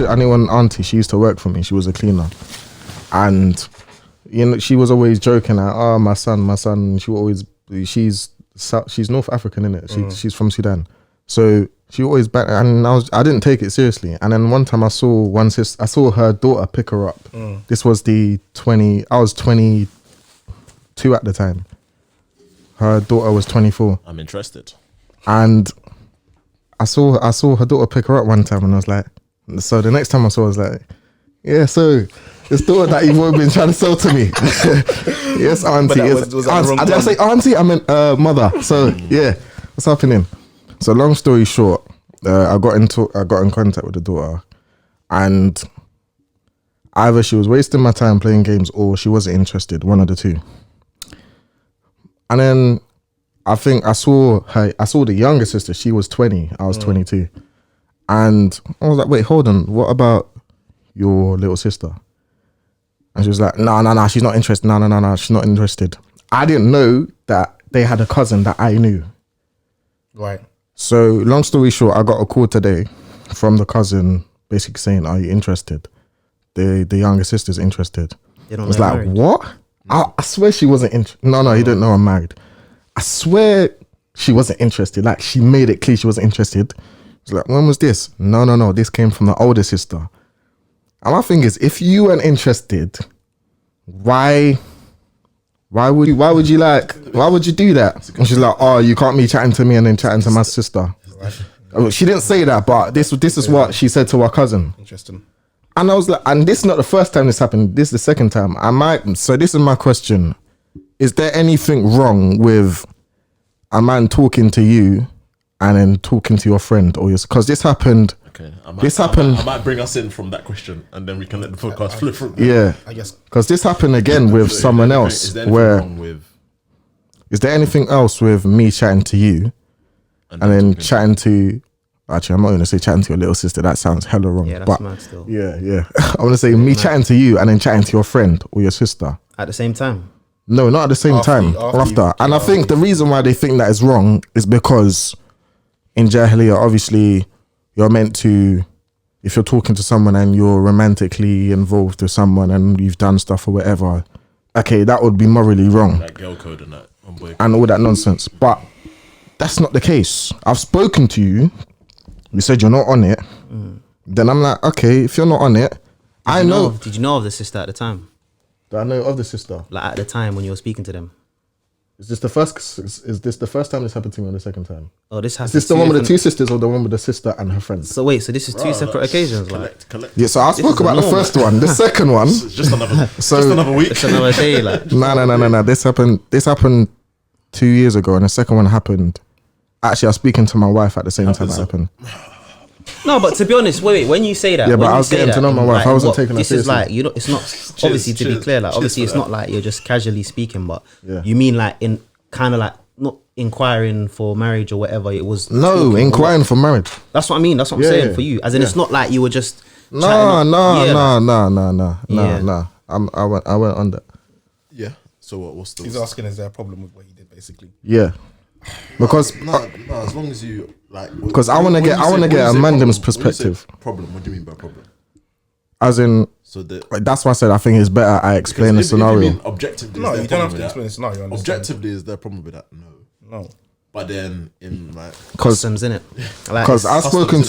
I knew an auntie. She used to work for me. She was a cleaner, and she was always joking like, "Oh, my son." She's North African, innit? She's from Sudan, so she always back. And I didn't take it seriously. And then one time I saw her daughter pick her up. This was I was 22 at the time. Her daughter was 24. I'm interested. And I saw her daughter pick her up one time, and I was like, so the next time I saw her, I was like, yeah, so this daughter that you've always been trying to sell to me. Yes, auntie. Did I say auntie? I meant mother. So yeah, what's happening? So long story short, I got in contact with the daughter, and either she was wasting my time playing games or she wasn't interested, one of the two. And then I think I saw the younger sister. She was 20. I was 22. And I was like, wait, hold on. What about your little sister? And she was like, no, she's not interested. No, she's not interested. I didn't know that they had a cousin that I knew. Right. So long story short, I got a call today from the cousin basically saying, are you interested? The younger sister's interested. I was like, married. What? I swear she wasn't interested. No, you don't know I'm married. I swear she wasn't interested. Like, she made it clear she wasn't interested. It's like, when was this? No, this came from the older sister. And my thing is, if you weren't interested, why would you do that? And she's like, oh, you can't be chatting to me and then chatting to my sister. Right. She didn't say that, but this is what she said to her cousin. Interesting. And I was like, and this is not the first time this happened. This is the second time. So this is my question. Is there anything wrong with a man talking to you and then talking to your friend or because this happened? Okay, I might bring us in from that question, and then we can let the podcast flow from there. Yeah, I guess because this happened again with someone else. Is there anything else with me chatting to you and then chatting to? Actually, I'm not going to say chatting to your little sister. That sounds hella wrong. Yeah, that's mad still. Yeah. I want to say me chatting to you and then chatting to your friend or your sister at the same time. No, not at the same time. After. And I think the reason why they think that is wrong is because in Jahiliyyah, obviously, you're meant to, if you're talking to someone and you're romantically involved with someone and you've done stuff or whatever, okay, that would be morally wrong. Like girl code and that. And all that nonsense. But that's not the case. I've spoken to you. You said you're not on it. Then I'm like, okay, if you're not on it, I know. Did you know of the sister at the time? Do I know of the sister? Like at the time when you were speaking to them? Is this the first time this happened to me or the second time? Oh, this happened. Is this the one with the two sisters or the one with the sister and her friend? So wait, so this is two separate occasions? Collect. Yeah, so I spoke about the first one. The second one. Just another week. It's another day. Like. No. This happened 2 years ago, and the second one happened. Actually, I was speaking to my wife at the same time it happened. No, but to be honest, wait. When you say that, yeah, but I was getting to know my wife. Like, I wasn't taking her this seriously. This is like it's not obviously to be clear. Like obviously, it's not like you're just casually speaking, but you mean like in kind of like not inquiring for marriage or whatever. It was inquiring for marriage. That's what I mean. That's what I'm saying for you. As in, it's not like you were just no. I went on that. Yeah. So what's the? He's asking, is there a problem with what he did, basically? Yeah. Because no, as long as you like, because I want to get a Mandem's perspective. Problem? What do you mean by problem? As in, that's why I said I think it's better I explain the scenario. You mean objectively, no, you don't have to explain the scenario. Objectively, is there a problem with that? No. But then in like customs, innit? Because I've spoken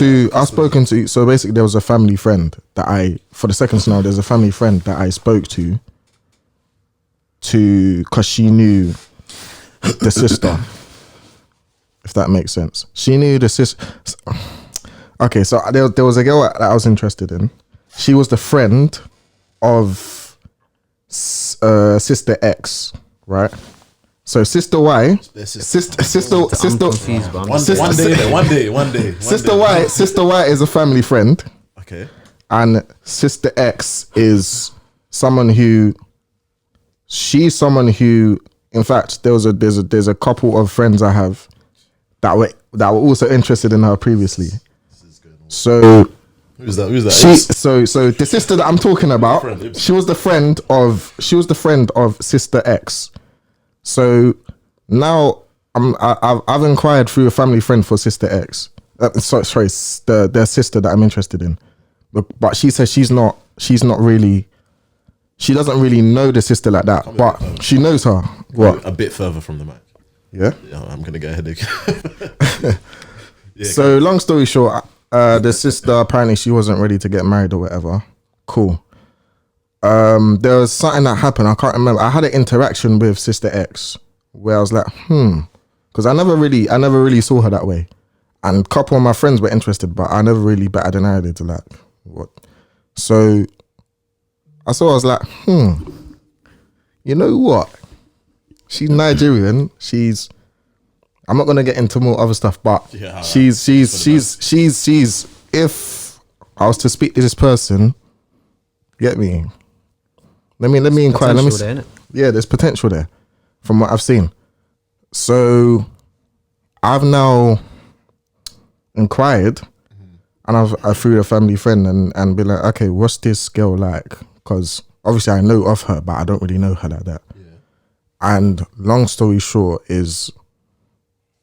to. So basically, there was a family friend that for the second scenario, there's a family friend that I spoke to because she knew the sister. If that makes sense. She knew the sister. Okay, so there was a girl that I was interested in. She was the friend of sister X, right? So sister Y, sister. One day. Sister Y is a family friend. Okay. And sister X is someone who. She's someone who, in fact, there's a couple of friends I have that were also interested in her previously. So who's that? So the sister that I'm talking about, she was the friend of sister X. So now I've inquired through a family friend for sister X. Sorry, the sister that I'm interested in. But she says she doesn't really know the sister like that, but she knows her. What? A bit further from the mic. Yeah. I'm gonna get a headache. So long story short, the sister apparently she wasn't ready to get married or whatever. Cool. There was something that happened. I can't remember. I had an interaction with Sister X where I was like, because I never really saw her that way. And a couple of my friends were interested, but I never really batted an eyelid to like what. So I was like, you know what? She's Nigerian. I'm not gonna get into more other stuff, but she's if I was to speak to this person, get me. Let me inquire. There's potential there from what I've seen. So I've now inquired and I've through a family friend and be like, okay, what's this girl like? Because obviously I know of her, but I don't really know her like that. Yeah. And long story short is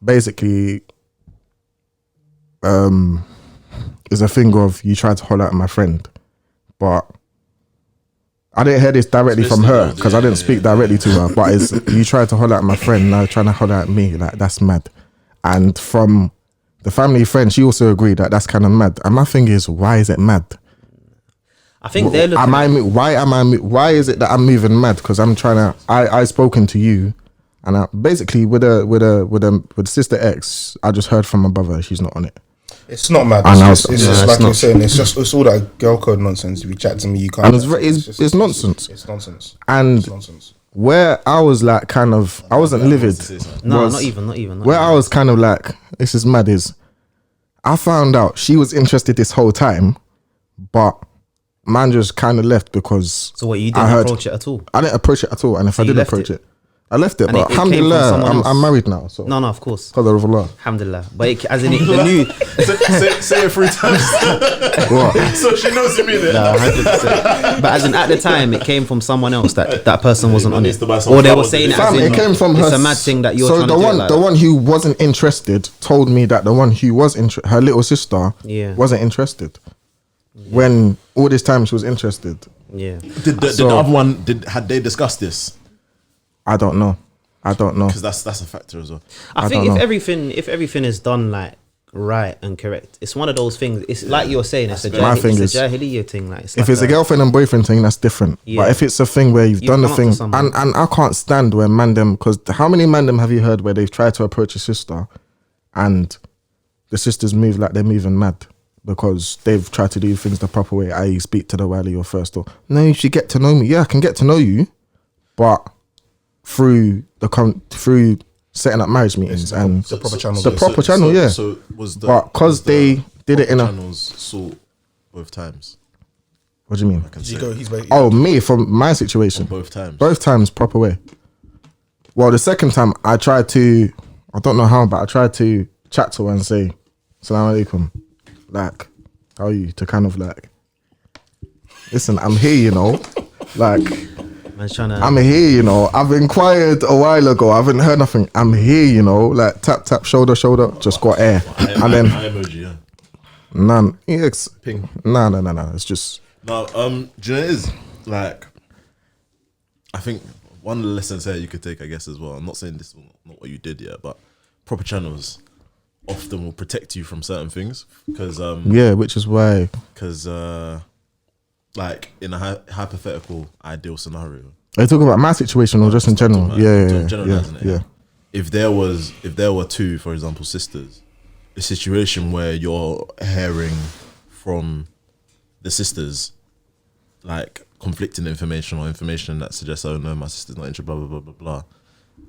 basically is a thing of you tried to holler at my friend, but I didn't hear this directly from her because I didn't speak directly to her, but it's you tried to holler at my friend, now trying to holler at me, like that's mad. And from the family friend, she also agreed that that's kind of mad. And my thing is, why is it mad? I think they're looking why is it that I'm moving mad? Because I'm trying to, I spoken to you, and I, basically with Sister X, I just heard from my brother, she's not on it. It's not mad. It's just like you're saying. It's all that girl code nonsense. If you chat to me, you can't. And it's nonsense. It's nonsense. And it's nonsense. Where I was like, kind of, I wasn't livid. No, not even. Where I was kind of like, this is mad. Is I found out she was interested this whole time, but man just kind of left because. So what, you didn't approach it at all? I didn't approach it at all, and if I did approach it. I left it, but alhamdulillah, I'm married now. So no, of course. Qadar of Allah. Alhamdulillah. But as in the new... say it 3 times. What? So she knows you mean it. No, 100%. But as in at the time, it came from someone else that person wasn't on it. Or they were saying it as in... It came from her. It's a mad thing that you're trying to do. So the one who wasn't interested told me that the one who was her little sister wasn't interested. When all this time she was interested. Yeah. Did the other one, had they discussed this? I don't know because that's a factor as well. I think if everything is done like right and correct, it's one of those things. It's like you're saying, it's a jahiliyyah thing. Like if it's a girlfriend and boyfriend thing, that's different. But if it's a thing where you've done the thing, and I can't stand where mandem, because how many mandem have you heard where they've tried to approach a sister, and the sisters move like they're moving mad because they've tried to do things the proper way, i.e. speak to the wali or first, or no, you should get to know me. Yeah, I can get to know you, but through setting up marriage meetings and the proper channel. The proper channel, yeah. So was the but because they did it in a channels sought both times. What do you mean? Me from my situation. Both times proper way. Well, the second time I tried to, I don't know how, but I tried to chat to her and say, "Assalamu alaikum," like, how are you? To kind of like, listen, I'm here, you know, like. I'm here, you know. I've inquired a while ago. I haven't heard nothing. I'm here, you know. Like tap, tap, shoulder, shoulder. Just got air, and then emoji, yeah. None. Ping. No. It's just no. Do you know what it is like? I think one of the lessons here you could take, I guess, as well. I'm not saying this is not what you did yet, but proper channels often will protect you from certain things because which is why like in a hypothetical ideal scenario. Are you talking about my situation or just in general? Yeah. If there were two, for example, sisters, a situation where you're hearing from the sisters like conflicting information or information that suggests, oh no, my sister's not interested, blah blah blah blah blah.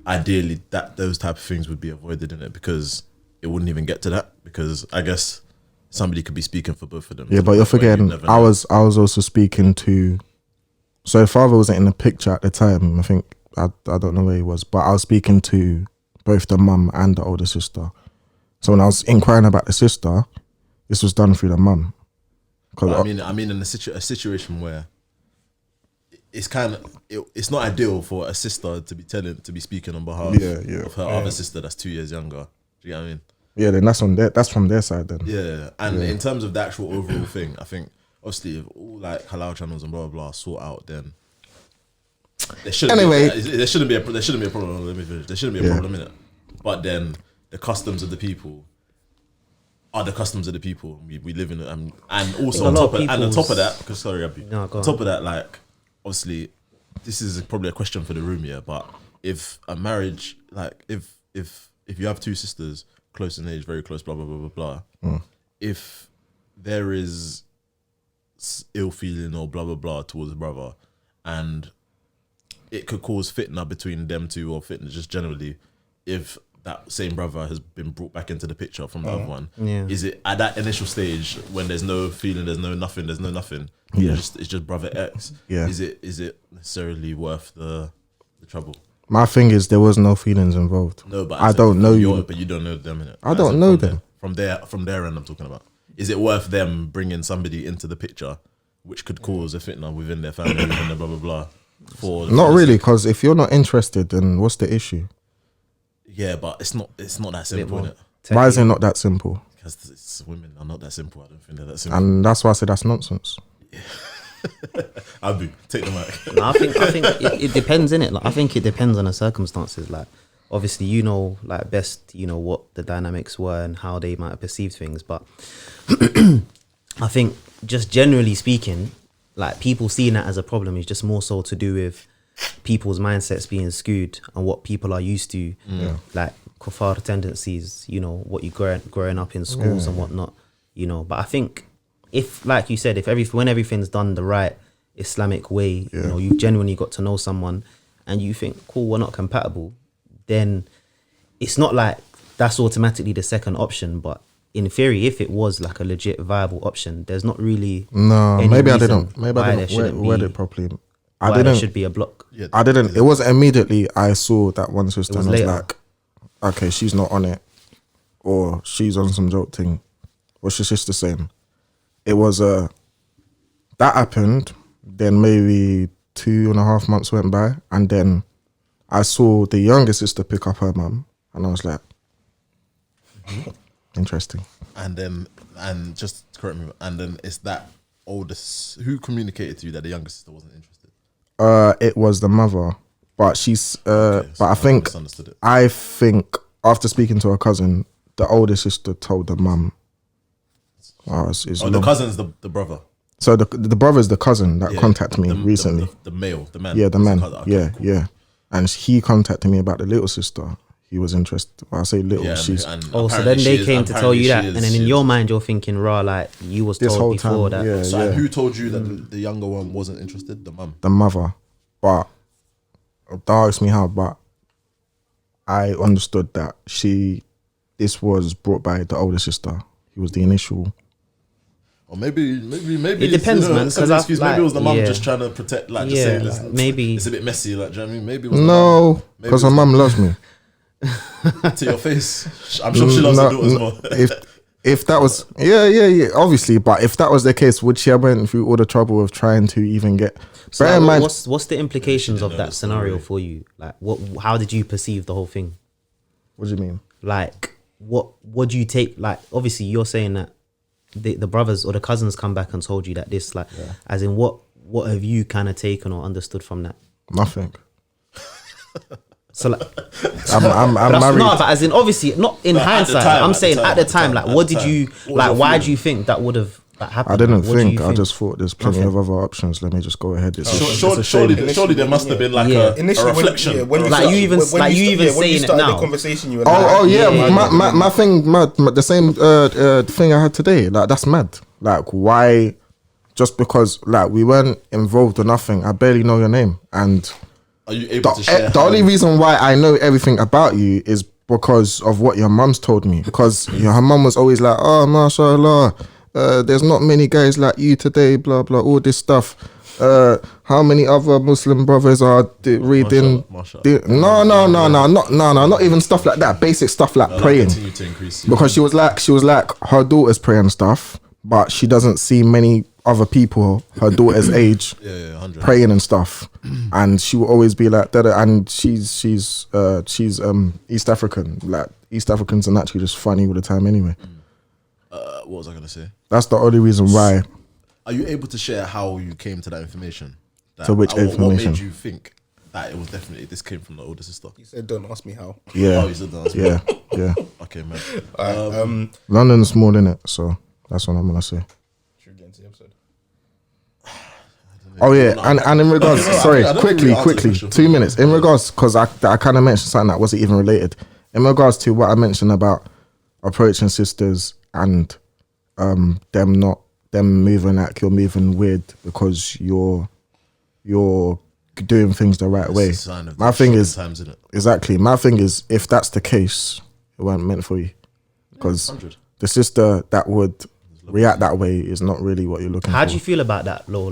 Ideally, those type of things would be avoided in it because it wouldn't even get to that because I guess somebody could be speaking for both of them. Yeah, but you're forgetting. I was also speaking to. So father wasn't in the picture at the time. I think I don't know where he was, but I was speaking to both the mum and the older sister. So when I was inquiring about the sister, this was done through the mum. I mean, in a situation where it's kind of it's not ideal for a sister to be speaking on behalf of her other sister that's 2 years younger. Do you get what I mean? Yeah, then that's from their side then. Yeah, and in terms of the actual overall thing, I think obviously, if all like halal channels and blah blah blah sort out, then there shouldn't Anyway. there shouldn't be a problem. Let me finish. There shouldn't be a problem in it. But then the customs of the people are the customs of the people. We live in it, and also on top of that, because sorry, Abby, on top of that, like obviously, this is probably a question for the room here. But if a marriage, like if you have two sisters close in age, very close, blah blah blah blah blah, if there is ill feeling or blah blah blah towards the brother, and it could cause fitna between them two, or fitna just generally, if that same brother has been brought back into the picture from the other one. Yeah. Is it at that initial stage when there's no feeling, there's no nothing, yeah. It's just brother X. Yeah. Is it necessarily worth the trouble? My thing is there was no feelings involved. No, but I don't know you. But you don't know them, innit? I don't know them. From their end, I'm talking about. Is it worth them bringing somebody into the picture which could cause a fitna within their family and the blah blah blah? Not really, because if you're not interested, then what's the issue? Yeah, but it's not that simple, innit? Why is it not that simple? Because women are not that simple. I don't think they're that simple. And that's why I said that's nonsense. Yeah. Abu, take the mic. No, I think it depends, innit? Like, I think it depends on the circumstances. Like, obviously, you know, like best, you know, what the dynamics were and how they might have perceived things. But I think just generally speaking, like people seeing that as a problem is just more so to do with people's mindsets being skewed and what people are used to, like kuffar tendencies, you know, what you growing up in schools and whatnot, you know. But I think if, like you said, when everything's done the right Islamic way, you know, you genuinely got to know someone and you think, cool, we're not compatible, then it's not like that's automatically the second option. But in theory, if it was like a legit viable option, there's not really maybe I didn't word it properly. There should be a block. Yeah, I didn't. It was immediately I saw that one sister and I was like, okay, she's not on it, or she's on some joke thing. What's your sister saying? It was that happened. Then maybe 2.5 months went by, and then I saw the younger sister pick up her mum, and I was like, interesting. And just correct me. And then it's that oldest who communicated to you that the younger sister wasn't interested. It was the mother, but she's but I think after speaking to her cousin, the older sister told the mum. The cousin's the brother. So the brother's the cousin that contacted me recently. The man. Yeah, the man. Okay, yeah. And he contacted me about the little sister. He was interested. Well, I say little. She's. So then they came to tell you that, and then in your mind you're thinking, raw, like you was told before that. Yeah, so who told you that the younger one wasn't interested? The mum. The mother, but don't ask me how. But I understood that this was brought by the older sister. He was the initial. Or maybe it depends, man. Because maybe it was the mum just trying to protect, like just saying, like, maybe it's a bit messy. Like, do you know what I mean? Maybe it was because her mum loves me. To your face, I'm sure she loves her daughters more. If that was obviously, but if that was the case, would she have went through all the trouble of trying to even get? So bear in mind, what's the implications of that scenario for you? Like, how did you perceive the whole thing? What do you mean? Like, what do you take? Like, obviously, you're saying that the brothers or the cousins come back and told you that this, like, as in what have you kind of taken or understood from that? Nothing. So like, I'm married. No, but as in obviously not in hindsight. I'm saying at the time, like, what did you like? Why do you think that would have happened? I didn't think. I just thought there's plenty of other options. Let me just go ahead. Surely there must have been like a reflection. Like you even saying it now. The conversation you my thing, the same thing I had today. Like, that's mad. Like, why? Just because like we weren't involved or nothing. I barely know your name, and are you able to share? The only reason why I know everything about you is because of what your mum's told me. Because her mum was always like, "Oh, mashallah, there's not many guys like you today." Blah blah, all this stuff. How many other Muslim brothers are reading? No, not even stuff like that. Basic stuff like praying. Because she was like her daughters pray and stuff, but she doesn't see many other people her daughter's age praying and stuff, and she will always be like that. And she's East African. Like, East Africans are naturally just funny all the time anyway. What was I gonna say? That's the only reason why. Are you able to share how you came to that information? To which information? What made you think that it was definitely this came from the older sister? You said, "Don't ask me how." Yeah. Oh, you said don't ask me. Yeah. Okay, man. London's small, innit? So that's what I'm gonna say. Should we get into the episode? Oh yeah, and in regards, sorry, I don't quickly, think we answered the question. 2 minutes. In regards, because I kind of mentioned something that wasn't even related. In regards to what I mentioned about approaching sisters and them moving like you're moving weird because you're doing things the right way. My thing is times, isn't it? exactly. My thing is, if that's the case, it weren't meant for you, because 100. the sister that would react that way is not really what you're looking for. How do you feel about that, Lo?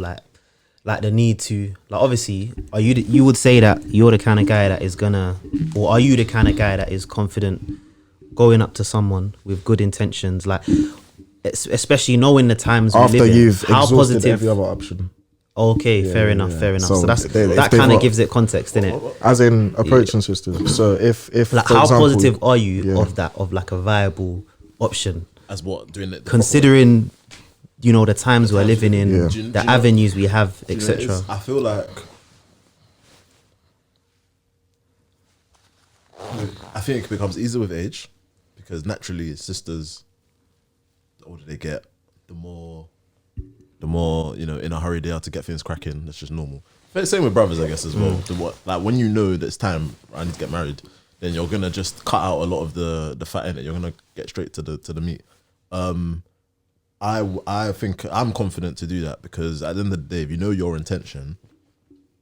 Like the need to, like, obviously, are you would say that you're the kind of guy that is gonna, or are you the kind of guy that is confident going up to someone with good intentions, like, especially knowing the times After we live in, you've how exhausted positive? every other option, Okay, fair enough. So that's if that they've kind of got- gives it context, innit? as in approaching sisters. So if Like, for how example, positive are you yeah. of that, of like a viable option, As what doing it? the considering, you know, the times we're living in, Yeah. Do you the know- avenues we have, proper- do you know what it etc. is? I feel like I think it becomes easier with age because naturally sisters, the older they get, the more in a hurry they are to get things cracking. That's just normal. But same with brothers, I guess, as well. Like when you know that it's time, I need to get married, then you're gonna just cut out a lot of the fat in it. You're gonna get straight to the meat. I think I'm confident to do that because at the end of the day, if you know your intention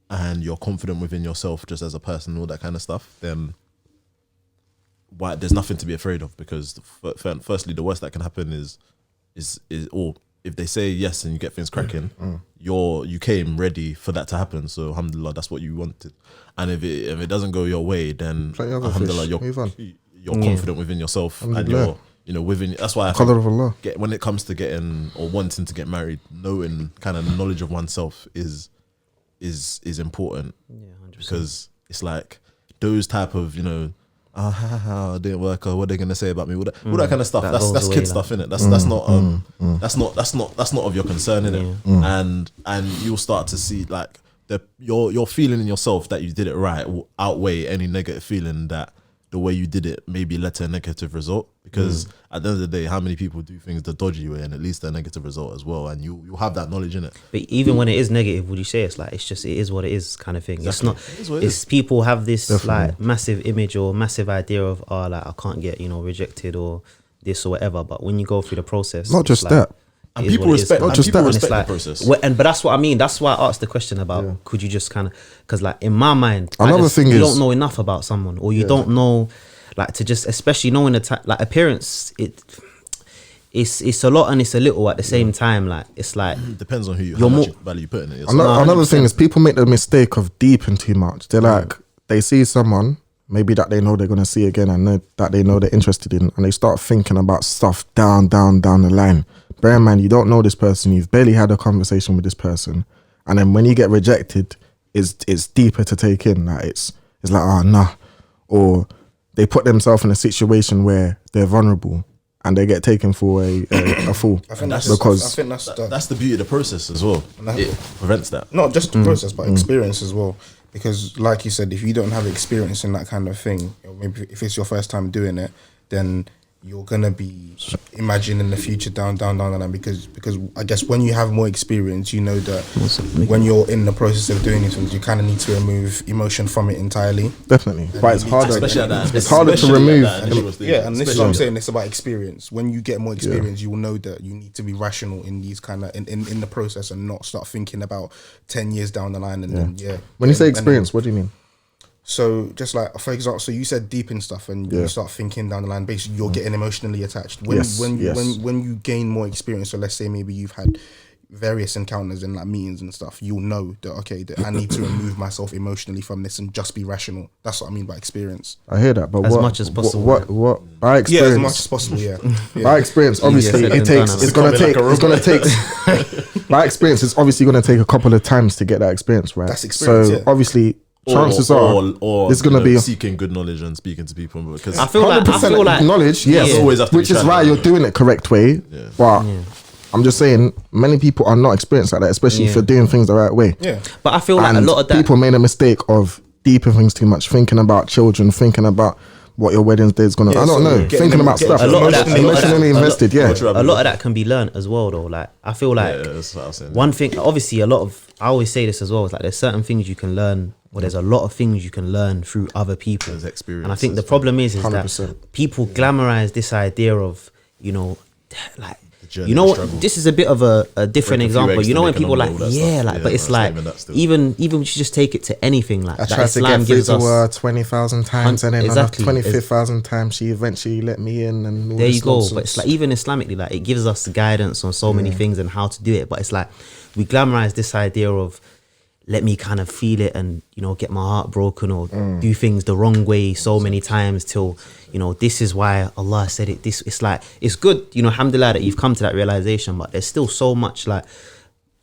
and you're confident within yourself just as a person, all that kind of stuff, then there's nothing to be afraid of, because firstly, the worst that can happen is or if they say yes and you get things cracking, you came ready for that to happen. So alhamdulillah, that's what you wanted. And if it doesn't go your way, then Plenty other alhamdulillah, fish. Move on. you're confident within yourself and Alhamdulillah. you're within. That's why I Qadr of Allah. when it comes to getting or wanting to get married, knowing kind of knowledge of oneself is important. Yeah, 100%. Because it's like those type of it didn't work, or what they're gonna say about me, all that kind of stuff. That That's goes away, kid like. stuff, innit? That's not of your concern, innit? And you'll start to see like your feeling in yourself that you did it right will outweigh any negative feeling that the way you did it maybe led to a negative result. Because at the end of the day, how many people do things the dodgy way and at least a negative result as well, and you have that knowledge in it. But even when it is negative, would you say it's like it is what it is kind of thing? Exactly. It's not. It is what it It's people have this Definitely. like massive image or massive idea of like I can't get rejected or this or whatever. But when you go through the process, Not it's just like, that. And it is people what it is, respect, man. not just people that. And it's respect like, the process. but that's what I mean. That's why I asked the question about could you just kind of, because like in my mind, Another thing you is- don't know enough about someone, or you don't know, like, to just, especially knowing the like appearance, it's a lot and it's a little at the same time. Like it's like Depends on how You're much more- value you put in it. Another thing is people make the mistake of deeping too much. They're like, they see someone maybe that they know they're gonna see again and that they know they're interested in, and they start thinking about stuff down the line. Bear in mind, you don't know this person. You've barely had a conversation with this person, and then when you get rejected, it's deeper to take in. Like it's like, oh nah, or they put themselves in a situation where they're vulnerable and they get taken for a fool. I think that's That's the beauty of the process as well. It prevents that. not just the process, but experience as well. Because, like you said, if you don't have experience in that kind of thing, or maybe if it's your first time doing it, then you're gonna be imagining the future down the line. Because I guess when you have more experience, you know that when you're in the process of doing these things, you kind of need to remove emotion from it entirely. Definitely, but it's harder. Especially at that. It's harder to especially at remove. that initial stage. Yeah, and this is what I'm Especially- saying. It's about experience. When you get more experience, you will know that you need to be rational in these kind of in the process and not start thinking about 10 years down the line. And then When you say and then- experience, what do you mean? So just like, for example, so you said deep in stuff, and you start thinking down the line. Basically, you're getting emotionally attached. When you gain more experience, so let's say maybe you've had various encounters and like meetings and stuff, you'll know that that I need to remove myself emotionally from this and just be rational. That's what I mean by experience. I hear that, but As what, much as possible. What by Yeah, experience? as much as possible. Yeah, By experience, obviously, said it and takes. done. It's gonna take. Becoming It's gonna take. By experience, it's obviously gonna take a couple of times to get that experience, right? That's experience, So yeah. obviously, chances are or it's gonna be seeking good knowledge and speaking to people, because I feel like 100% knowledge. Yes, You always have to be which is trying why to- you're doing it correct way. Yeah. But I'm just saying, many people are not experienced like that, especially if you're doing things the right way. Yeah. But I feel like And a lot of that. people made a mistake of deeper things too much, thinking about children, thinking about what your wedding day is gonna. Yeah, I don't so know, getting thinking them- about getting stuff. them Emotionally invested. Yeah. a lot of that can be learned as well, though. Like I feel like Yeah, that's what I was saying. one thing, obviously, I always say this as well. Is like there's certain things you can learn, or there's a lot of things you can learn through other people. There's experiences, And I think the problem is 100%. that people glamorize this idea of, like, journey, you know the what? struggle. This is a bit of a different Break a few example. eggs You to know when make an people like, omelette, all that yeah, stuff. like, Yeah, but it's no, it's like not even that still. even we should just take it to anything. Like I that tried to Islam get through gives to us. her 20,000 times, and then Exactly. on the 25,000 times, she eventually let me in. And all There this you go. nonsense. But it's like even Islamically, like it gives us guidance on so many things and how to do it. But it's like we glamorize this idea of let me kind of feel it and get my heart broken or do things the wrong way so many times till this is why Allah said it. It's like it's good, alhamdulillah, that you've come to that realization, but there's still so much, like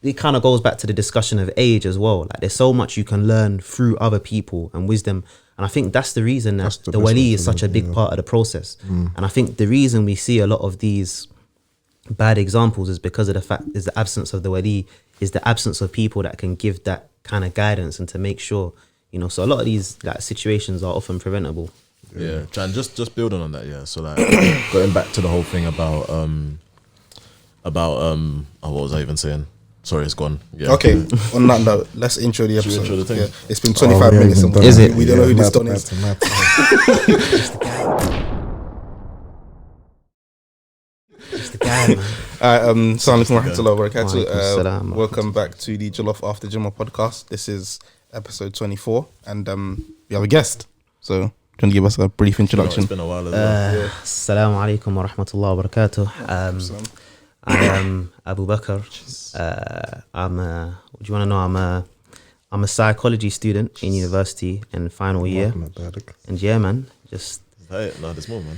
it kind of goes back to the discussion of age as well. Like there's so much you can learn through other people and wisdom. And I think that's the reason that the the best wali way is to such a learn, big part of the process. And I think the reason we see a lot of these bad examples is because of the fact is the absence of the wali, is the absence of people that can give that kind of guidance and to make sure, so a lot of these like situations are often preventable. Yeah, Jan, just building on that, yeah. So like going back to the whole thing about what was I even saying? Sorry, it's gone. Yeah. Okay, on that note, let's intro the we episode. intro the thing? Yeah, it's been 25 we minutes. haven't And done Is that. it? We don't know who this mad, don is. mad. Just the guy, man. Assalamu alaikum warahmatullahi Wa alaikum salam. wabarakatuh. Welcome back to the Jollof After Jummah podcast. This is episode 24, and we have a guest. So, do you want to give us a brief No, introduction? it's been a while as well. Assalamu alaikum wa rahmatullahi wa barakatuh. I am Abu Bakr. What do you want to know? I'm a psychology student in university in final year. Not bad. And yeah, man, just Hey, no, there's more, man.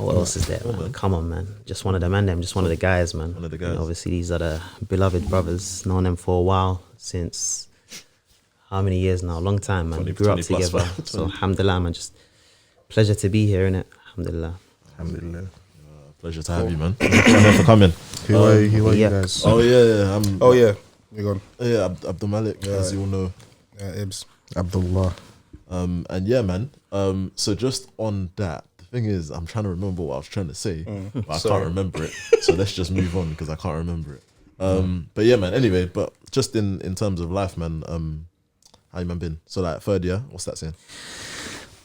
what else is there, man? Come on, man. Just one of the man, them. Just one of the guys, man. One of the You know, guys. obviously, these are the beloved brothers. Known them for a while, since how many years now? Long time, man. 20 We grew up 20 plus, together. man. So, alhamdulillah, man. Just pleasure to be here, innit? Alhamdulillah. Alhamdulillah. Pleasure to have you, man. Thanks for coming. Who are you yeah. guys? Oh yeah, I'm. Oh, yeah. You're gone. Yeah, Abdul Malik, as you all know. Ibs. Abdullah. And yeah, man. So just on that, the thing is, I'm trying to remember what I was trying to say, but I sorry. can't remember it. So let's just move on because I can't remember it. But yeah, man. Anyway, but just in terms of life, man. How you man been? So like third year, what's that saying?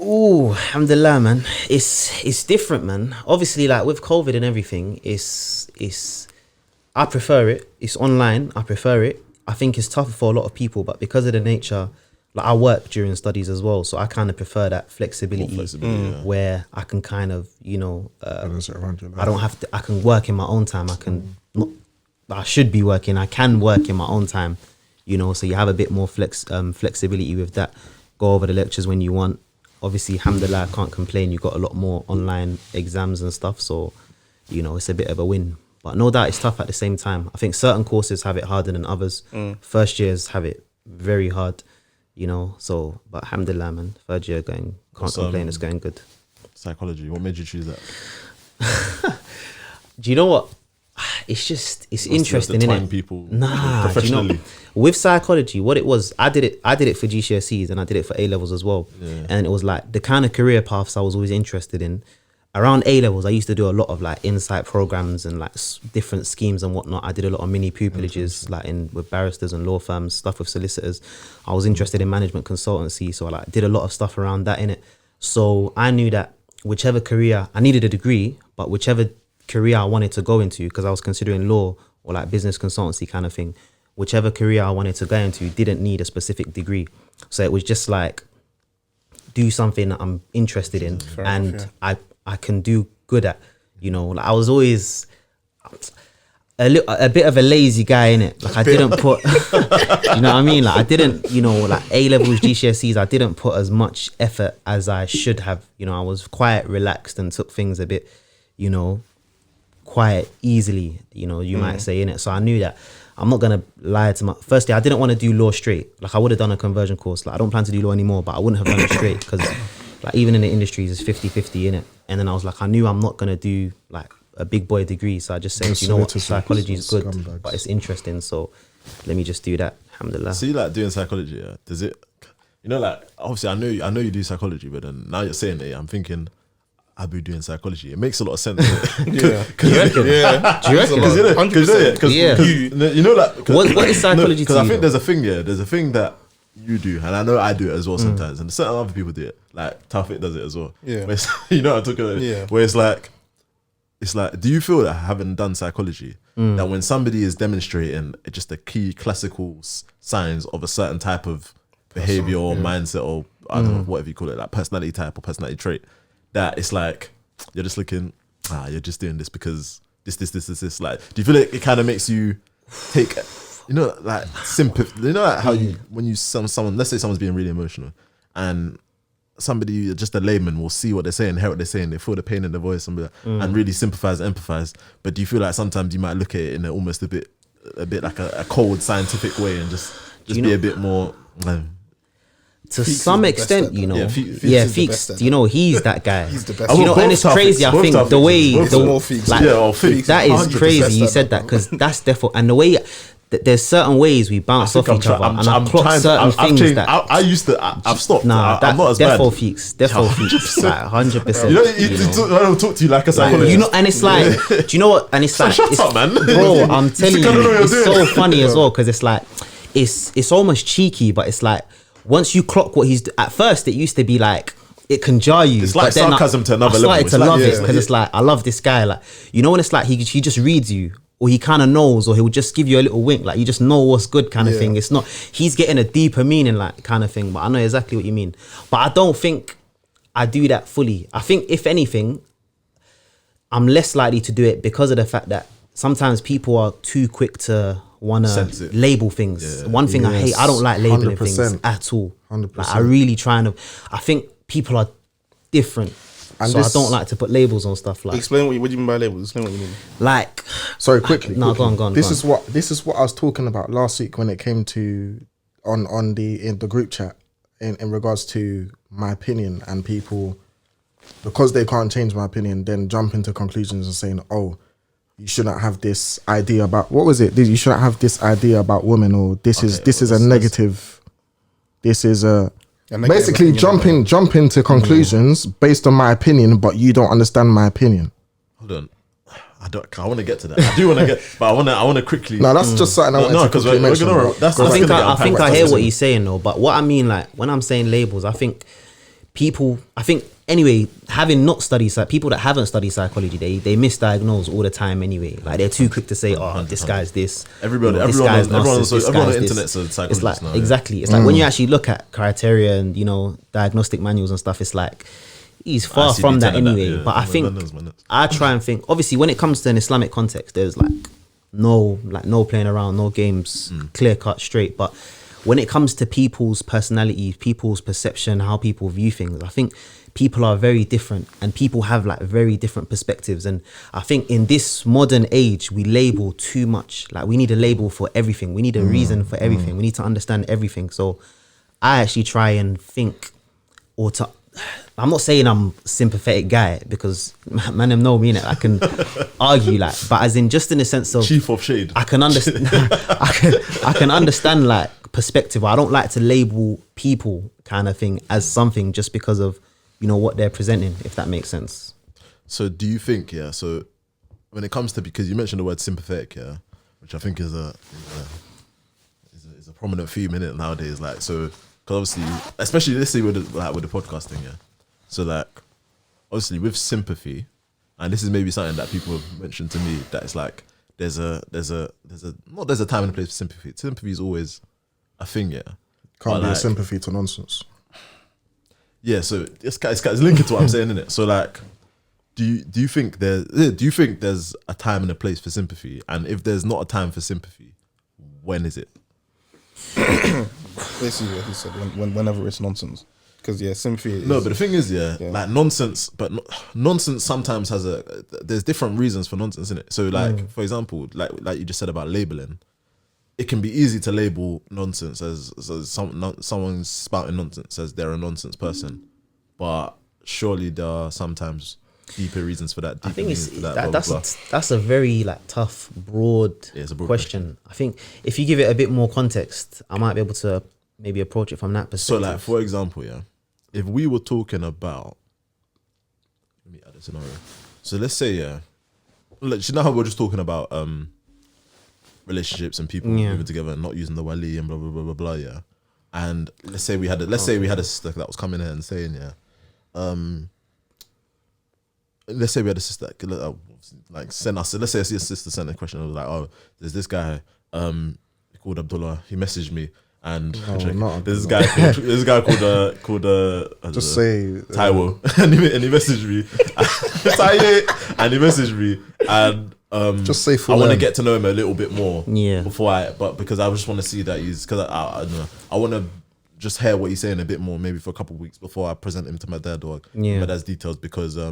Ooh, alhamdulillah, man. It's different, man. Obviously, like with COVID and everything, it's I prefer it. It's online. I prefer it. I think it's tougher for a lot of people, but because of the nature, like I work during studies as well, so I kind of prefer that flexibility, Yeah. where I can kind of, Balance it around your life. I don't have to. I can work in my own time. I should be working. I can work in my own time, So you have a bit more flexibility with that. Go over the lectures when you want. Obviously, alhamdulillah, I can't complain. You got a lot more online exams and stuff, so it's a bit of a win. But no doubt, it's tough at the same time. I think certain courses have it harder than others. First years have it very hard, So, but alhamdulillah, man. Third year can't complain. It's going good. Psychology. What made you choose that? Do you know what? It's interesting, to innit? twang people Nah, professionally. do you know, with psychology, what it was, I did it for GCSEs and I did it for A levels as well. Yeah. And it was like the kind of career paths I was always interested in. Around A levels, I used to do a lot of like insight programs and like different schemes and whatnot. I did a lot of mini pupilages, like with barristers and law firms, stuff with solicitors. I was interested in management consultancy, so I like did a lot of stuff around that in it. So I knew that whichever career, I needed a degree, but whichever career I wanted to go into, because I was considering law or like business consultancy kind of thing, whichever career I wanted to go into didn't need a specific degree. So it was just like do something that I'm interested in and I can do good at, like I was always a bit of a lazy guy in it. Like I didn't put, you know what I mean? Like I didn't, like A levels, GCSEs, I didn't put as much effort as I should have. I was quite relaxed and took things a bit, quite easily, you might say in it. So I knew that I'm not gonna lie to firstly, I didn't want to do law straight. Like I would have done a conversion course. Like I don't plan to do law anymore, but I wouldn't have done it straight because like even in the industries it's 50-50 in it. And then I was like, I knew I'm not gonna do like a big boy degree, so I just said, Just you know what, to psychology is good, scumbags. but it's interesting, so let me just do that. Alhamdulillah. See, like doing psychology, yeah. Does it? You know, like obviously, I know you do psychology, but then now you're saying it, I'm thinking, Abu doing psychology. It makes a lot of sense. Yeah. Do you reckon? Yeah. Do you reckon? Because Yeah. you know, like What is psychology Because to I you, think though? there's a thing, yeah. There's a thing that you do, and I know I do it as well sometimes, and certain other people do it. Like Tawfiq does it as well. Yeah. Where you know what I'm talking about. Yeah. Where it's like, do you feel that having done psychology, that when somebody is demonstrating just the key classical signs of a certain type of behavior or mindset or I don't know, whatever you call it, like personality type or personality trait, that it's like you're just looking, you're just doing this because this. Like, do you feel like it kind of makes you take, you know, like sympathy? You know, like how you when you someone, let's say someone's being really emotional, and somebody, just a layman, will see what they're saying, hear what they're saying, they feel the pain in their voice, and really sympathize, empathize. But do you feel like sometimes you might look at it in almost a bit like a cold scientific way and just be a bit more? To Feeks some is the best extent, at you know, that. Feeks yeah, is the best Feeks, at you know, he's that guy. He's the best. You know, Both and it's Tawfiqs, crazy. I both think Tawfiqs, the way both more Feeks. like, Feeks. that is 100%. crazy. You Best said at that because that's definitely, and the way there's certain ways we bounce off each other, and I clock certain things that I used to. I've stopped. nah, I'm not as bad. defo Feeks, defo Feeks, like 100%. You know, I don't talk to you like a psychologist. You know, and it's like, do you know what? And it's like, shut up, man. bro. I'm telling You don't know you, what it's you're so doing. funny as well because it's like, it's almost cheeky, but it's like once you clock what he's at first, it used to be like it can jar you. It's like but then sarcasm to another I level. started It's to like- love yeah, it because yeah. it's like I love this guy. Like, you know, when it's like he just reads you. Or he kind of knows, or he'll just give you a little wink, like you just know what's good, kind of Yeah. thing. It's not he's getting a deeper meaning, like kind of thing. But I know exactly what you mean. But I don't think I do that fully. I think if anything, I'm less likely to do it because of the fact that sometimes people are too quick to wanna Sense it. label things. Yeah. One thing I hate, I don't like labeling 100%. things at all. 100%. Like, I really I think people are different. And so this- I don't like to put labels on stuff like Explain what do you mean by labels? Explain what you mean. like Sorry, quickly. No, quickly. go on. This is what I was talking about last week when it came to in the group chat in regards to my opinion, and people, because they can't change my opinion, then jump into conclusions and saying, oh, you shouldn't have this idea about, what was it? You shouldn't have this idea about women, or this is a negative. This is a negative basically opinion jump into conclusions based on my opinion, but you don't understand my opinion. Hold on. I want to get to that. I do want to get, but I want to quickly. No, that's just something I wanted to because quickly we're mention, gonna. bro. That's I think gonna I get think I unpacked. hear what you're saying though, but what I mean, like when I'm saying labels, I think people, anyway, having not studied people that haven't studied psychology, they misdiagnose all the time anyway. Like they're too quick to say, oh, this guy's this. Everybody- this everyone guy's on- everyone on narcissist, so- this everyone on guy's the this. internet's a It's psychologist like now, yeah. exactly. It's like when you actually look at criteria and diagnostic manuals and stuff, it's like he's far from that anyway. But I think I try and think. Obviously, when it comes to an Islamic context, there's no playing around, no games, clear cut, straight. But when it comes to people's personalities, people's perception, how people view things, I think people are very different and people have very different perspectives. And I think in this modern age, we label too much. Like we need a label for everything. We need a reason for everything. We need to understand everything. So I actually try and think, I'm not saying I'm a sympathetic guy because man, them know me, innit? I can argue but as in just in the sense of Chief of shade. I can understand. I can understand perspective. I don't like to label people kind of thing as something just because of what they're presenting. If that makes sense. So do you think, so when it comes to, because you mentioned the word sympathetic, which I think is a prominent theme in it nowadays, so because obviously, especially let's say with the podcasting, so obviously with sympathy, and this is maybe something that people have mentioned to me, that it's there's a time and a place for sympathy. Sympathy is always a thing, Can't be a sympathy to nonsense. Yeah, so it's linked to what I'm saying, innit? So do you think there's a time and a place for sympathy? And if there's not a time for sympathy, when is it? Basically, what he said, whenever it's nonsense. Because sympathy is, No, but the thing is, nonsense, but nonsense sometimes there's different reasons for nonsense, innit? So for example, like you just said about labeling, it can be easy to label nonsense as someone's spouting nonsense as they're a nonsense person, but surely there are sometimes deeper reasons for that. I think it's blah, blah, blah. that's a very like tough, broad, It's a broad question. I think if you give it a bit more context, I might be able to maybe approach it from that So, perspective. like, for example, yeah, if we were talking about, let me add a scenario. So let's say, yeah, like, you know how we're just talking about relationships and people moving together and not using the wali and blah blah blah blah blah, yeah. And let's say we had a sister that was coming in and saying, let's say we had a sister that like sent us. Let's say a sister sent a question. I was like, oh, there's this guy called Abdullah. He messaged me. And there's this guy called Just say Taiwo, and he messaged me, and he messaged me, and just say I want to get to know him a little bit more, because I just want to see that because I don't know, I want to just hear what he's saying a bit more, maybe for a couple of weeks before I present him to my dad or my dad's details, because I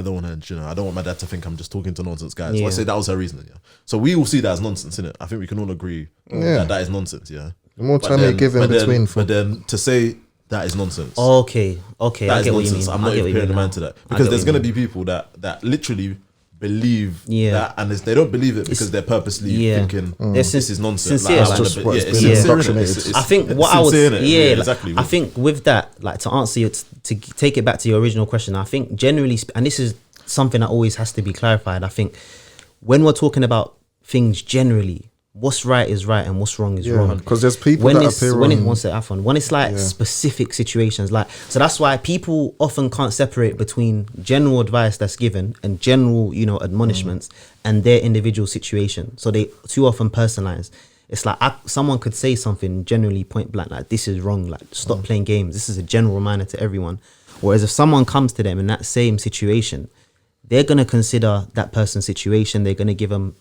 don't want to, I don't want my dad to think I'm just talking to nonsense guys. So I say that was her reasoning. Yeah. So we all see that as nonsense, innit? I think we can all agree that is nonsense. Yeah. The more time you give in between, but then to say that is nonsense. Okay. That I is get what you nonsense. mean. I'm not even paying the mind to that, because there's gonna be people that literally believe that, and they don't believe it because they're purposely thinking this is nonsense. Sincere, like, just what it's it's been sincere, indoctrinated. I think what I was exactly. I think with that, like, to answer you, to take it back to your original question, I think generally, and this is something that always has to be clarified, I think when we're talking about things generally, what's right is right and what's wrong is wrong. Because there's people when that it's appear when on, it wants to happen, when it's like specific situations, like, so that's why people often can't separate between general advice that's given and general, admonishments and their individual situation. So they too often personalize. It's like someone could say something generally point blank, like, this is wrong, like, stop playing games. This is a general reminder to everyone. Whereas if someone comes to them in that same situation, they're going to consider that person's situation. They're going to give them,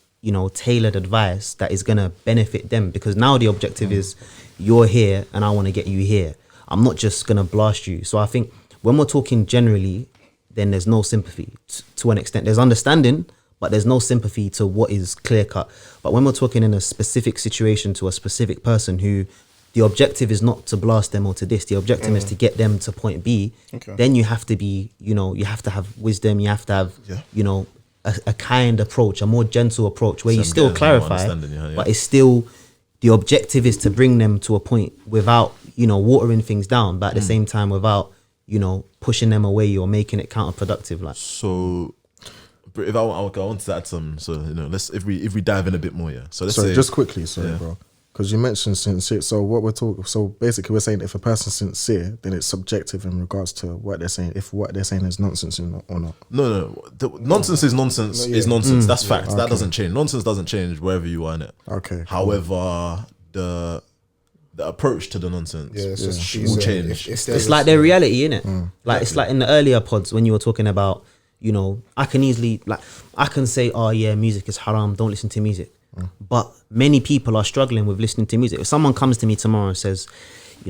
tailored advice that is going to benefit them, because now the objective is, you're here and I want to get you here. I'm not just going to blast you. So I think when we're talking generally, then there's no sympathy to an extent. There's understanding, but there's no sympathy to what is clear cut. But when we're talking in a specific situation to a specific person who the objective is not to blast them or to this, the objective is to get them to point B, then you have to be, you have to have wisdom, you have to have, a kind approach, a more gentle approach where you still clarify, but it's still, the objective is to bring them to a point without, watering things down, but at the same time without, pushing them away or making it counterproductive. Like, so if I want to add some, so let's if we dive in a bit more, So let's say, just quickly, bro, because you mentioned sincere. So what we're talking, so basically we're saying if a person's sincere, then it's subjective in regards to what they're saying. If what they're saying is nonsense or not. No. Nonsense is nonsense. Is nonsense. That's fact. That doesn't change. Nonsense doesn't change wherever you are in it. Okay. However, the approach to the nonsense will change. It's like their reality, innit? Like, it's like in the earlier pods when you were talking about, I can easily, like, I can say, oh yeah, music is haram, don't listen to music. But many people are struggling with listening to music. If someone comes to me tomorrow and says,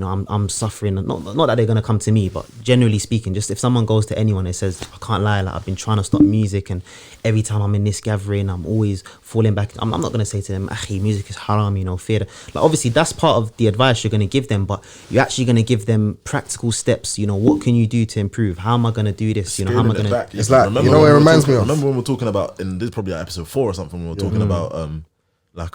I'm suffering, not that they're going to come to me, but generally speaking, just if someone goes to anyone and says, I can't lie, like, I've been trying to stop music and every time I'm in this gathering, I'm always falling back. I'm not going to say to them, Akhi, music is haram, fear. Like, obviously that's part of the advice you're going to give them, but you're actually going to give them practical steps. What can you do to improve? How am I going to do this? How am I going to... It's like, what it reminds me of? Remember when we were talking about, and this is probably like episode 4 or something, we were talking about like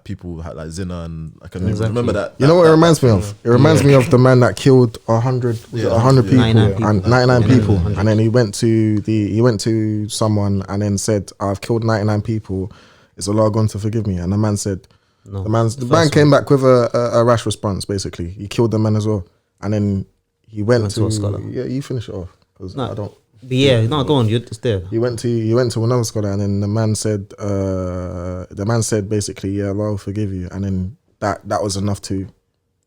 people like zina and like a new, remember that? You know what it reminds me of? It reminds me of the man that killed 100 people, 99 people, and then he went to someone and then said, I've killed 99 people. Is Allah going to forgive me? And the man said, no. The man came back with a rash response. Basically, he killed the man as well, and then he went to you finish it off, because I don't. But go on. You're just there. He went to another scholar, and then the man said basically, yeah, Allah will forgive you, and then that was enough to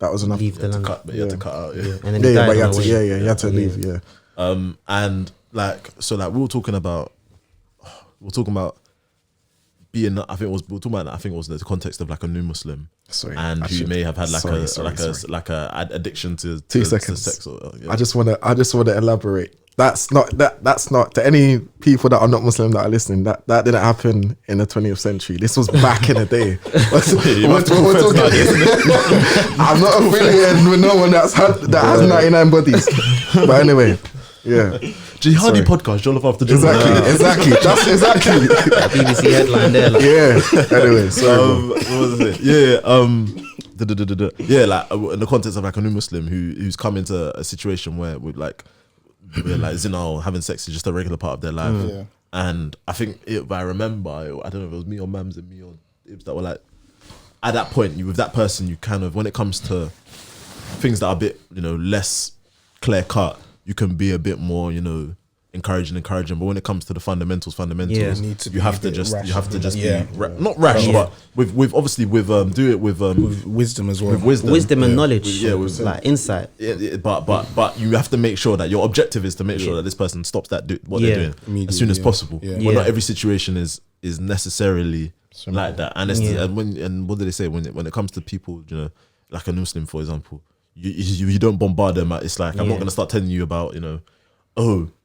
leave the land. You had to cut out, and then he had to leave, and like, so like we were talking about being, I think it was the context of like a new Muslim, who may have had like a addiction to 2 seconds. To sex. Or, I just want to elaborate. That's not to any people that are not Muslim that are listening. That didn't happen in the 20th century. This was back in the day. I'm not affiliated with no one that has 99 bodies. But anyway, Yeah, Jihadi Sorry. podcast, Jollof after Jummah. exactly. That's exactly. BBC headline there. Like, Yeah. Anyway, sorry. bro. What was it? Yeah, like in the context of like a new Muslim who's come into a situation where we're like zina or having sex is just a regular part of their life. Yeah. And I think if I remember, I don't know if it was me or Mams and me or Ibs that were like, at that point, you with that person, you kind of, when it comes to things that are a bit, less clear cut, you can be a bit more, encouraging. But when it comes to the fundamentals, Yeah. you have to just Yeah. be not rash, Yeah. but with obviously do it with Wisdom as well. wisdom and knowledge, with like insight. but you have to make sure that your objective is to make sure that this person stops what they're doing Immediately, as soon as yeah. possible. Yeah. But not every situation is necessarily like that. And and what did they say when it comes to people, like a Muslim, for example, you don't bombard them. It's like I'm not gonna start telling you about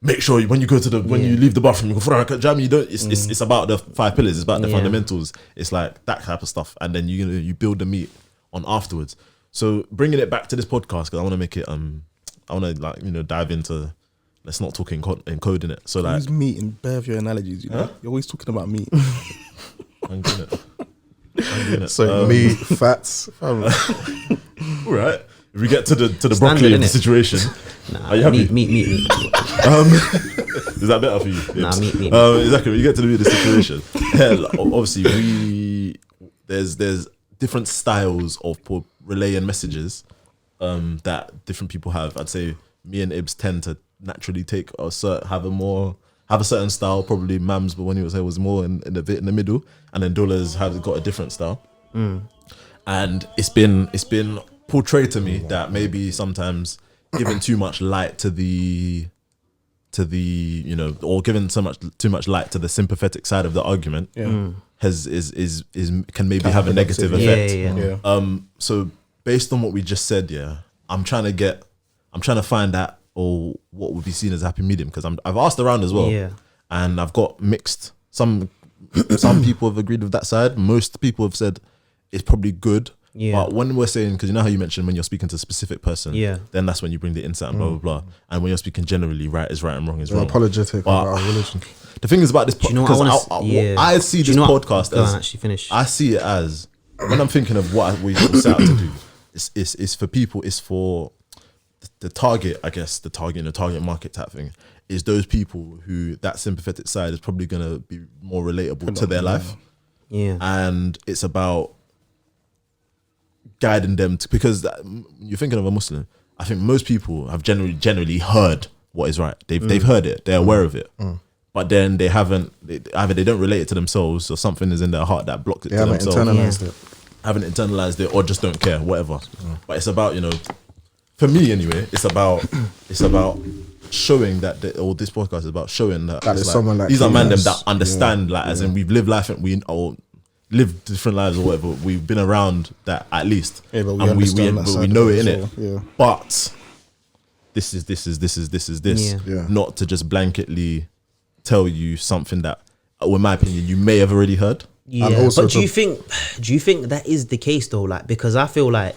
make sure when you go to when you leave the bathroom, you go jam. You don't. It's about the 5 pillars. It's about the fundamentals. It's like that type of stuff, and then you build the meat on afterwards. So bringing it back to this podcast, because I want to make it. I want to dive into. Let's not talk in code in it. So like, Use meat in bare of your analogies. You're always talking about meat. I'm doing it. So me, fats. All right. If we get to the Standard, broccoli of the innit? situation, Nah, are you happy? meat. Is that better for you? Nah, meat. Exactly. When you get to the situation, obviously there's different styles of relaying messages that different people have. I'd say me and Ibs tend to naturally have a certain style. Probably Mams, but when he was here was more in the middle, and then Dula's got a different style. And it's been portrayed to me that maybe sometimes giving too much light to the or giving too much light to the sympathetic side of the argument can maybe have a negative effect. Yeah. So based on what we just said, I'm trying to find out what would be seen as a happy medium, because I've asked around as well, and I've got mixed. Some people have agreed with that side. Most people have said it's probably good. But when we're saying, because you know how you mentioned when you're speaking to a specific person, then that's when you bring the insight and blah blah blah. And when you're speaking generally, right is right and wrong is wrong. Apologetic about our religion. The thing is about this podcast, I see this podcast Go on, as actually finish. I see it as, when I'm thinking of what we set out to do, it's for people, it's for the target, I guess, the target market type thing, is those people who that sympathetic side is probably going to be more relatable to their life. Yeah. And it's about guiding them because you're thinking of a Muslim. I think most people have generally heard what is right. They've heard it. They're aware of it. But then they haven't, either they don't relate it to themselves, or something is in their heart that blocks it to themselves. Haven't internalized it, or just don't care, whatever. But it's about, for me anyway, it's about showing that this podcast is about showing that That is someone like these are man them us. that understand, as in we've lived life and we lived different lives or whatever. We've been around that at least, Yeah, but we and understand that we side know of it it in as it. well, yeah. But this is Yeah. not to just blanketly tell you something that, in my opinion, you may have already heard. Yeah, also but do you think that is the case though? Like, because I feel like,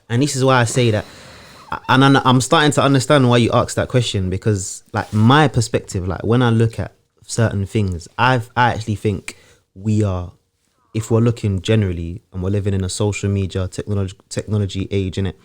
and this is why I say that, and I'm starting to understand why you asked that question, because like my perspective, like when I look at certain things, I actually think we are, if we're looking generally and we're living in a social media technology age, innit,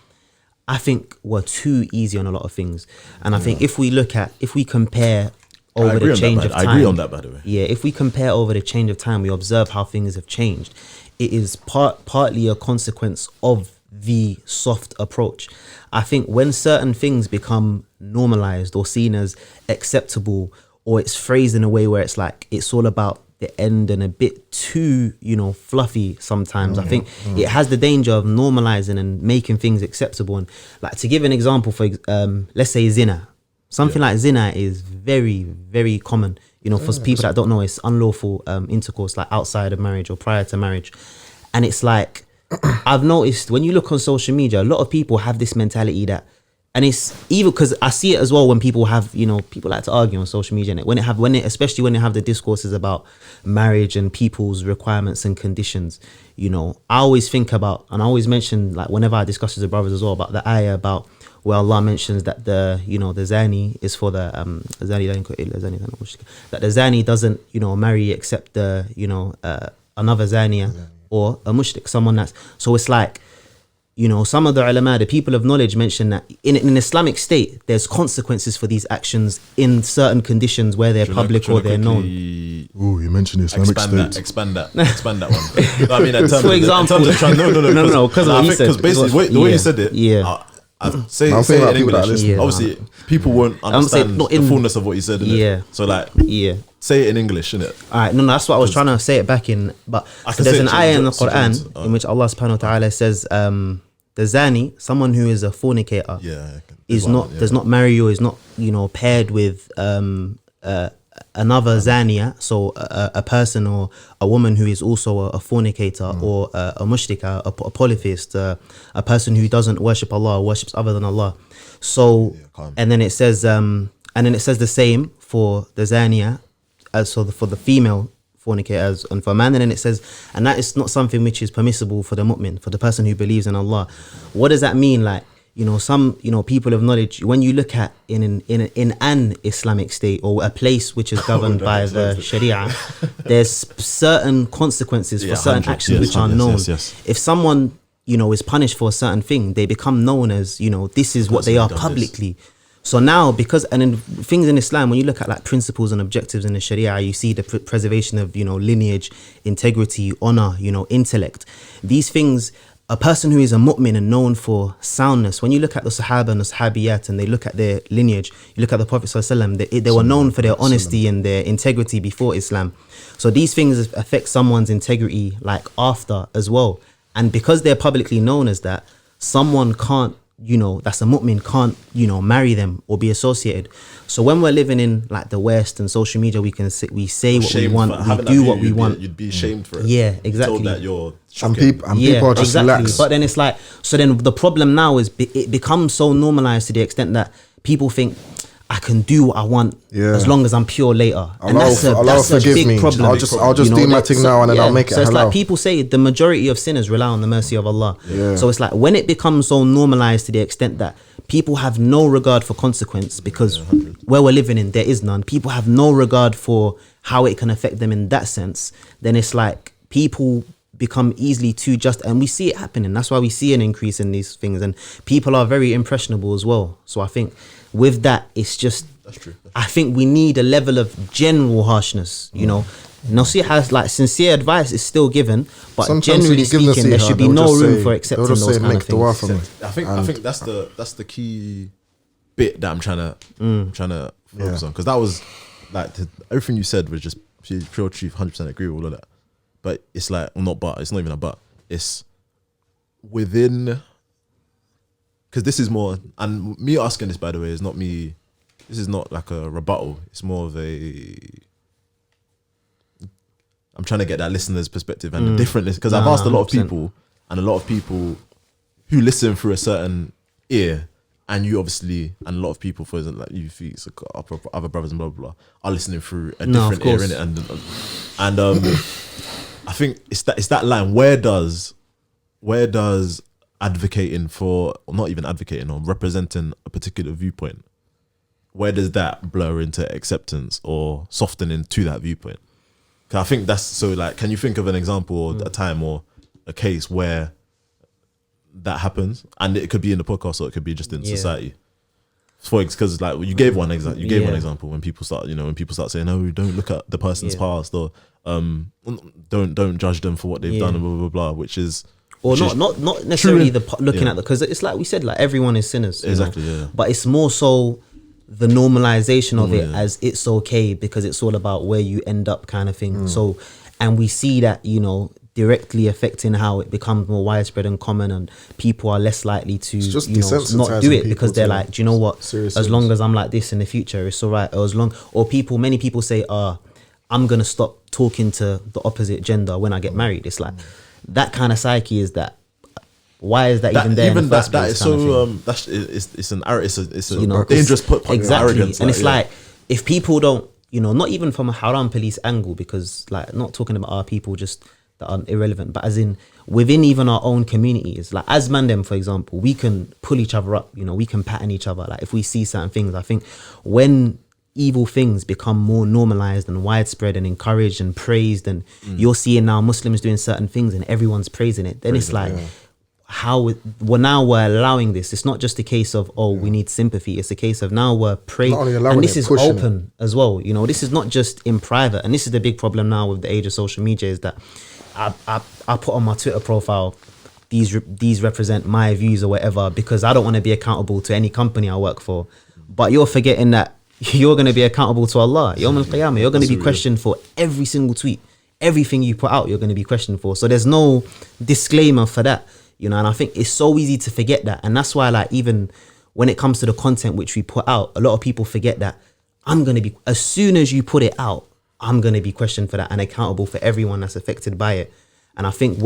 I think we're too easy on a lot of things. And I think if we compare over the change of time. I agree on that, by the way. Yeah, if we compare over the change of time, we observe how things have changed. It is partly a consequence of the soft approach. I think when certain things become normalized or seen as acceptable, or it's phrased in a way where it's like it's all about the end and a bit too, fluffy sometimes. I think it has the danger of normalizing and making things acceptable. And like, to give an example, for let's say zina. Something like zina is very, very common. For people that don't know, it's unlawful intercourse, like outside of marriage or prior to marriage. And it's like, I've noticed when you look on social media, a lot of people have this mentality that, and it's even because I see it as well when people have, people like to argue on social media, and especially when they have the discourses about marriage and people's requirements and conditions. I always think about, and I always mention, like whenever I discuss with the brothers as well, about the ayah about where Allah mentions that the zani is for the zani that the zani doesn't marry except the another zaniya or a mushrik, someone that's, so it's like, some of the ulama, the people of knowledge, mention that in an Islamic state, there's consequences for these actions in certain conditions where they're public or they're known. Oh, you mentioned Islamic State. Expand that one. No, I mean, in terms For example, no, because of what you said. Because basically, the way you said it, say I'm it thinking about in people that are English. listening. Obviously, people won't understand the fullness of what you said. Innit? So like, say it in English, innit? All right, no, that's what I was trying to say it back in. But so there's an ayah in the Quran in which Allah subhanahu wa ta'ala says, the zani, someone who is a fornicator, does not marry or is not paired with another zaniya, so a person or a woman who is also a fornicator or a mushrika, a polytheist, a person who doesn't worship Allah, worships other than Allah. So and then it says the same for the zaniya, for the female fornicators and for a man, and then it says, and that is not something which is permissible for the mu'min, for the person who believes in Allah. What does that mean? Like, some people of knowledge, when you look at in an Islamic state or a place which is governed by the Sharia, there's certain consequences for certain actions which are known. If someone is punished for a certain thing, they become known as this is what they are publicly. So now, and in things in Islam, when you look at like principles and objectives in the Sharia, you see the preservation of lineage, integrity, honor, intellect. These things, a person who is a mu'min and known for soundness, when you look at the Sahaba and the Sahabiyat and they look at their lineage, you look at the Prophet ﷺ, they were known for their honesty and their integrity before Islam. So these things affect someone's integrity like after as well. And because they're publicly known as that, someone can't, that's a mu'min, can't, marry them or be associated. So when we're living in like the West and social media, we say what we want, we do what we want. You'd be ashamed for it. Yeah, exactly. Told that you're and people are just lax. But then it's like, so then the problem now is it becomes so normalized to the extent that people think, I can do what I want as long as I'm pure later. And that's a big problem. I'll just do my thing now and then I'll make it. So it's like people say the majority of sinners rely on the mercy of Allah. Yeah. So it's like when it becomes so normalized to the extent that people have no regard for consequence because where we're living in, there is none. People have no regard for how it can affect them in that sense. Then it's like people become easily too just, and we see it happening. That's why we see an increase in these things, and people are very impressionable as well. So I think with that, it's just, that's true. I think we need a level of general harshness, Nasiha has like sincere advice is still given, but sometimes generally speaking, there should be no room for accepting those kind of things. I think that's the key bit that I'm trying to focus on, because that was like everything you said was just pure truth. 100% agree with all of that. But it's like, it's not even a but. It's within, because this is more, and me asking this, by the way, is not me, this is not like a rebuttal. It's more of I'm trying to get that listener's perspective and the different, because I've asked a lot of people, and a lot of people who listen through a certain ear, and you obviously, and a lot of people, for example, like you, other brothers and blah, blah, blah, are listening through a different ear, innit? And I think it's that line. Where does advocating for, or not even advocating, or representing a particular viewpoint, where does that blur into acceptance or softening to that viewpoint? Because I think that's, so like, can you think of an example or a time or a case where that happens? And it could be in the podcast or it could be just in society. Because like you gave one example, one example when people start, saying, "Oh, don't look at the person's past," or don't judge them for what they've done, and blah blah blah, which is, or not necessarily looking at the, because it's like we said, like everyone is sinners, exactly, but it's more so the normalization of it as it's okay because it's all about where you end up kind of thing. So, and we see that directly affecting how it becomes more widespread and common, and people are less likely to not do it because they're like, do you know what, as long as I'm like this in the future, it's all right. Or many people say, I'm gonna stop talking to the opposite gender when I get married. It's like that kind of psyche is that. Why is that even there? Even that is so. It's a dangerous put. Exactly, arrogance, and it's like if people don't, not even from a haram police angle, because like not talking about our people just that are irrelevant, but as in within even our own communities, like as Mandem, for example, we can pull each other up, you know, we can pattern each other. Like if we see certain things, I think when evil things become more normalized and widespread and encouraged and praised, and you're seeing now Muslims doing certain things and everyone's praising it, then it's like, we're allowing this. It's not just a case of we need sympathy. It's a case of now we're praising, and this is open as well. You know, this is not just in private, and this is the big problem now with the age of social media, is that I put on my Twitter profile, these represent my views or whatever, because I don't want to be accountable to any company I work for. But you're forgetting that you're going to be accountable to Allah. Yawm al-Qiyamah. You're going to be questioned for every single tweet. Everything you put out, you're going to be questioned for. So there's no disclaimer for that. You know, and I think it's so easy to forget that. And that's why, like, even when it comes to the content which we put out, a lot of people forget that I'm going to be, as soon as you put it out, I'm going to be questioned for that and accountable for everyone that's affected by it. And I think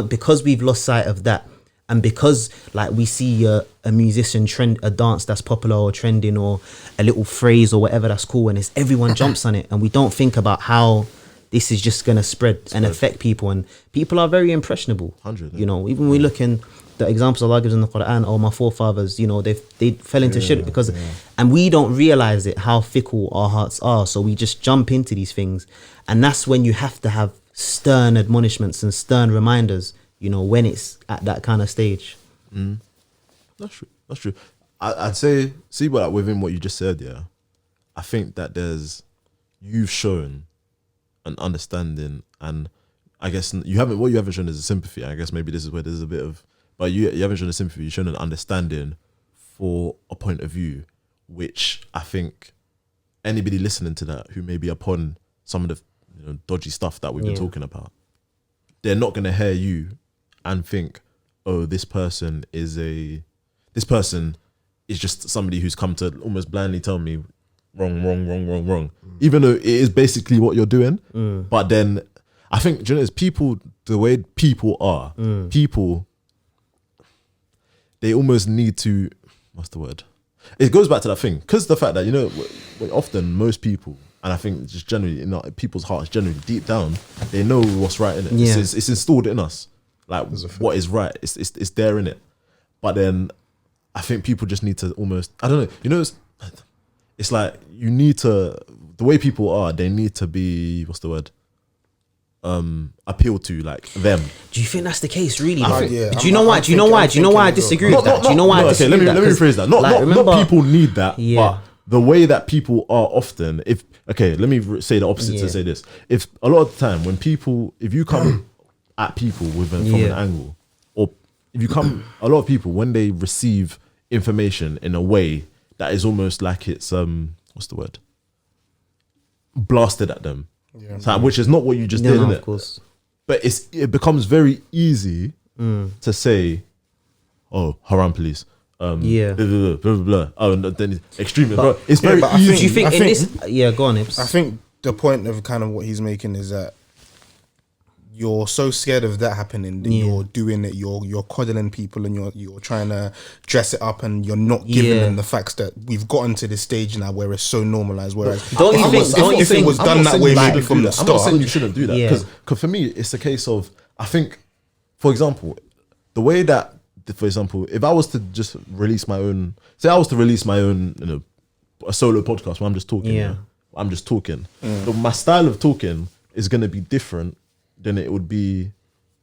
because we've lost sight of that, and because like we see a musician trend, a dance that's popular or trending, or a little phrase or whatever that's cool, and everyone jumps on it, and we don't think about how this is just going to spread and affect people. And people are very impressionable. 100, you know, even when we look in the examples Allah gives in the Quran, my forefathers, you know, they fell into shirk because, and we don't realize it, how fickle our hearts are. So we just jump into these things. And that's when you have to have stern admonishments and stern reminders, you know, when it's at that kind of stage. That's true. I'd say, within what you just said, I think that you've shown an understanding, and I guess what you haven't shown is a sympathy. I guess maybe this is where there's a bit of, but you haven't shown a sympathy, you've shown an understanding for a point of view, which I think anybody listening to that who may be upon some of the dodgy stuff that we've been talking about, they're not going to hear you and think, oh, this person is just somebody who's come to almost blindly tell me wrong. Even though it is basically what you're doing. But then I think, do you know, it's people, the way people are, people, they almost need to, what's the word? It goes back to that thing, because the fact that, you know, often most people, and I think just generally, people's hearts generally deep down, they know what's right in it. Yeah. It's installed in us. Like what is right, it's there in it. But then I think people just need to almost, I don't know, you know, it's like you need to, the way people are, they need to be, what's the word? Appeal to, like, them. Do you think that's the case, really? Do you know why? Do you know why I disagree with that? Do you know why I disagree with that? Let me rephrase that. Not people need that, but the way that people are often, let me say the opposite to say this. If a lot of the time when people, if you come at people from an angle, or if you come, a lot of people, when they receive information in a way that is almost like it's, what's the word? Blasted at them. So, which is not what you just did, no, innit? of course. But it becomes very easy to say, oh, haram police. Blah, blah, blah, blah. Oh, and then extreme. Bro, it's very easy. Do you think in this? Yeah, go on, Ibs. I think the point of kind of what he's making is that you're so scared of that happening that you're doing it, you're coddling people, and you're trying to dress it up, and you're not giving them the facts that we've gotten to this stage now where it's so normalized. Whereas if it was done that way maybe from the start, I'm not saying you shouldn't do that, because for me it's a case of, I think, for example, the way that, for example, if I was to just release my own, say I was to release my own, you know, a solo podcast where I'm just talking, but my style of talking is going to be different than it would be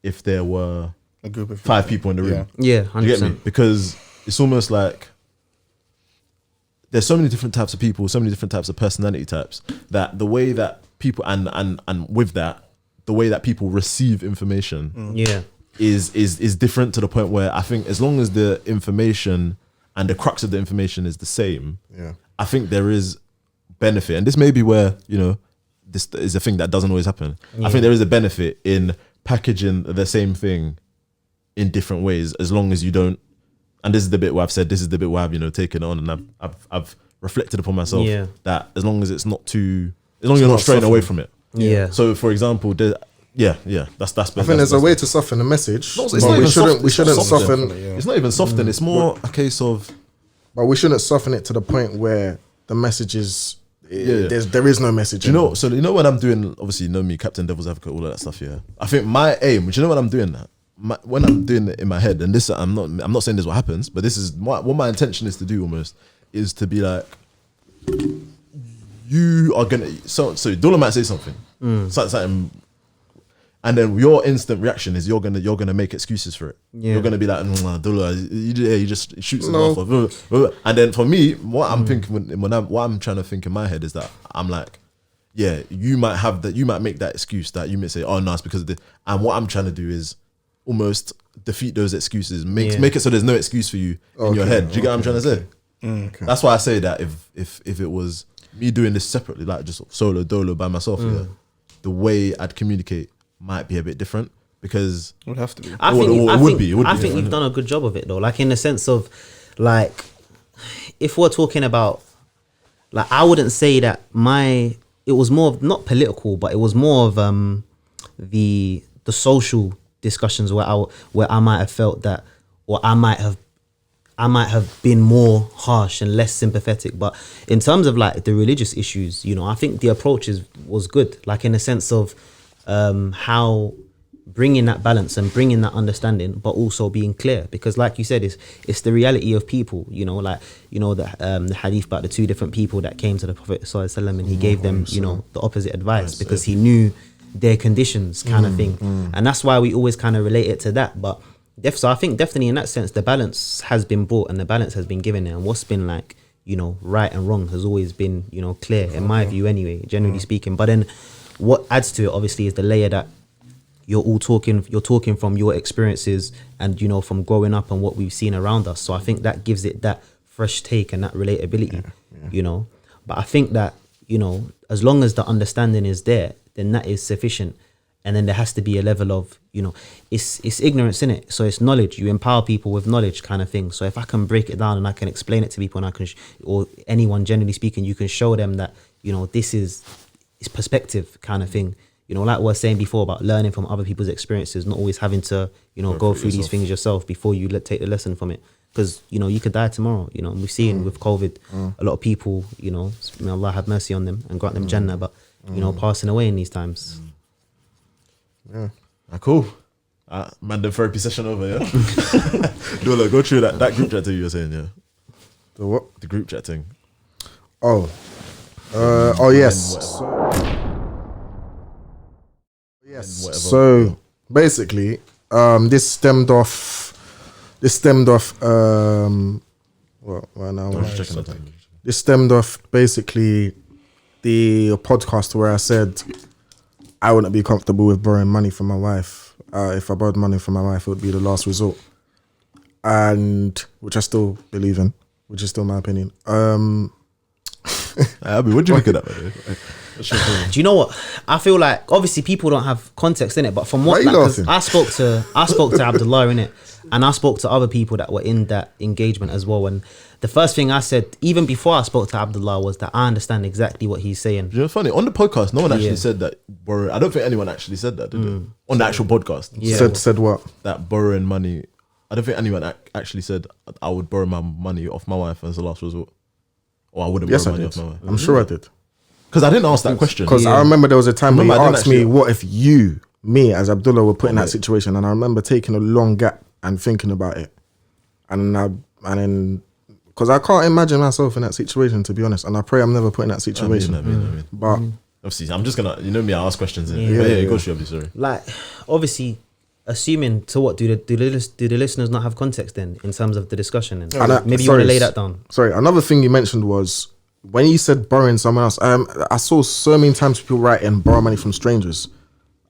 if there were a group of 5 people in the room. Yeah, 100%. Do you get me? Because it's almost like there's so many different types of people, so many different types of personality types, that the way that people, and with that, the way that people receive information is different, to the point where I think as long as the information and the crux of the information is the same, I think there is benefit. And this may be where, you know, this is a thing that doesn't always happen. I think there is a benefit in packaging the same thing in different ways, as long as you don't, and this is the bit where I've said, this is the bit where I've, you know, taken on, and I've reflected upon myself that as long as it's not too, as long as you're not straying away from it. So for example, that's I think there's a way to soften the message. No, we shouldn't soften. It's not even soften. It's more a case of, but we shouldn't soften it to the point where the message is There is no message. Do you know? So you know when I'm doing, obviously, you know me, Captain Devil's Advocate, all of that stuff. Yeah, I think my aim. Do you know when I'm doing that? When I'm doing it in my head, and this, I'm not saying this is what happens, but this is what my intention is to do. Almost is to be like, you are gonna. So Dula might say something, something, and then your instant reaction is you're gonna make excuses for it. Yeah. You're gonna be like, Dula, you just shoots him off. And then for me, what I'm thinking what I'm trying to think in my head is that I'm like, yeah, you might have that. You might make that excuse that you may say, oh no, it's because of this. And what I'm trying to do is almost defeat those excuses. Make it so there's no excuse for you in your head. Do you get what I'm trying to say? Okay. That's why I say that if it was me doing this separately, like just solo dolo by myself, the way I'd communicate might be a bit different because It would have to be. I think you've done a good job of it though. Like in the sense of, like, if we're talking about, like, I wouldn't say that it was more of, not political, but it was more of the social discussions where I might have felt that, or I might have been more harsh and less sympathetic. But in terms of like the religious issues, you know, I think the approach was good, like in the sense of how bringing that balance and bringing that understanding, but also being clear, because like you said, it's the reality of people, you know, like, you know, the hadith about the two different people that came to the Prophet Sallallahu Alaihi Wasallam and he gave them, you know, the opposite advice because he knew their conditions kind of thing. And that's why we always kind of relate it to that. But so I think definitely in that sense, the balance has been brought and the balance has been given there. And what's been like, you know, right and wrong has always been, you know, clear in my view anyway, generally speaking. But then what adds to it obviously is the layer that you're talking from your experiences and, you know, from growing up and what we've seen around us. So I think that gives it that fresh take and that relatability, you know. But I think that, you know, as long as the understanding is there, then that is sufficient. And then there has to be a level of, you know, it's ignorance in it. So it's knowledge. You empower people with knowledge kind of thing. So if I can break it down and I can explain it to people and I can, or anyone generally speaking, you can show them that, you know, this is perspective kind of thing. You know, like we were saying before about learning from other people's experiences, not always having to, you know, go through these things yourself before you take the lesson from it. Because, you know, you could die tomorrow. You know, we've seen with COVID, a lot of people, you know, may Allah have mercy on them and grant them Jannah, but, you know, passing away in these times. Yeah. Cool. Man, the therapy session over, yeah? Dola, go through that group chat thing you were saying, yeah? The what? The group chat thing. Yes. Yes. So basically, this stemmed off. This stemmed off basically the podcast where I said I wouldn't be comfortable with borrowing money from my wife. If I borrowed money from my wife, it would be the last resort, and which I still believe in, which is still my opinion. Abby, what do you think of that, by the way? Do you know what? I feel like obviously people don't have context in it, but from what, like, 'cause I spoke to Abdullah in it, and I spoke to other people that were in that engagement as well. And the first thing I said, even before I spoke to Abdullah, was that I understand exactly what he's saying. You know, funny on the podcast, no one actually said that borrow. I don't think anyone actually said that, did they? On the actual podcast, Said what? That borrowing money. I don't think anyone actually said I would borrow my money off my wife as a last resort, or I wouldn't borrow money off my wife. I'm sure I did. Because I didn't ask that question. Because I remember there was a time when you asked me, what if me as Abdullah were put in that situation? And I remember taking a long gap and thinking about it. And then, because I can't imagine myself in that situation, to be honest. And I pray I'm never put in that situation. I mean. But obviously, I'm just going to, you know me, I ask questions. Go through, sorry. Like, obviously, assuming to what, do the listeners not have context then in terms of the discussion? And maybe you want to lay that down. Sorry, another thing you mentioned was, when you said borrowing someone else, I saw so many times people write and borrow money from strangers.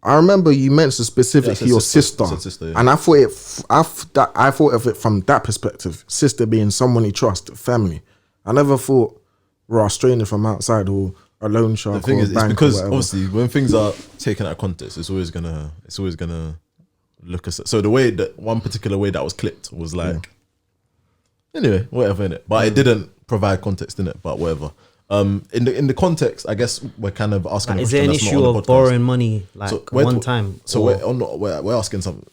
I remember you mentioned specifically your sister, and I thought of it from that perspective. Sister being someone you trust, family. I never thought we're a stranger from outside or a loan shark. The thing is, it's because obviously when things are taken out of context, it's always gonna look at. So the way that one particular way that was clipped was like, anyway, whatever in it, but it didn't provide context in it, but whatever. In the context, I guess we're kind of asking. Is there an issue of borrowing money one time? So we're asking something.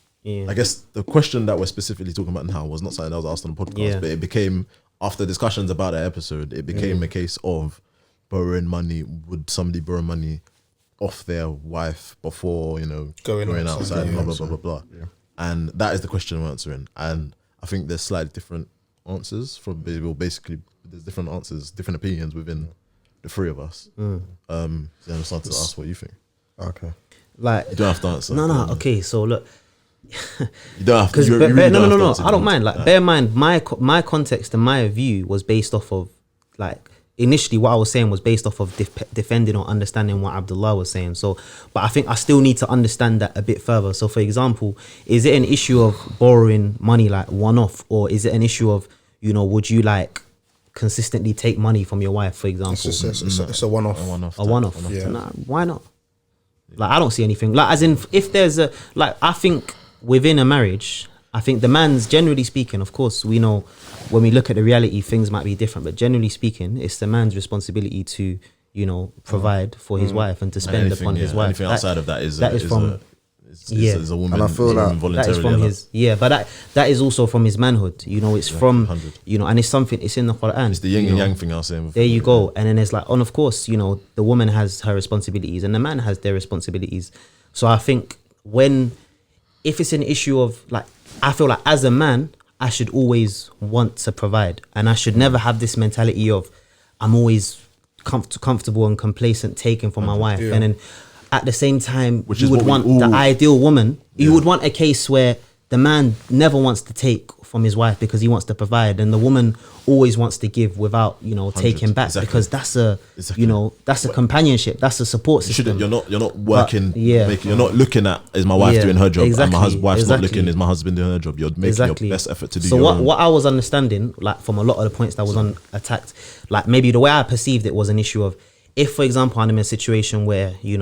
I guess the question that we're specifically talking about now was not something that was asked on the podcast, but it became, after discussions about that episode, it became a case of borrowing money, would somebody borrow money off their wife before, going outside, blah, blah, blah, blah, blah. Yeah. And that is the question I'm answering. And I think there's slightly different answers basically there's different answers, different opinions within the three of us. So I'm starting to ask what you think. Okay. Like, You don't have to answer. no. Okay, so look, You don't have to. because You really don't have to no, answer I don't it. mind. Like, bear in mind, my context and my view was based off of, like, initially what I was saying was based off of defending or understanding what Abdullah was saying. So, but I think I still need to understand that a bit further. So, for example, is it an issue of borrowing money like one off, or is it an issue of, would you like consistently take money from your wife, for example? It's a one-off. A one-off. Yeah. Nah, why not? Like, I don't see anything. Like, as in, if there's a, like, I think within a marriage, I think the man's, generally speaking, of course, we know when we look at the reality, things might be different, but generally speaking, it's the man's responsibility to, provide for his wife and to spend upon his wife. Anything outside of that is a woman. And I feel like that is from his, but that is also from his manhood. It's from, 100. And it's something, it's in the Quran. It's the yin and yang thing I was saying before. There you go. And then there's like, and of course, the woman has her responsibilities and the man has their responsibilities. So I think if it's an issue of, like, I feel like as a man, I should always want to provide, and I should never have this mentality of I'm always comfortable and complacent taking from my wife. And then at the same time, Which you is would what want we all- the ideal woman. You would want a case where the man never wants to take from his wife because he wants to provide, and the woman always wants to give without taking back, exactly. because that's a Exactly. that's a companionship, that's a support You system. shouldn't. You're not working. yeah. You're not looking at is my wife Yeah, doing her job, and my exactly, wife's exactly. not looking is my husband doing her job. You're making your best effort to do. So your own. what I was understanding, like, from a lot of the points that was on attacked, like, maybe the way I perceived it was an issue of, if, for example, I'm in a situation where you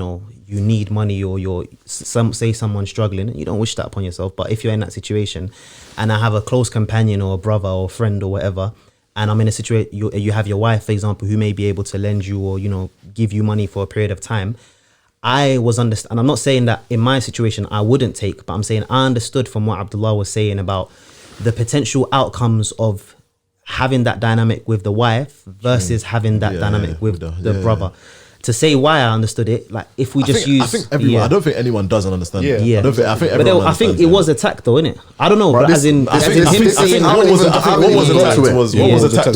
need money, or someone's struggling, you don't wish that upon yourself, but if you're in that situation and I have a close companion or a brother or friend or whatever, and I'm in a situation, you have your wife, for example, who may be able to lend you or give you money for a period of time, I was and I'm not saying that in my situation I wouldn't take, but I'm saying I understood from what Abdullah was saying about the potential outcomes of having that dynamic with the wife versus having that dynamic with the brother. To say why I understood it, like, if we just use, I think everyone. I don't think anyone doesn't understand. Yeah. Yeah. I think but everyone. I think understands it was attacked, though, innit? I don't know, but this- as in, I as think- in I him think- I saying, think- what was I attacked haven't was even got to it. what was attacked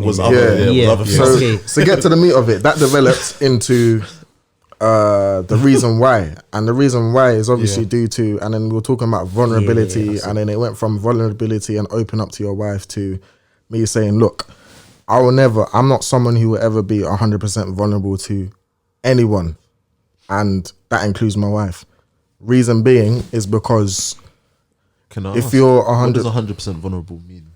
was other Yeah. other So- things. Okay. So get to the meat of it. That developed into the reason why, and the reason why is obviously due to, and then we were talking about vulnerability, and then it went from vulnerability and open up to your wife to me saying, look, I'm not someone who will ever be 100% vulnerable to anyone, and that includes my wife. Reason being is because Can I if ask, you're what does 100, 100% vulnerable mean?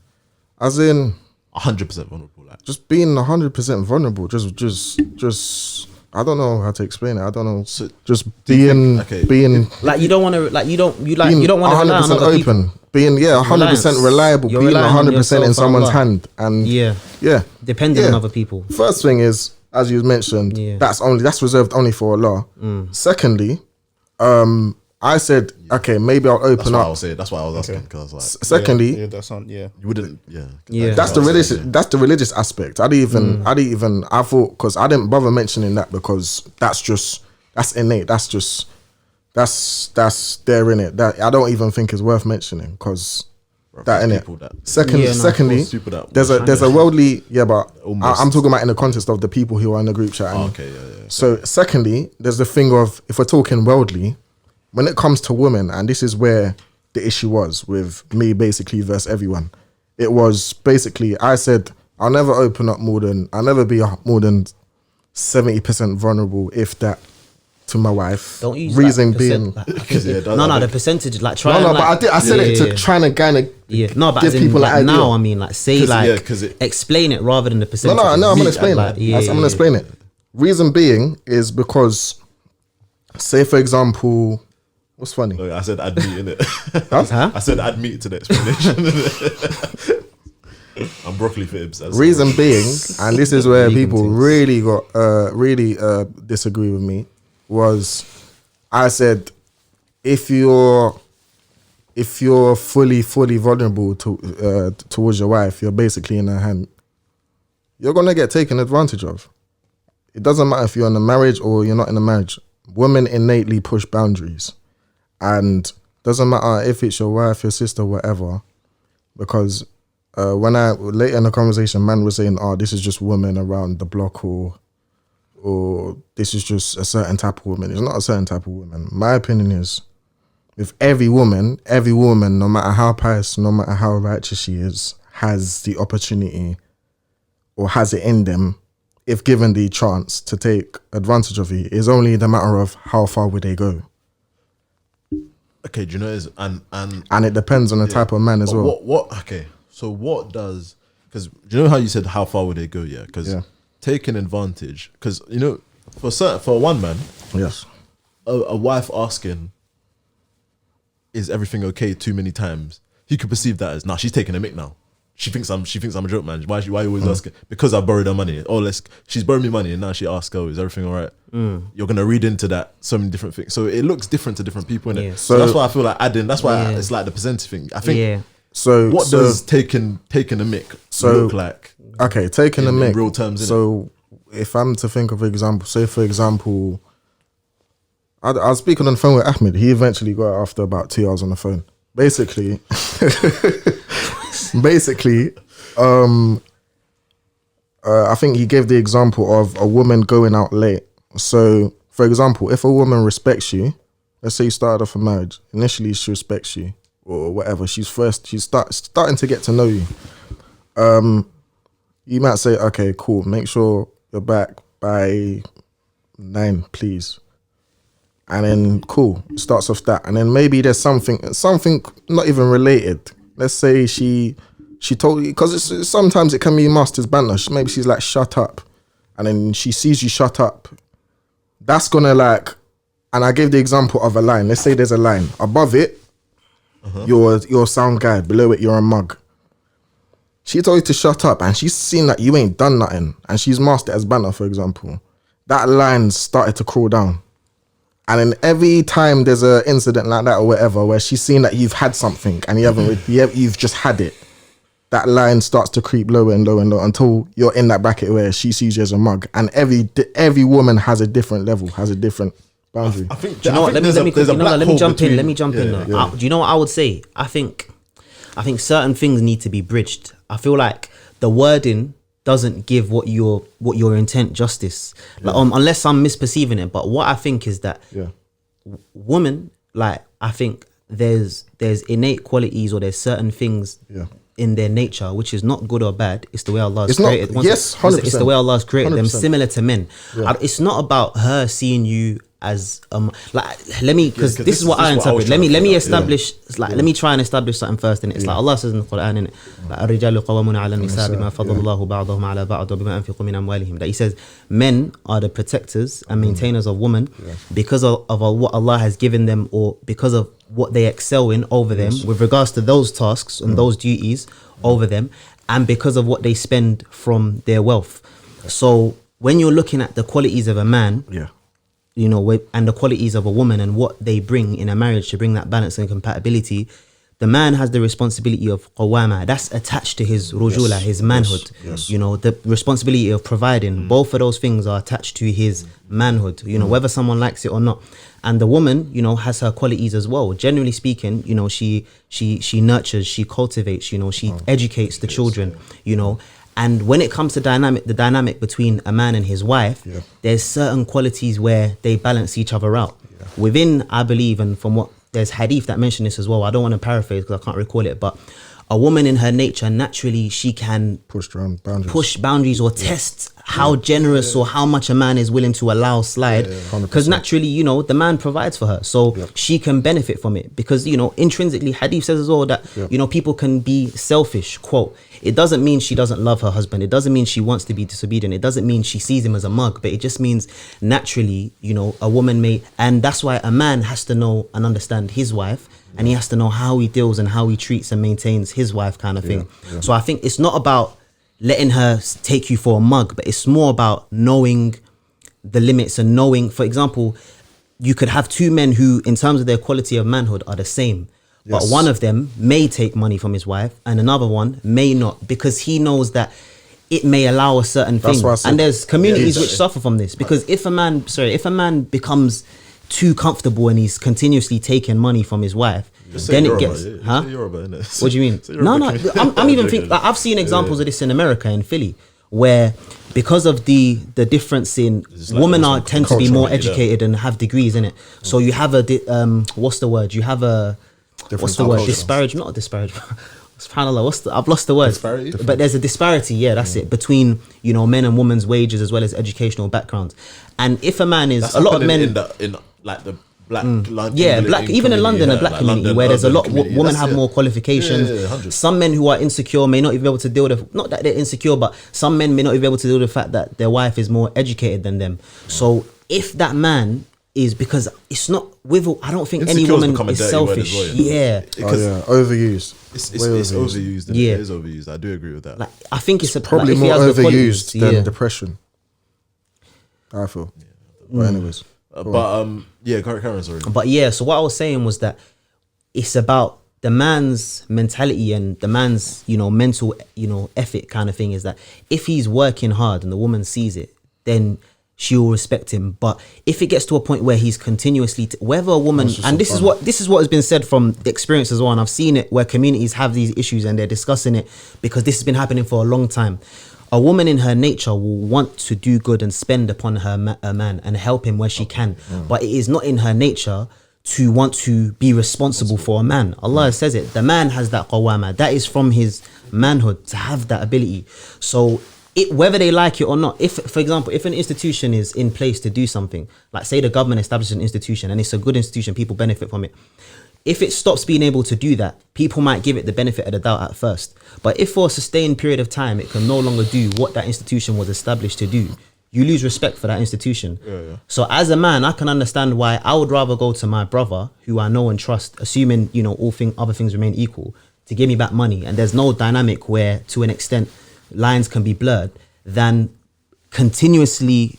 as in 100% vulnerable, like just being 100% vulnerable, just I don't know how to explain it. I don't know. So, Just being okay, being like, you don't want to, like, you don't want to rely on 100% other people. open, being 100% Reliance. reliable, You're being relying on 100% in yourself, someone's Allah. hand, and Yeah, yeah. depending on other people. First thing is, as you mentioned, Yeah. that's reserved only for Allah. Secondly, I said, okay, maybe I'll that's open what I up. was saying. That's why I was asking, because I was like, Secondly, Yeah, that's on. Yeah. you wouldn't, yeah, Yeah. that's the religious. That's the religious aspect. I thought, because I didn't bother mentioning that, because that's innate. That's there in it. That I don't even think is worth mentioning, because that in it. people that- Secondly, Yeah, no, of secondly, course, people that- there's a worldly but Almost. I'm talking about in the context of the people who are in the group chat. Oh, and- okay, yeah. So secondly, there's the thing of, if we're talking worldly, when it comes to women, and this is where the issue was with me basically versus everyone. It was basically, I said, I'll never be more than 70% vulnerable, if that, to my wife. Don't use reason like, being. the percentage, like, try. No, and, but like, I said it to trying to kind of no, but give as in, people like, an idea. now, I mean, like, say, 'Cause, like, yeah, 'cause it- explain it rather than the No, percentage. I'm gonna explain like, it. I'm gonna explain it. Reason being is because, say for example, what's funny? Look, I said add meat in it. Huh? I said add meat to the explanation. I'm broccoli fibs. Reason being, and this is where people really disagree with me, was I said, if you're fully vulnerable towards your wife, you're basically in her hand, you're gonna get taken advantage of. it doesn't matter if you're in a marriage or you're not in a marriage. Women innately push boundaries, and doesn't matter if it's your wife, your sister, whatever. Because when later in the conversation, man was saying, "Oh, this is just women around the block," or this is just a certain type of woman. It's not a certain type of woman. My opinion is, with every woman, no matter how pious, no matter how righteous she is, has the opportunity or has it in them, if given the chance, to take advantage of it. It's only the matter of how far would they go. Okay, do you know is and it depends on the type of man as well. What? Okay, so what does? Because do you know how you said how far would they go? Yeah, because taking advantage. Because you know, for one man, yes, a wife asking, "Is everything okay?" too many times, he could perceive that as, "Nah, she's taking a mick now. She thinks I'm a joke, man. Why you always asking? Because I borrowed her money. Oh, she's borrowed me money, and now she asks, "Oh, is everything all right?" You're gonna read into that so many different things. So it looks different to different people, innit? Yeah. So that's why I feel like adding. That's why it's like the percentage thing. I think. Yeah. So what does taking a mick look like? Okay, taking a mick in real terms. So if I'm to think of example, say for example, I was speaking on the phone with Ahmed. He eventually got it after about 2 hours on the phone. Basically, I think he gave the example of a woman going out late. So, for example, if a woman respects you, let's say you started off a marriage, initially she respects you or whatever, she's starting to get to know you. You might say, okay, cool, make sure you're back by 9, please. And then cool, starts off that. And then maybe there's something not even related. Let's say she told you, because sometimes it can be master's banter. Maybe she's like, shut up. And then she sees you shut up. That's gonna like, and I gave the example of a line. Let's say there's a line. Above it, you're a sound guy. Below it, you're a mug. She told you to shut up and she's seen that you ain't done nothing. And she's mastered as banter, for example. That line started to crawl down. And then every time there's an incident like that or whatever, where she's seen that you've had something and you've just had it, that line starts to creep lower and lower and lower until you're in that bracket where she sees you as a mug. And every woman has a different level, has a different boundary. I think. Do you know what? Let me jump in. Let me jump in. Yeah. Do you know what I would say? I think certain things need to be bridged. I feel like the wording doesn't give what your intent justice, like, unless I'm misperceiving it. But what I think is that women, like, I think there's innate qualities or there's certain things in their nature which is not good or bad. It's the way Allah's created. Yes, 100%. It's the way Allah's created 100%. Them, similar to men. It's not about her seeing you as like, let me, because this is what I interpret. Let me establish, like, let me try and establish something first. And it's like Allah says in the Quran, innit? Like, الرجال قوامون على النساء بما فضل الله بعضهم على بعض وبما أنفقوا من أموالهم. That he says men are the protectors and maintainers of women because of what Allah has given them, or because of what they excel in over them with regards to those tasks and those duties over them, and because of what they spend from their wealth. So when you're looking at the qualities of a man, you know, and the qualities of a woman and what they bring in a marriage to bring that balance and compatibility, the man has the responsibility of qawama. That's attached to his rujula, his manhood. You know, the responsibility of providing. Both of those things are attached to his manhood, you know, whether someone likes it or not. And the woman, you know, has her qualities as well. Generally speaking, you know, she nurtures, she cultivates, you know, she educates the children, you know. And when it comes to the dynamic between a man and his wife, there's certain qualities where they balance each other out. Within, I believe, and from what, there's hadith that mention this as well. I don't want to paraphrase because I can't recall it, but a woman in her nature, naturally, she can push boundaries or test how generous or how much a man is willing to allow slide. Because naturally, you know, the man provides for her. So she can benefit from it. Because, you know, intrinsically, hadith says as well that, you know, people can be selfish, quote. It doesn't mean she doesn't love her husband. It doesn't mean she wants to be disobedient. It doesn't mean she sees him as a mug. But it just means naturally, you know, a woman may, and that's why a man has to know and understand his wife. And he has to know how he deals and how he treats and maintains his wife, kind of thing. So I think it's not about letting her take you for a mug, but it's more about knowing the limits and knowing, for example, you could have two men who, in terms of their quality of manhood, are the same. But one of them may take money from his wife and another one may not, because he knows that it may allow a certain That's thing. why I said- And there's communities Yeah, which suffer from this, because if a man becomes too comfortable and he's continuously taking money from his wife, Just say then it Yoruba, gets, yeah. huh? Say Yoruba, innit? What do you mean? Say No, Yoruba no. community. I'm even thinking. Like, I've seen examples of this in America, in Philly, where because of the difference in It's like women also tend to be culture, more yeah. educated and have degrees in it. So you have what's the word? You have a what's the word? culture. Disparage, not a disparage. SubhanAllah, I've lost the word. Disparity? But there's a disparity, yeah, that's it, between, you know, men and women's wages as well as educational backgrounds. And if a man is That's a lot of happening men in like the black London, yeah, black, even in London, a black like community London where there's a urban lot community, women that's have it. more qualifications. Yeah, 100. Some men who are insecure may not even be able to deal with, not that they're insecure, but some men may not even be able to deal with the fact that their wife is more educated than them. So if that man is, because it's not with, I don't think any Insecure's woman become a is dirty word selfish. as well, Yeah. Because Overused. it's Way overused. innit? Yeah. It is overused. I do agree with that. Like, I think it's Probably like, if he more has the qualities, overused than yeah. depression. I feel. But anyways, Karen, sorry. But yeah, so what I was saying was that it's about the man's mentality and the man's, you know, mental, you know, ethic kind of thing, is that if he's working hard and the woman sees it, then she will respect him. But if it gets to a point where he's continuously, whether a woman, and this is what has been said from experience as well, and I've seen it where communities have these issues and they're discussing it because this has been happening for a long time. A woman in her nature will want to do good and spend upon her man and help him where she can. But it is not in her nature to want to be responsible for a man. Allah says it. The man has that qawama. That is from his manhood to have that ability. So whether they like it or not, if, for example, if an institution is in place to do something, like say the government establishes an institution and it's a good institution, people benefit from it. If it stops being able to do that, people might give it the benefit of the doubt at first. But if for a sustained period of time, it can no longer do what that institution was established to do, you lose respect for that institution. So as a man, I can understand why I would rather go to my brother, who I know and trust, assuming, you know, other things remain equal, to give me back money. And there's no dynamic where, to an extent, lines can be blurred, than continuously,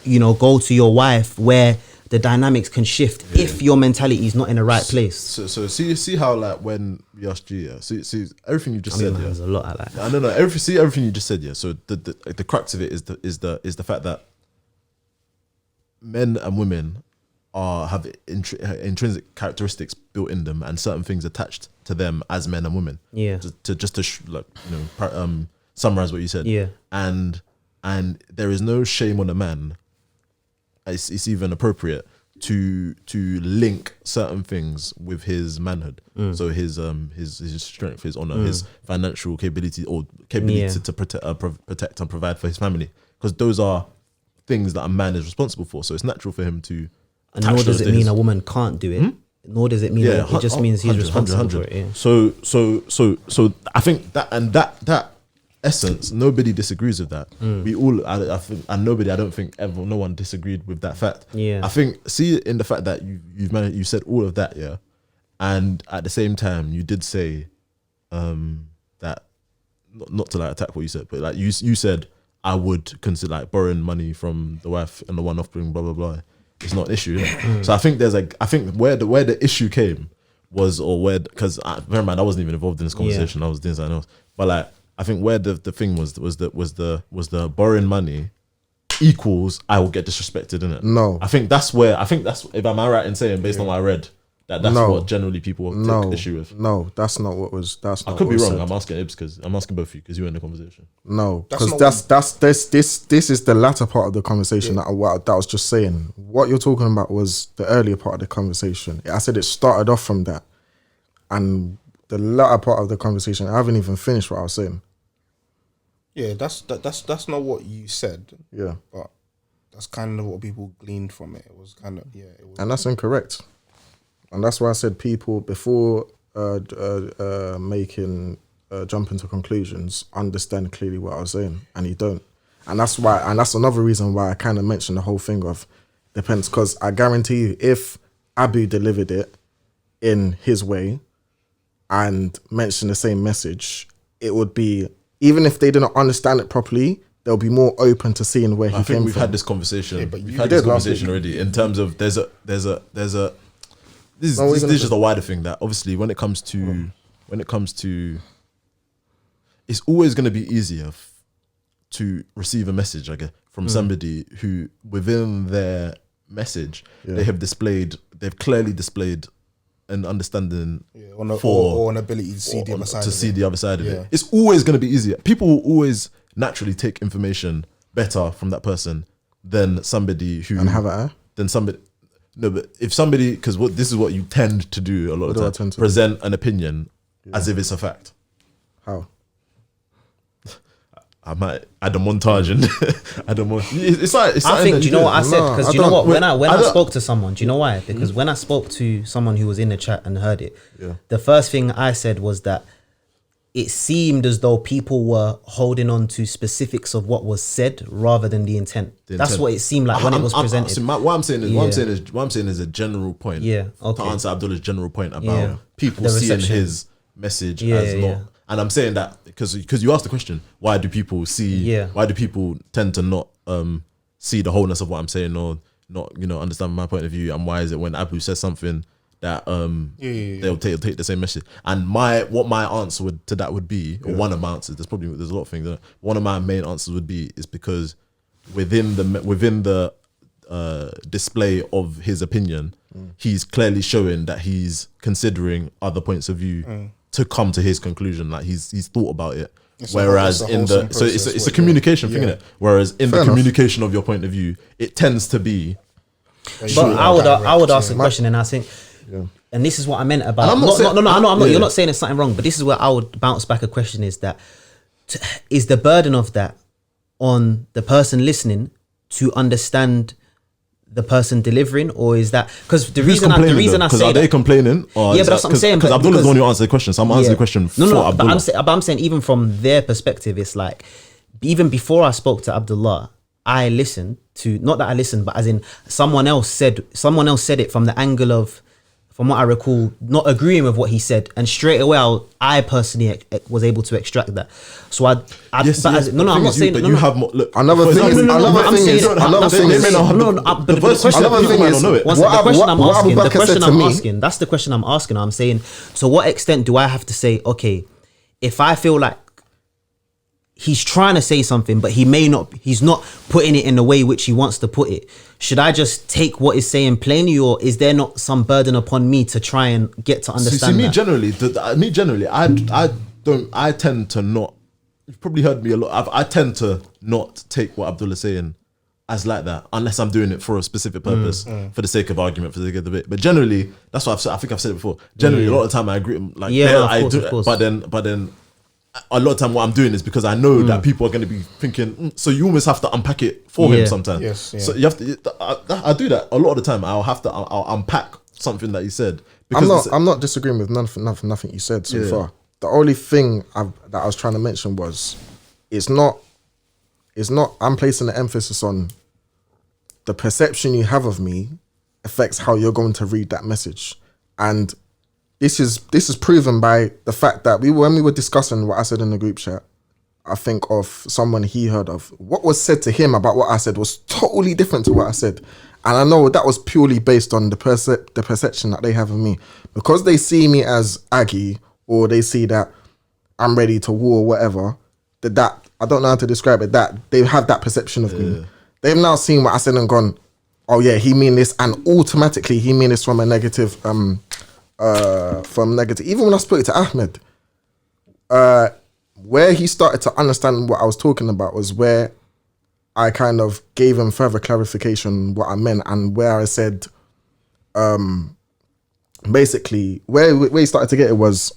you know, go to your wife where the dynamics can shift if your mentality is not in the right place. So see how, like, when we asked you, see everything you just said, There's a lot I like. I don't know. Everything you just said, yeah. So the crux of it is the fact that men and women have intrinsic characteristics built in them and certain things attached to them as men and women. Yeah. Summarize what you said. Yeah. And there is no shame on a man. It's even appropriate to link certain things with his manhood. So his strength, his honor, his financial capability to protect and provide for his family, because those are things that a man is responsible for. So it's natural for him to. And nor does it mean a woman can't do it. Nor does it mean that it just means he's responsible for it. Yeah. So I think that essence, nobody disagrees with that. We all, I think, and I don't think no one disagreed with that fact. Yeah. I think, see, in the fact that you said all of that, yeah, and at the same time you did say that, not to like attack what you said, but like you said, I would consider like borrowing money from the wife and the one offspring, blah blah blah. It's not an issue. So I think where the issue came was, because bear in mind, I wasn't even involved in this conversation. I was doing something else. But like, I think where the thing was the borrowing money equals I will get disrespected, innit? No. I think that's if I'm right in saying, based on what I read, that's what generally people take issue with. No, that's not what was. That's not. I could be what wrong. was said. I'm asking Ibs because I'm asking both of you because you were in the conversation. No, That's because not this is the latter part of the conversation that I was just saying. What you're talking about was the earlier part of the conversation. I said it started off from that, and the latter part of the conversation, I haven't even finished what I was saying. Yeah, that's not what you said. Yeah, But that's kind of what people gleaned from it. It was kind of it was. and that's incorrect. And that's why I said people before making jumping to conclusions, understand clearly what I was saying, and you don't. And that's why, and that's another reason why I kind of mentioned the whole thing of depends, because I guarantee you, if Abu delivered it in his way and mentioned the same message, it would be, even if they didn't understand it properly, they'll be more open to seeing where he I came think we've from. had this conversation. but We've you had did this last conversation week. already in terms of there's a this No, we're is gonna just a wider thing that obviously when it comes to it's always going to be easier to receive a message, I guess, from somebody who within their message they've clearly displayed an understanding or an ability to see the other side. The other side of it. It's always going to be easier. People will always naturally take information better from that person than somebody who than somebody. No, but if somebody, because this is what you tend to do a lot of times, present an opinion as if it's a fact. How? I might add a montage and add a montage. It's like I think. Do you know what I said? Because you know what? When I spoke to someone, do you know why? Because when I spoke to someone who was in the chat and heard it, the first thing I said was that it seemed as though people were holding on to specifics of what was said rather than the intent. That's what it seemed like when it was presented. What I'm saying is a general point. Yeah. Okay. To answer Abdullah's general point about people seeing his message as not. And I'm saying that because you asked the question, why do people tend to not see the wholeness of what I'm saying or not, understand my point of view, and why is it when Abu says something that they'll take the same message? And what my answer to that would be, or one of my answers, there's a lot of things. One of my main answers would be is because within the display of his opinion, he's clearly showing that he's considering other points of view to come to his conclusion. Like he's thought about it. Whereas it's a communication thing, innit? Whereas in the communication of your point of view, it tends to be. But I would ask a question, and I think, and this is what I meant about. I'm not. You're not saying there's something wrong, but this is where I would bounce back a question: is that is the burden of that on the person listening to understand the person delivering, or is that because the reason I say are they complaining? Or but that's what I'm saying. Because Abdullah's the one who answered the question, so I'm answering the question for Abdullah. But I'm saying even from their perspective, it's like even before I spoke to Abdullah, I listened to, not that I listened, but as in someone else said it from the angle of, from what I recall, not agreeing with what he said, and straight away I personally was able to extract that. So I'm not saying. But you have more. Look, another thing is, that's the question I'm asking. I'm saying, to what extent do I have to say, okay, if I feel like he's trying to say something, but he's not putting it in the way which he wants to put it, should I just take what he's saying plainly, or is there not some burden upon me to try and get to understand that? Me generally, I tend to not, you've probably heard me a lot, I tend to not take what Abdullah's saying as like that, unless I'm doing it for a specific purpose, for the sake of argument, for the sake of debate. But generally, that's what I've said. I think I've said it before. Generally, a lot of the time I agree. Of course. But then a lot of time what I'm doing is because I know that people are going to be thinking, so you almost have to unpack it for him sometimes. Yes, yeah. So you have to. I do that a lot of the time. I'll unpack something that he said. I'm not disagreeing with nothing you said so far. The only thing that I was trying to mention was, it's not. I'm placing the emphasis on the perception you have of me affects how you're going to read that message, and this is proven by the fact that when we were discussing what I said in the group chat, I think of someone he heard of. What was said to him about what I said was totally different to what I said. And I know that was purely based on the perception that they have of me. Because they see me as Aggie, or they see that I'm ready to war or whatever, that I don't know how to describe it, that they have that perception of me. They've now seen what I said and gone, oh yeah, he mean this, and automatically he mean this from a negative even when I spoke to Ahmed, where he started to understand what I was talking about was where I kind of gave him further clarification what I meant, and where I said basically where he started to get it was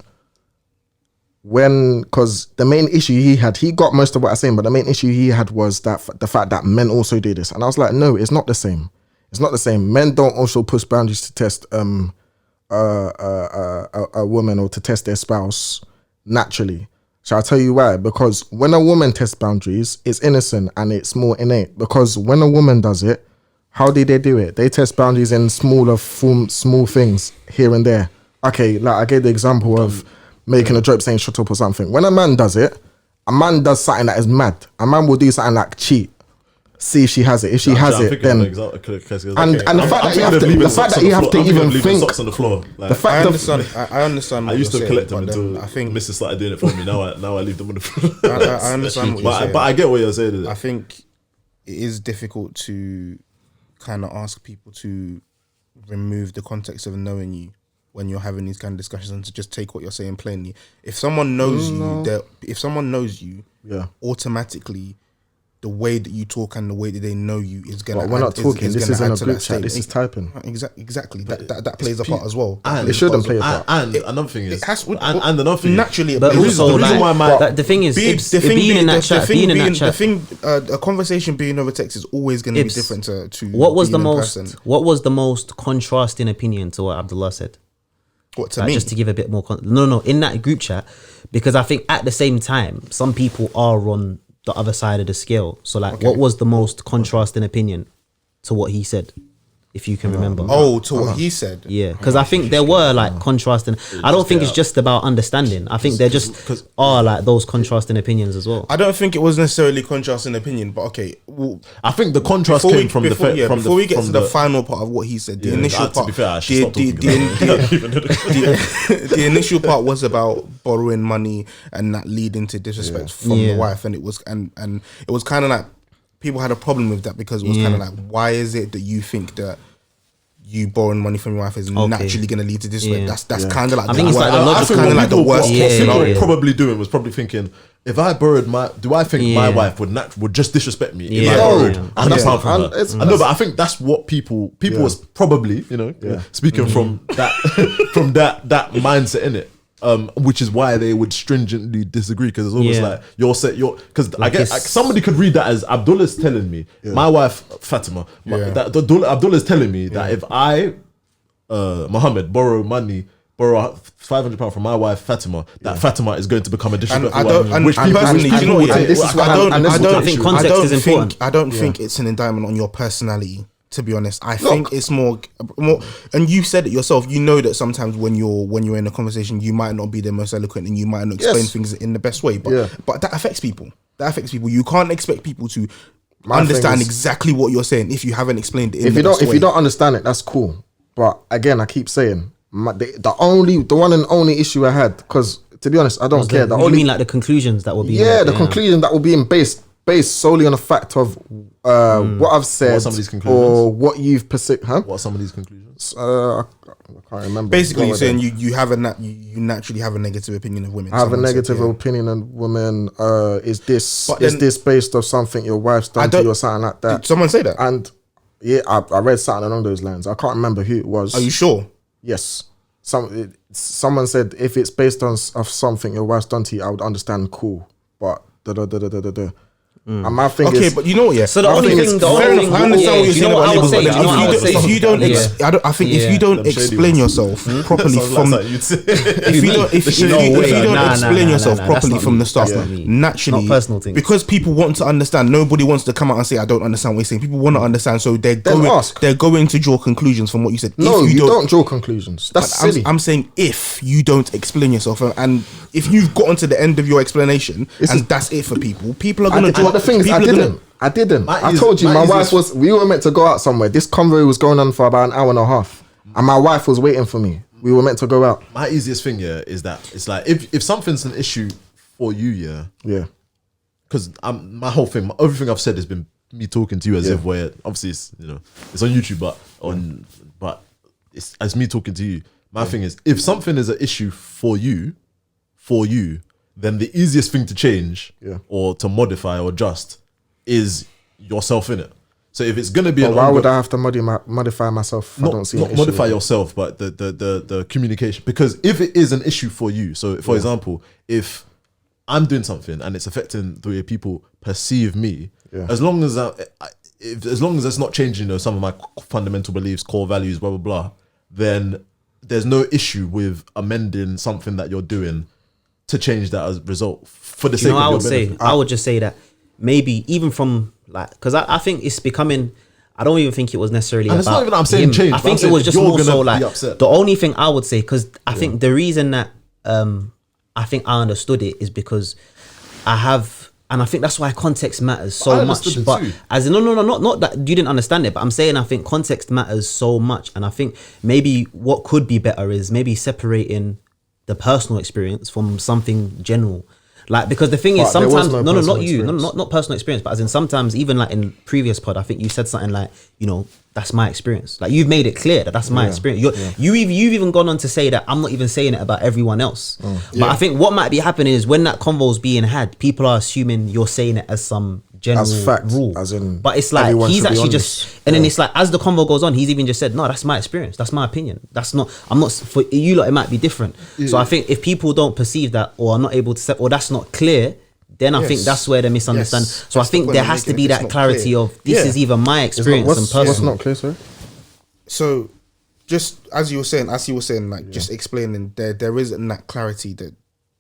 because the main issue he got most of what I was saying, but the main issue he had was that the fact that men also do this, and I was like, no, it's not the same. Men don't also push boundaries to test a woman or to test their spouse naturally. Shall I tell you why? Because when a woman tests boundaries, it's innocent and it's more innate. Because when a woman does it, how do they do it? They test boundaries in small things here and there. Okay, like I gave the example of making a joke saying shut up or something. When a man does it, a man does something that is mad. A man will do something like cheat. see if she has it. If she has it, then and the fact that you have to even think socks on the floor. Like, the fact I understand. I used to collect them but until I think Mrs. started doing it for me. Now I leave them on the floor. I understand what you're saying. But I get what you're saying. I think it is difficult to kind of ask people to remove the context of knowing you when you're having these kind of discussions and to just take what you're saying plainly. If someone knows you, automatically the way that you talk and the way that they know you is gonna. But we're not talking. This isn't a group chat. This is typing. Exactly. That plays a part as well. And it shouldn't play a part. And another thing is, and another thing naturally. But also, the thing is, being in that chat, a conversation being over text is always going to be different to. What was the most contrasting opinion to what Abdullah said? What to me? Just to give a bit more. No, in that group chat, because I think at the same time, some people are on the other side of the scale. So what was the most contrasting opinion to what he said, if you can remember? To what he said? Yeah, because I think there were contrasting. I don't think it's just about understanding. I think there just are those contrasting opinions as well. I don't think it was necessarily contrasting opinion, but okay. Well, I think the contrast came from before we get to the final part of what he said. The initial part. To be fair, I should stop talking. The initial part was about borrowing money and that leading to disrespect from the wife, and it was and it was kind of like people had a problem with that because it was kind of like, why is it that you think that you borrowing money from your wife is naturally going to lead to disrespect? That's kind of like, I think it's the worst case scenario. Probably doing was probably thinking, if I borrowed my wife would just disrespect me if I borrowed £100 from her? I know, but I think that's what people was probably speaking from that that mindset in it. Which is why they would stringently disagree, because it's almost like because I guess somebody could read that as Abdullah's telling me, my wife Fatima, Abdullah's telling me that if I Muhammad borrow £500 from my wife Fatima, that Fatima is going to become a disrespectful woman. Which people would take. I think context is important. I don't think it's an indictment on your personality. To be honest, I think it's more, and you said it yourself. You know that sometimes when you're in a conversation, you might not be the most eloquent and you might not explain things in the best way. But that affects people. You can't expect people to understand exactly what you're saying if you haven't explained it. If you don't understand it, that's cool. But again, I keep saying the one and only issue I had, because to be honest, I don't care. You mean like the conclusions that will be? Yeah, the conclusion that will be based solely on the fact of what I've said or what you've perceived. What are some of these conclusions? I can't remember. Basically, you're saying you naturally have a negative opinion of women. I have a negative opinion of women. Is this based on something your wife's done to you or something like that? Did someone say that? And I read something along those lines. I can't remember who it was. Are you sure? Yes. Someone said if it's based on something your wife's done to you, I would understand. Cool, but And my thing is, but you know what? Yeah. So the only thing, I understand what you're saying about I would say, if you don't, if you don't explain yourself properly from, if you don't explain yourself properly from the start, naturally, because people want to understand. Nobody wants to come out and say, "I don't understand what you're saying." People want to understand, so they're going to draw conclusions from what you said. No, you don't draw conclusions. That's silly. I'm saying if you don't explain yourself, and if you've gotten to the end of your explanation, and that's it for people, people are going to draw. The thing is, I didn't. I told you, my wife was. We were meant to go out somewhere. This convo was going on for about an hour and a half, and my wife was waiting for me. We were meant to go out. My easiest thing, is that it's like if something's an issue for you, because my whole thing, everything I've said has been me talking to you as if we're obviously it's on YouTube, but it's me talking to you. My thing is, if something is an issue for you, then the easiest thing to change or to modify or adjust is yourself in it. So if it's gonna be, why would I have to modify myself? Not modify yourself, but the communication. Because if it is an issue for you, so for example, if I'm doing something and it's affecting the way people perceive me, as long as it's not changing, some of my fundamental beliefs, core values, blah blah blah, then there's no issue with amending something that you're doing to change that as a result for the sake of your benefit. I would just say that maybe even from because I think it's becoming. I don't even think it was necessarily. And it's not even that I'm saying change. I think it was just more so the only thing I would say, because I think the reason that I think I understood it is because I have And I think that's why context matters I so understood much. it But too. as in, no, not that you didn't understand it, but I'm saying I think context matters so much. And I think maybe what could be better is maybe separating the personal experience from something general. Like, because the thing is, But there was sometimes no not personal you, experience. not personal experience, but as in sometimes even like in previous pod, I think you said something like, that's my experience. Like, you've made it clear that that's my experience. You've even gone on to say that I'm not even saying it about everyone else. But I think what might be happening is when that convo's being had, people are assuming you're saying it as some general As fact, rule. as in but it's like everyone he's should be actually on just, this. and then it's like as the convo goes on, he's even just said, no, that's my experience, that's my opinion. That's not, I'm not, for you lot it might be different. So I think if people don't perceive that or are not able to set, or that's not clear, then I think Yes. that's where the misunderstanding. Yes. So I That's the think point there I'm has to making. be If it's that not clarity clear. of this is either my experience and What's personal. not clear, sorry? So, just as you were saying, like just explaining, there isn't that clarity that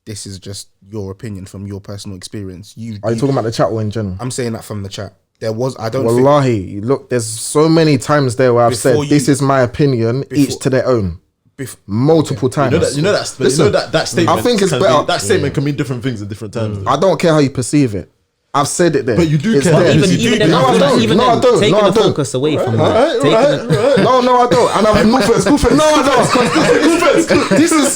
this is just your opinion from your personal experience. Are you talking about the chat or in general? I'm saying that from the chat. There was, I don't think, Wallahi, look, there's so many times there where I've said, Before you- this is my opinion, each before- to their own. bef- Multiple times. Listen, that statement. I think it's can better. That statement can mean different things at different times. I don't care how you perceive it. I've said it there. But you do It's care. there. Even- Even then, No, I don't. even No, then, I don't. taking No, I the don't. focus away from that. Taking the- No, I don't. And I'm no, I don't. This is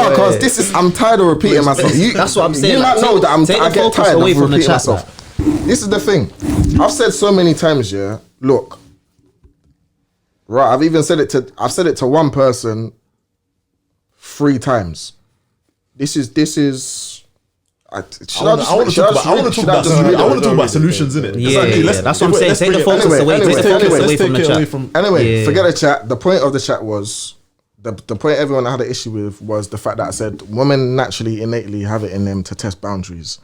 because this is. I'm tired of repeating myself. That's what I'm saying, You like, might know that take I the get focus tired away of from the repeating chat, myself. This is the thing. I've said so many times. Yeah, look. Right, I've said it to one person 3 times. This is. I want to talk about solutions in it. Yeah, that's what I'm saying. Take the focus away. Take the focus away from the chat. Anyway, Yeah. forget the chat. The point of the chat was the point everyone had an issue with was the fact that I said women naturally, innately have it in them to test boundaries,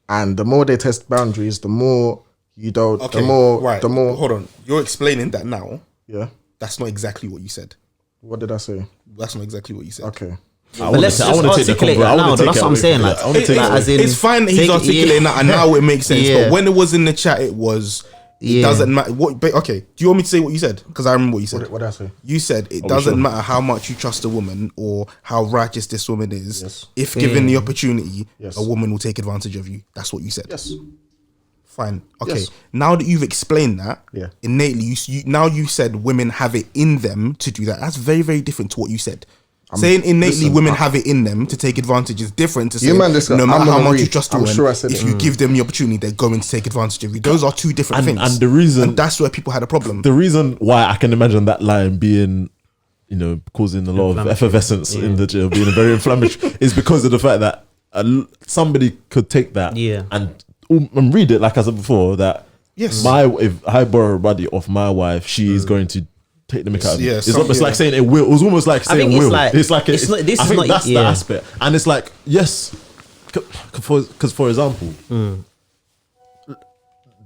and the more they test boundaries, the more you don't. Okay, the more. right. The more. Hold on. You're explaining that now. Yeah. That's not exactly what you said. What did I say? That's not exactly what you said. Okay. But let's just articulate that now. That's what I'm saying. Like, as in, It's fine that he's take it- articulating that, and now it makes sense. Yeah. But when it was in the chat, it was. It Yeah. doesn't matter. What? But okay. Do you want me to say what you said? Because I remember what you said. What did I say? You said it doesn't matter how much you trust a woman or how righteous this woman is. Yes. If given the opportunity, Yes. a woman will take advantage of you. That's what you said. Yes. Fine. Okay. Yes. Now that you've explained that, Yeah. innately, you said women have it in them to do that. That's very, very different to what you said. Saying innately listen, women have it in them to take advantage is different to You saying man, this guy, no matter I'm how gonna much you read. trust a I'm woman, sure I said if it. you give them the opportunity, they're going to take advantage of you. Those are two different things. And the reason- and that's where people had a problem. The reason why I can imagine that line being, causing a lot of effervescence in the jail, being very inflammatory, is because of the fact that somebody could take that and read it, like I said before, that Yes. if I borrow a body off my wife, she is going to take the mick out of me. Yeah, It's like saying it will. It was almost like I saying think it's will. like- It's like it's not- this I is think not- that's the yeah. aspect, and it's like yes, because for example.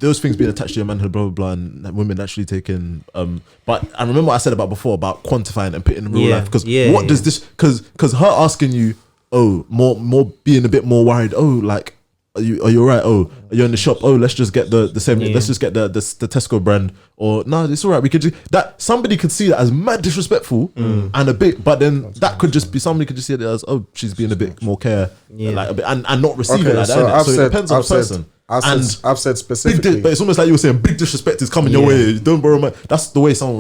Those things being attached to your manhood, blah blah blah, and women actually taking. But I remember what I said about before about quantifying and putting in real Yeah, life. Because yeah, what yeah. does this? Because her asking you, more being a bit more worried. Like, are you alright? Are you in the shop? Let's just get the same. Yeah. Let's just get the Tesco brand. Or no, it's alright. We could do that. Somebody could see that as mad disrespectful and a bit, but then that could just be somebody could just see it as she's being a bit more care, like a bit, and not receive it like that. innit? So it depends on the person. I've said specifically. But it's almost like you were saying big disrespect is coming your way. Don't borrow my. That's the way someone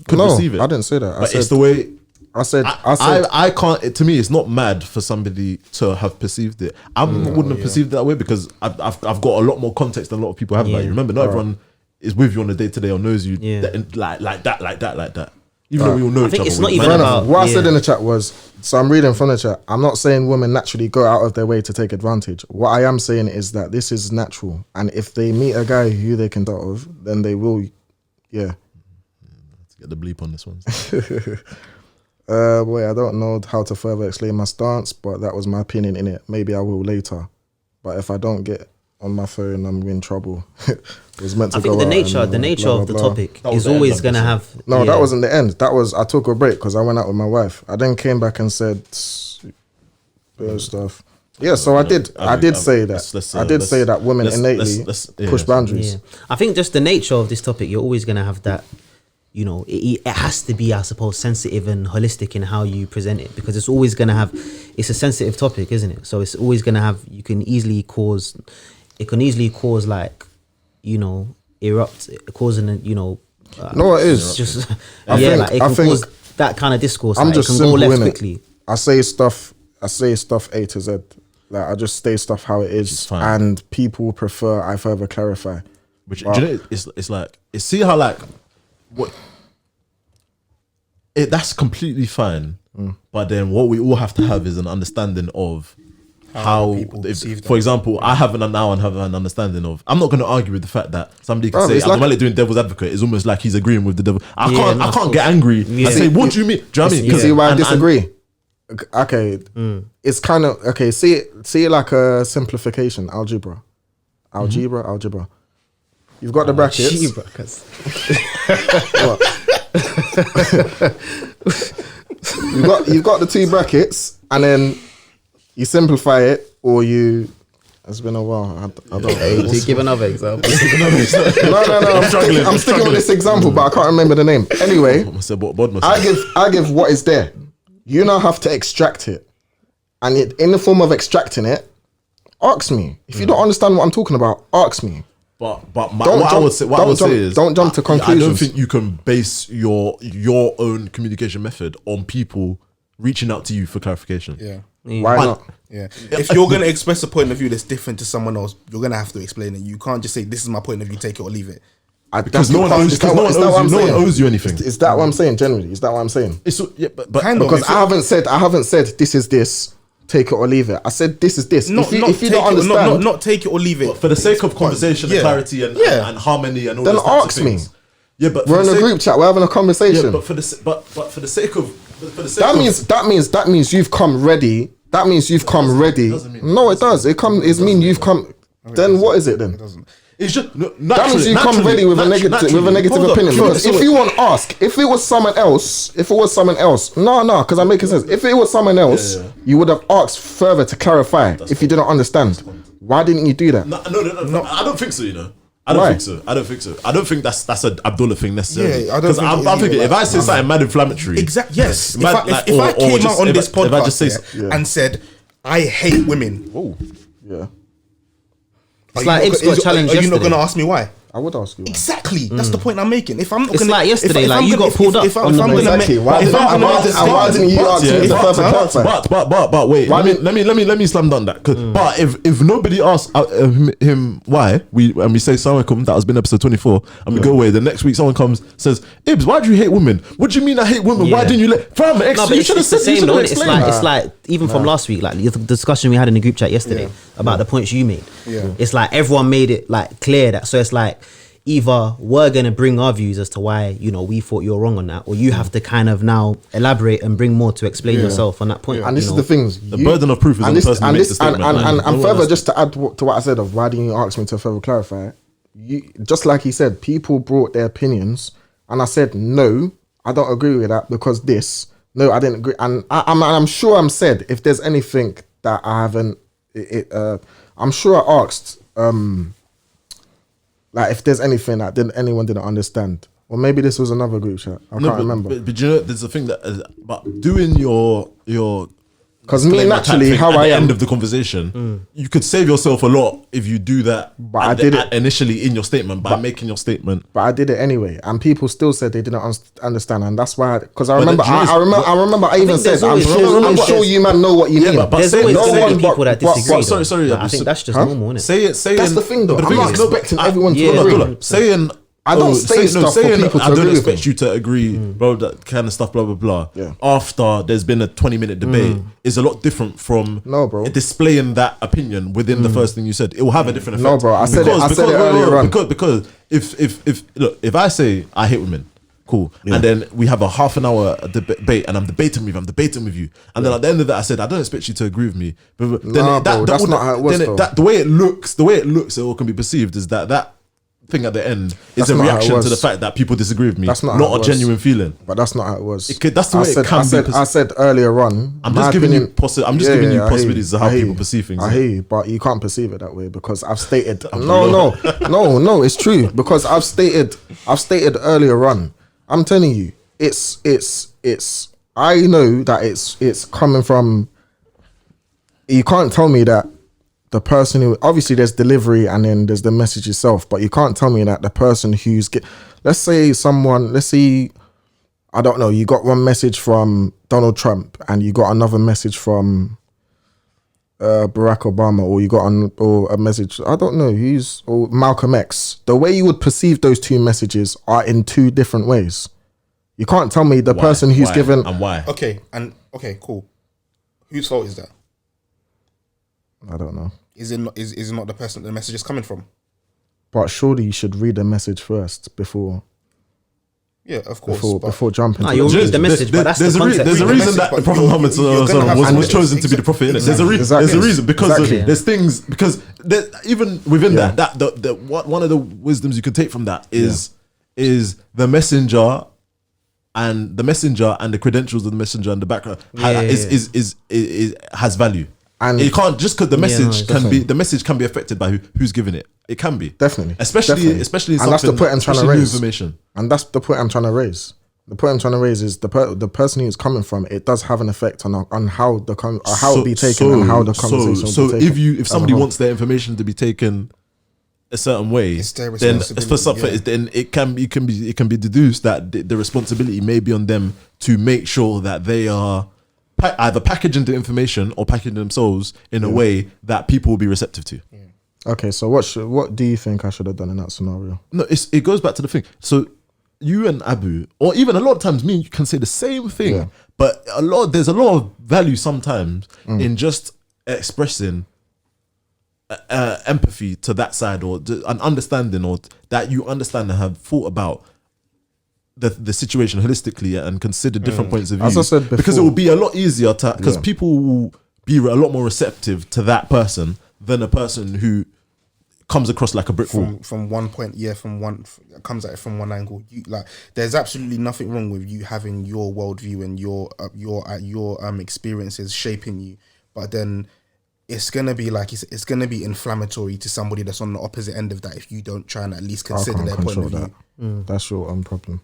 could receive it. I didn't say that. But it's the way. I said. I can't. To me, it's not mad for somebody to have perceived it. I wouldn't have perceived it that way because I've got a lot more context than a lot of people have about you. Remember, not everyone is with you on a day to day or knows you like that. Even though we all know I each think other. it's not we- even Fair about- enough. What I said yeah. in the chat was, so I'm reading from the chat. I'm not saying women naturally go out of their way to take advantage. What I am saying is that this is natural, and if they meet a guy who they can dot of, then they will. Yeah. Let's get the bleep on this one. Boy, I don't know how to further explain my stance, but that was my opinion in it. Maybe I will later, but if I don't get on my phone, I'm in trouble. It was meant to I go think the out nature and, blah, of the blah, blah. topic That was is the end always of gonna this. have. No, yeah. that wasn't the end. That was I took a break because I went out with my wife. I then came back and said stuff. Yeah, so I did say that. I did say that women innately push boundaries. Yeah. I think just the nature of this topic, you're always gonna have that. It has to be, I suppose, sensitive and holistic in how you present it because it's always gonna have. It's a sensitive topic, isn't it? So it's always gonna have. You can easily cause it can easily cause like, you know, erupt, causing No, it is. just I yeah, think- like it I can think cause that kind of discourse. I'm like, just it can go simple, left innit? quickly. I say stuff A to Z. Like I just say stuff how it is, fine. and people prefer I further clarify. Which do you know, it's like see how like what that's completely fine. But then what we all have to have is an understanding of how people perceive for them. example, I have an understanding of. I'm not going to argue with the fact that somebody can Bro, say it's like- Abdulmalik doing devil's advocate is almost like he's agreeing with the devil. I Yeah, can't no, I of can't course. get angry Yeah. and say what do you mean? Do you know what I mean? You see why I And- disagree? Okay, it's kind of okay. See it like a simplification. Algebra. You've got the brackets. You've got the two brackets, and then you simplify it, or you. It's been a while. I don't. To give another example. No. I'm sticking with this example, but I can't remember the name. Anyway, I said what Bod must I say. give what is there. You now have to extract it, and in the form of extracting it, ask me. If you don't understand what I'm talking about, ask me. But Don't what I jump- would say, don't jump- is don't jump to I don't conclusions. think you can base your own communication method on people reaching out to you for clarification. Yeah. Why Why- not? Yeah. If you're gonna express a point of view that's different to someone else, you're gonna have to explain it. You can't just say this is my point of view, take it or leave it. Because no one owes you anything. Is that what I'm saying? Generally, is that what I'm saying? It's yeah, but Kind of. Because If I haven't said this is this, take it or leave it. I said this is this. Not, if not you take don't it, understand, not take it or leave it. for the sake of conversation Yeah. and clarity and, Yeah. and harmony and all Then those types ask of me. things. Yeah, but we're for in the a sake- group chat. We're having a conversation. Yeah, but for the sake of that means you've come ready. That means you've come ready. doesn't mean- No, it does. It mean you've come. Then what is it then? It doesn't. It's just That means you come ready with a negative opinion. Because if you want to ask, if it was someone else, no, because I'm making sense. If it was someone else, you would have asked further to clarify if you didn't understand. Why didn't you do that? No, I don't think so. You know, I don't Why? think so. I don't think that's an Abdullah thing necessarily. Yeah, I don't think it is I'm thinking either, if I like, say something mad inflammatory, Exactly. Yes. mad, If I came just- out on if this if I podcast just say and said I hate women, Yeah, It's like Ibs got challenged Are you not yesterday. going to ask me why? I would ask you. Why. Exactly. That's the point I'm making. If I'm not It's gonna, like yesterday, if like, I'm you gonna- got pulled up if on I'm the gonna Exactly. make- Why if I'm gonna make a didn't you ask me to further clarify? But wait. Why Let me slam down that. But if nobody asks him why we say Salaam, that has been episode 24, and we go away. The next week someone comes says, Ibs, why do you hate women? What do you mean I hate women? Why Yeah. didn't you let? Fam, No, but you it's should have the said. You same should though. have It's explained. like even from last week, like the discussion we had in the group chat yesterday about the points you made. Yeah. It's like everyone made it like clear that. So it's like either we're gonna bring our views as to why we thought you're wrong on that, or you have to kind of now elaborate and bring more to explain yourself on that point. And this is the things. The burden of proof is on the person who makes the statement, man. And No one further, has just to add to what I said of why didn't you ask me to further clarify? You just like he said, people brought their opinions, and I said no, I don't agree with that because this. No, I didn't agree, and I'm sure I'm said if there's anything that I haven't, I'm sure I asked. Like if there's anything that anyone didn't understand, or maybe this was another group chat. I can't remember. But you know, there's a thing that, but doing your Because me disclaimer type naturally, thing how at I the am, end of the conversation, you could save yourself a lot if you do that. But I did it initially in your statement by making your statement. but I did it anyway, and people still said they didn't understand, and that's why. Because I But remember, do you know I remember, I even think there's said, I'm always- sure you man know what you mean. but There's say- always no gonna one- be people that disagree. sorry, though. Like, I think that's just normal, isn't it? Say That's the thing, though. but the I'm thing not is, no, expecting everyone to Yeah, agree. no, saying I don't say stuff for people to I don't agree with expect me. you to agree, bro. That kind of stuff, blah blah blah. Yeah. After there's been a 20-minute debate, is a lot different from No, bro. displaying that opinion within the first thing you said. It will have a different No, effect. bro, I said it earlier on. Because if I say I hate women, cool, and then we have a half an hour debate, and I'm debating with you, and then at the end of that I said I don't expect you to agree with me, but then Nah, bro, that's not how it was, though. the way it looks, it all can be perceived is that thing at the end is That's a not how it reaction to was. the fact that people disagree with me. That's not not how a it was. genuine feeling. But that's not how it was. That's the way it can be. I said earlier on. I'm my just giving you opinion- I'm just giving you I hear possibilities of how I hear people you. perceive things. I hear you, but you can't perceive it that way because I've stated no, it's true because I've stated earlier on. I'm telling you, it's I know that it's coming from. You can't tell me that the person who, obviously there's delivery and then there's the message itself, but you can't tell me that the person who's let's say, I don't know, you got one message from Donald Trump and you got another message from Barack Obama, or you got or a message, I don't know, or Malcolm X. The way you would perceive those two messages are in two different ways. You can't tell me the person who's given... And why? Okay, cool. Whose fault is that? I don't know. Is it not the person that the message is coming from? But surely you should read the message first before... Yeah, of course. Before jumping. No, you'll read the message, but that's the context. There's a reason that the Prophet Muhammad was chosen to be the prophet. There's a reason because there's things, because even within that one of the wisdoms you can take from that is the messenger and the credentials of the messenger and the background has value. And it can't just because the message can be affected by who's giving it. It can be especially in something, and that's the point I'm trying to raise. Information. And that's the point I'm trying to raise. The point I'm trying to raise is the person who's coming from it does have an effect on how it'll be taken and how the conversation. So if somebody wants their information to be taken a certain way, then for something, then it can be deduced that the responsibility may be on them to make sure that they are either packaging the information or packaging themselves in a way that people will be receptive to. Yeah. Okay, so what do you think I should have done in that scenario? No, it goes back to the thing. So you and Abu, or even a lot of times me, you can say the same thing, but there's a lot of value sometimes in just expressing empathy to that side, or an understanding, or that you understand and have thought about the situation holistically and consider different points of view. As I said before, because it will be a lot easier because people will be a lot more receptive to that person than a person who comes across like a brick wall from one point. Comes at it from one angle. There's absolutely nothing wrong with you having your worldview and your experiences shaping you, but then it's gonna be it's gonna be inflammatory to somebody that's on the opposite end of that if you don't try and at least consider their point of view. That's your problem.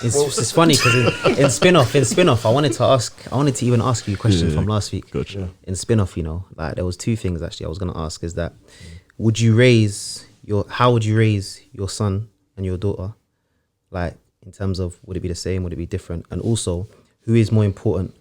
It's funny because in spin-off, I wanted to even ask you a question from last week. Gotcha. In spin-off, there was two things actually I was going to ask, is that how would you raise your son and your daughter? Like, in terms of, would it be the same? Would it be different? And also, who is more important?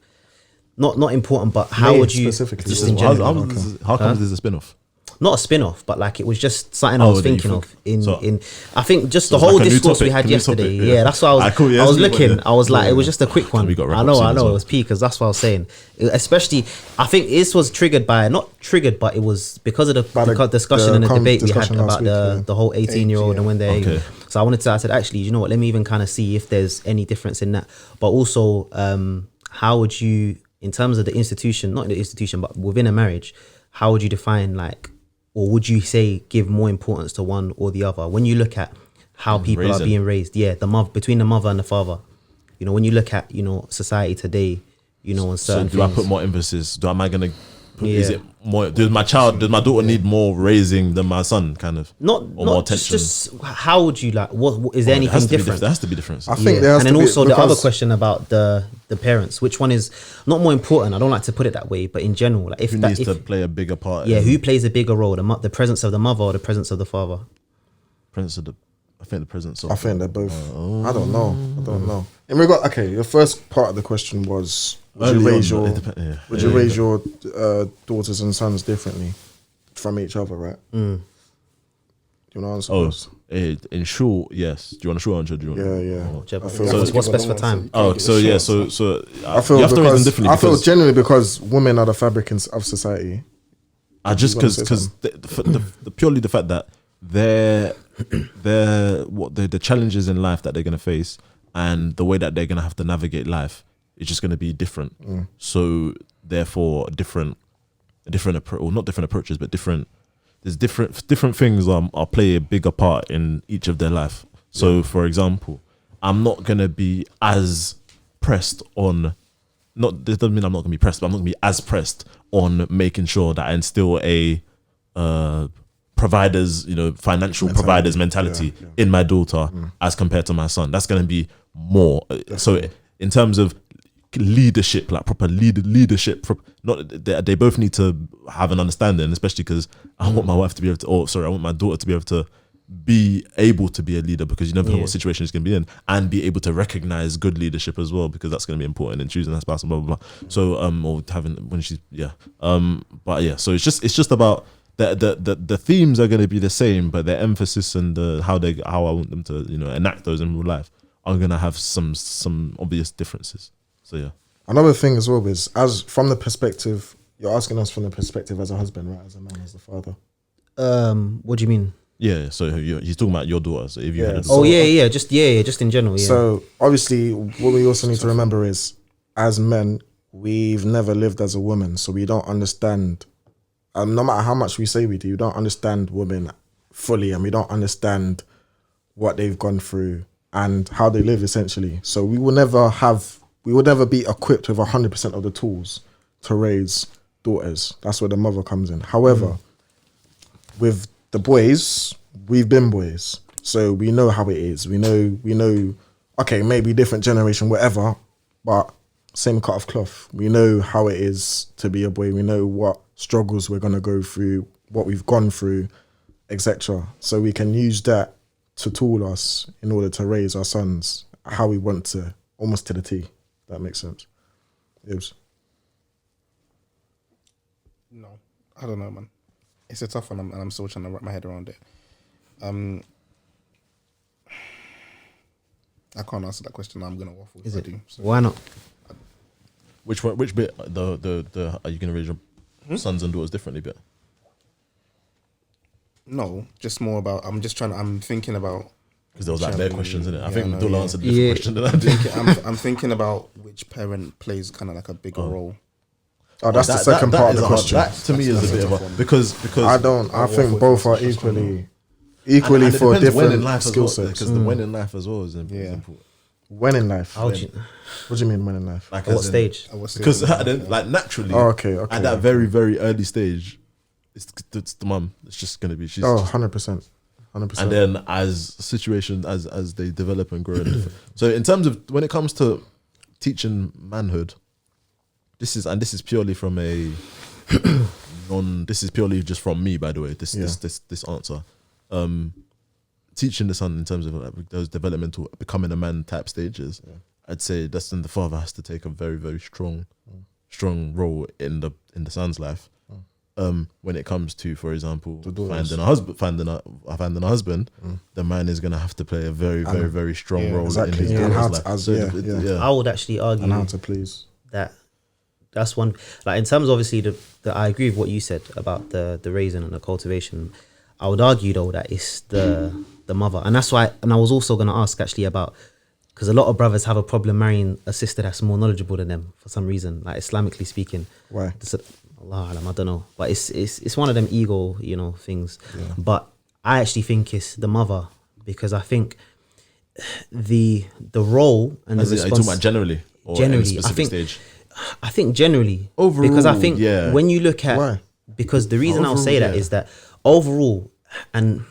Not important, but how would you specifically? just in general? How come there's a spin-off? Not a spin-off, but like it was just something I was thinking of I think just the it's whole like a new discourse we topic, had a new yesterday. topic, Yeah, that's why I was looking. I was like, it was just a quick one. We got I wrap-ups know, in as well. it was P, because that's what I was saying. Especially, I think this was triggered by, not triggered, but it was because of the discussion and the debate we had about the whole 18-year-old and when they're. Okay. So I said, actually, you know what? Let me even kind of see if there's any difference in that. But also, how would you, in terms of the institution, not in the institution, but within a marriage, how would you define or would you say give more importance to one or the other when you look at how people are being raised? Yeah, between the mother and the father. When you look at society today, on certain. So do I put more emphasis? Am I gonna? Is it more? Does my daughter need more raising than my son? Kind of. Not more attention. Just how would you What is there anything different? There has to be difference. I think there has and then to also be, the other question about the parents. Which one is not more important? I don't like to put it that way, but in general, who needs to play a bigger part? Yeah, who plays a bigger role? The presence of the mother or the presence of the father? I think the presence of. I think they're both. I don't know. In regard, your first part of the question was: would you raise your daughters and sons differently from each other? Right? Do you want to answer? In short, yes. Do you want a short answer? What's best for time? So I feel generally because women are the fabric of society. Because purely the fact that the challenges in life that they're gonna face and the way that they're gonna have to navigate life is just gonna be different. So therefore, not different approaches, but there's different things are play a bigger part in each of their life. So for example, I'm not gonna be as pressed on. This doesn't mean I'm not gonna be pressed, but I'm not gonna be as pressed on making sure that I instill a providers, financial providers mentality in my daughter as compared to my son. That's going to be more. So in terms of leadership, like proper leadership. Not they both need to have an understanding, especially because I want my wife to be able to. Oh, sorry, I want my daughter to be able to be a leader, because you never know what situation she's going to be in, and be able to recognize good leadership as well, because that's going to be important in choosing her spouse and blah blah blah. So or having when she's but yeah, so it's just about the themes are going to be the same, but the emphasis and how I want them to enact those in real life are going to have some obvious differences. So yeah. Another thing as well is, as from the perspective, you're asking us from the perspective as a husband, right? As a man, as the father. What do you mean? Yeah, so he's talking about your daughter. So if you had a so- daughter, just in general. Yeah. So obviously, what we also need to remember is, as men, we've never lived as a woman, so we don't understand. No matter how much we say we do, you don't understand women fully, and we don't understand what they've gone through and how they live, essentially. So we will never be equipped with 100% of the tools to raise daughters. That's where the mother comes in. However, with the boys, we've been boys, so we know how it is. We know. Okay, maybe different generation, whatever, but same cut of cloth. We know how it is to be a boy. We know what struggles we're gonna go through, what we've gone through, etc. So we can use that to tool us in order to raise our sons how we want to, almost to the T. That makes sense. Yes. No, I don't know, man. It's a tough one, and I'm still trying to wrap my head around it. I can't answer that question. I'm gonna waffle. Is if it? I do, so. Why not? which bit the are you going to raise your sons and daughters differently? Bit. No, just more about. I'm thinking about. Because there was like their questions in it. I think no, Dula answered a different question than I did. I'm thinking about which parent plays kind of like a bigger role. Oh, that's the second part of the question. That to me is a bit of a because I think both are equally and for it depends when in different life as skill well, sets. because the when in life as well is important. When in life? How do you, What do you mean when in life? Like at what as in- stage? Because like naturally, Oh, okay. at that very very early stage, it's the mum. It's just gonna be she's. Oh, 100%. 100%. And then as situations as they develop and grow, so in terms of when it comes to teaching manhood, this is purely from a this is purely just from me, by the way. This answer, teaching the son in terms of like those developmental becoming a man type stages. I'd say that's when the father has to take a very very strong role in the son's life. When it comes to, for example, finding a husband, the man is gonna have to play a very, very, very strong role in his daughter's life. I would actually argue and how to please. That's one. Like in terms, obviously, I agree with what you said about the raising and the cultivation. I would argue though that it's the mother, and that's why. And I was also gonna ask actually about, because a lot of brothers have a problem marrying a sister that's more knowledgeable than them for some reason, like Islamically speaking. Why? Allah Alam, I don't know, but it's one of them ego, things. But I actually think it's the mother, because I think the role and the Are you talking about generally or generally, in a specific stage? I think generally Overall, because I think yeah. when you look at Why? because the reason I'll Overall, say that yeah. is that overall, and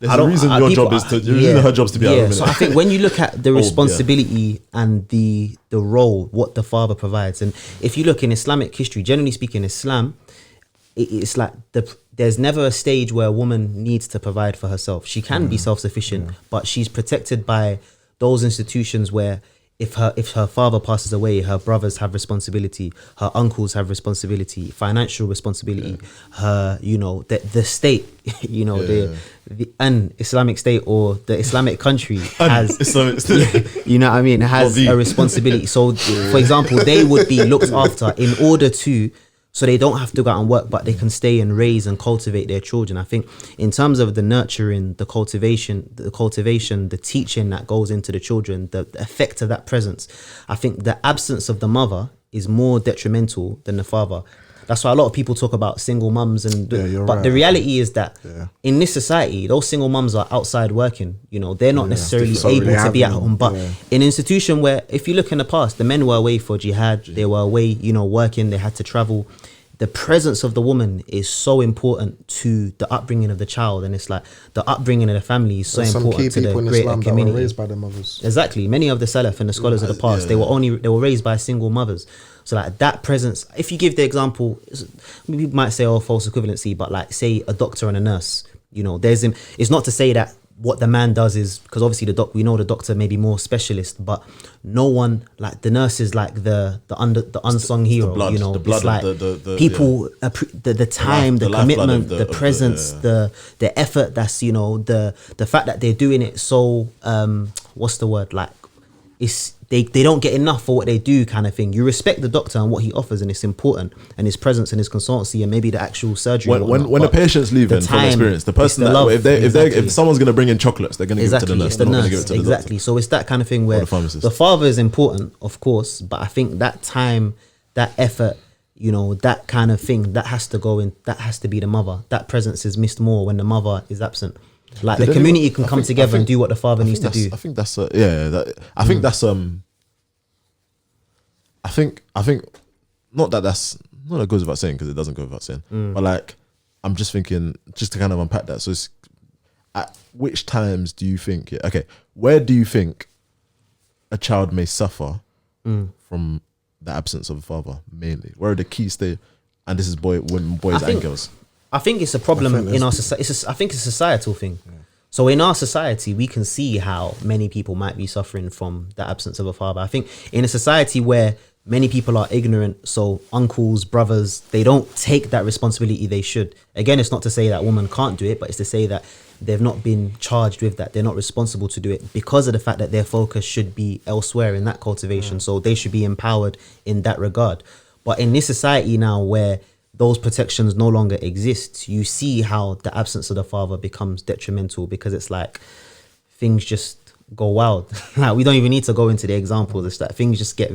There's a reason your job is to. The reason her job is to be out of a so minute. I think when you look at the yeah. responsibility and the role, what the father provides, and if you look in Islamic history, generally speaking, Islam, it's like there's never a stage where a woman needs to provide for herself. She can be self-sufficient, but she's protected by those institutions where if her father passes away, her brothers have responsibility, her uncles have responsibility, financial responsibility, her, the state, the Islamic state or the Islamic country has, you know what I mean, has a responsibility. So, for example, they would be looked after in order to, so they don't have to go out and work, but they can stay and raise and cultivate their children. I think in terms of the nurturing, the cultivation, the teaching that goes into the children, the effect of that presence, I think the absence of the mother is more detrimental than the father. That's why a lot of people talk about single mums, but the reality is that in this society, those single mums are outside working. They're not necessarily able to be at home. But in an institution where, if you look in the past, the men were away for jihad, they were away, working, they had to travel. the presence of the woman is so important to the upbringing of the child, and it's like the upbringing of the family is so There's some key important to the people in greater Islam that were community. raised by their mothers. Exactly. Many of the Salaf and the scholars of the past, they were raised by single mothers. So like that presence, if you give the example, people might say, oh, false equivalency, but like say a doctor and a nurse, you know, it's not to say that what the man does is, because obviously we know the doctor may be more specialist, but no one, like the nurse is like the unsung hero, blood, you know, the blood it's like the people, the time, the lifeblood commitment, of the presence, the effort, that's, you know, the fact that they're doing it so, what's the word, like, it's they don't get enough for what they do, kind of thing. You respect the doctor and what he offers, and it's important, and his presence and his consultancy and maybe the actual surgery. When the patient's leaving from experience, the person if someone's gonna bring in chocolates, they're gonna give it to the nurse. They're not gonna give it to the doctor. So it's that kind of thing where the father is important, of course, but I think that time, that effort, you know, that kind of thing, that has to go in. That has to be the mother. That presence is missed more when the mother is absent. Like the community can come together and do what the father needs to do. I think that's I think that's I think not that goes without saying, because it doesn't go without saying, but like I'm just thinking, just to kind of unpack that. So it's, at which times do you think, where do you think a child may suffer from the absence of a father mainly? Where are the key stage? And this is boys and girls. I think it's a problem in our society. I think it's a societal thing. Yeah. So in our society, we can see how many people might be suffering from the absence of a father. I think in a society where many people are ignorant, so uncles, brothers, they don't take that responsibility they should. Again, it's not to say that women can't do it, but it's to say that they've not been charged with that. They're not responsible to do it because of the fact that their focus should be elsewhere in that cultivation. So they should be empowered in that regard. But in this society now where those protections no longer exist, you see how the absence of the father becomes detrimental, because it's like things just go wild. Like we don't even need to go into the examples. It's that things just get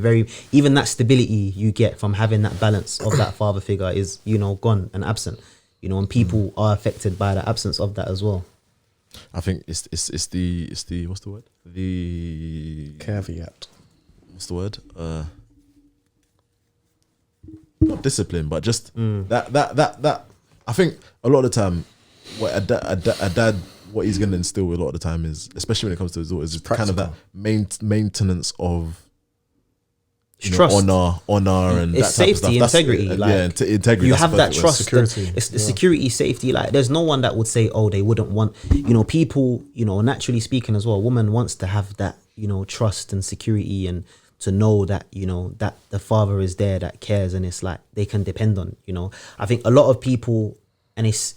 even that stability you get from having that balance of that father figure is, you know, gone and absent, you know, and people are affected by the absence of that as well. I think it's the what's the word? The caveat. What's the word? Not discipline, but just that. I think a lot of the time, what a dad, what he's gonna instill a lot of the time is, especially when it comes to his daughters, is kind of that maintenance of trust, honor, and it's that type safety, of stuff. integrity. Integrity. You have that trust, security. It's the security, safety. Like there's no one that would say, oh, they wouldn't want. You know, people. You know, naturally speaking, as well, a woman wants to have that. You know, trust and security and to know that, you know, that the father is there, that cares, and it's like they can depend on, you know. I think a lot of people, and that's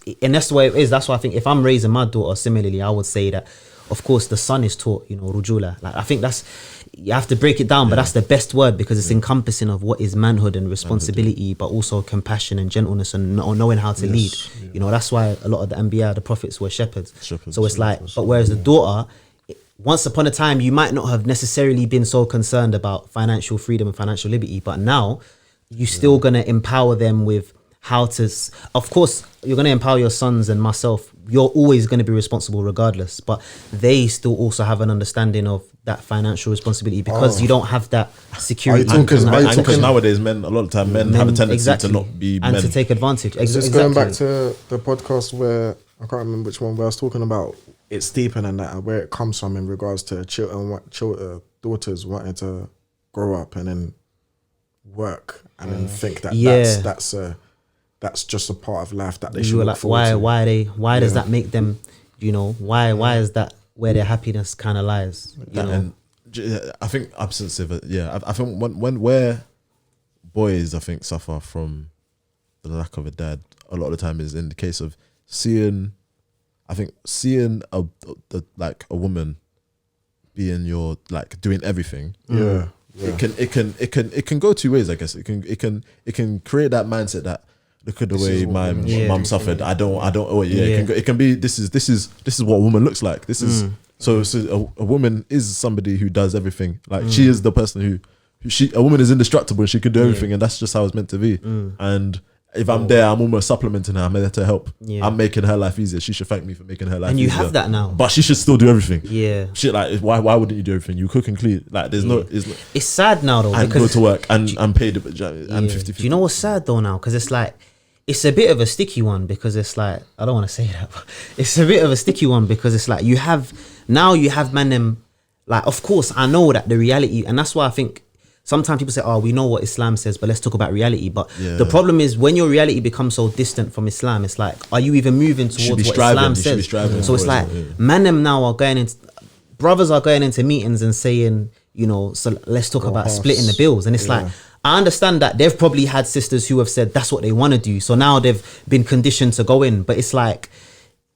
the way it is. That's why I think if I'm raising my daughter similarly, I would say that, of course, the son is taught, you know, rujula. Like I think that's, you have to break it down, but that's the best word, because it's encompassing of what is manhood and responsibility, but also compassion and gentleness and knowing how to lead. You know, that's why a lot of the Anbiya, the prophets, were shepherds. So it's like, but whereas the daughter, once upon a time, you might not have necessarily been so concerned about financial freedom and financial liberty, but now you're still going to empower them with how to, of course, you're going to empower your sons and myself. You're always going to be responsible regardless, but they still also have an understanding of that financial responsibility, because you don't have that security. Because nowadays, a lot of time, men have a tendency to not be and men. to take advantage. Just going back to the podcast where, I can't remember which one, where I was talking about it's steeping and that, where it comes from in regards to daughters wanting to grow up and then work and then think that that's just a part of life that they should look forward to. Why does that make them, you know, why is that where their happiness kind of lies? You know? And I think absence of it. Yeah, I think where boys, I think, suffer from the lack of a dad a lot of the time is in the case of seeing a woman being your, like, doing everything. Yeah. It can go two ways, I guess. It can create that mindset that, look at the way my mum suffered. It can be this is what a woman looks like. This is so a woman is somebody who does everything. Like she is the person who a woman is indestructible and she can do everything, and that's just how it's meant to be. And If I'm there, I'm almost supplementing her. I'm there to help. Yeah. I'm making her life easier. She should thank me for making her life And easier. you have that now. But she should still do everything. Yeah. Shit, like, why wouldn't you do everything? You cook and clean. Like, there's no... It's sad now though. And because go to work and pay the... And yeah. 50-50. Do you know what's sad though now? Because it's like, it's a bit of a sticky one because it's like, I don't want to say that, but it's a bit of a sticky one because it's like you have man them, like, of course, I know that the reality, and that's why I think sometimes people say, oh, we know what Islam says, but let's talk about reality. But the problem is when your reality becomes so distant from Islam, it's like, are you even moving towards what Islam says? So it's like, man them now are going into, brothers are going into meetings and saying, you know, so let's talk about splitting the bills. And it's like, I understand that they've probably had sisters who have said that's what they want to do. So now they've been conditioned to go in. But it's like,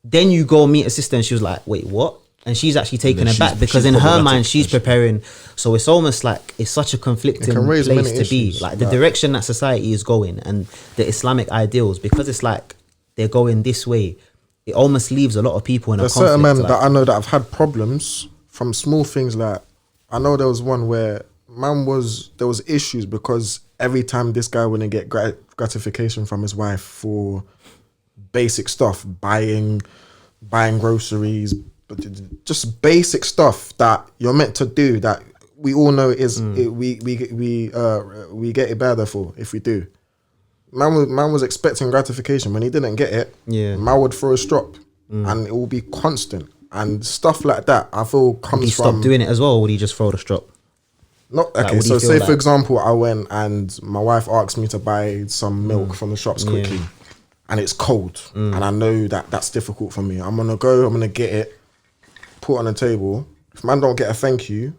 then you go meet a sister and she was like, wait, what? And she's actually taken aback because in her mind, she's preparing. So it's almost like it's such a conflicting place to be. Like the direction that society is going and the Islamic ideals, because it's like they're going this way, it almost leaves a lot of people in a conflict. There's certain men that I know that have had problems from small things. Like, I know there was one where there was issues because every time this guy wouldn't get gratification from his wife for basic stuff, buying groceries, but just basic stuff that you're meant to do that we all know is we get it better for if we do. Man was expecting gratification. When he didn't get it, man would throw a strop and it will be constant and stuff like that. I feel comes Would he from stop doing it as well, or would he just throw the strop? Not okay. So say for example, I went and my wife asked me to buy some milk from the shops quickly, and it's cold, and I know that that's difficult for me. I'm gonna get it, put it on the table. If man don't get a thank you,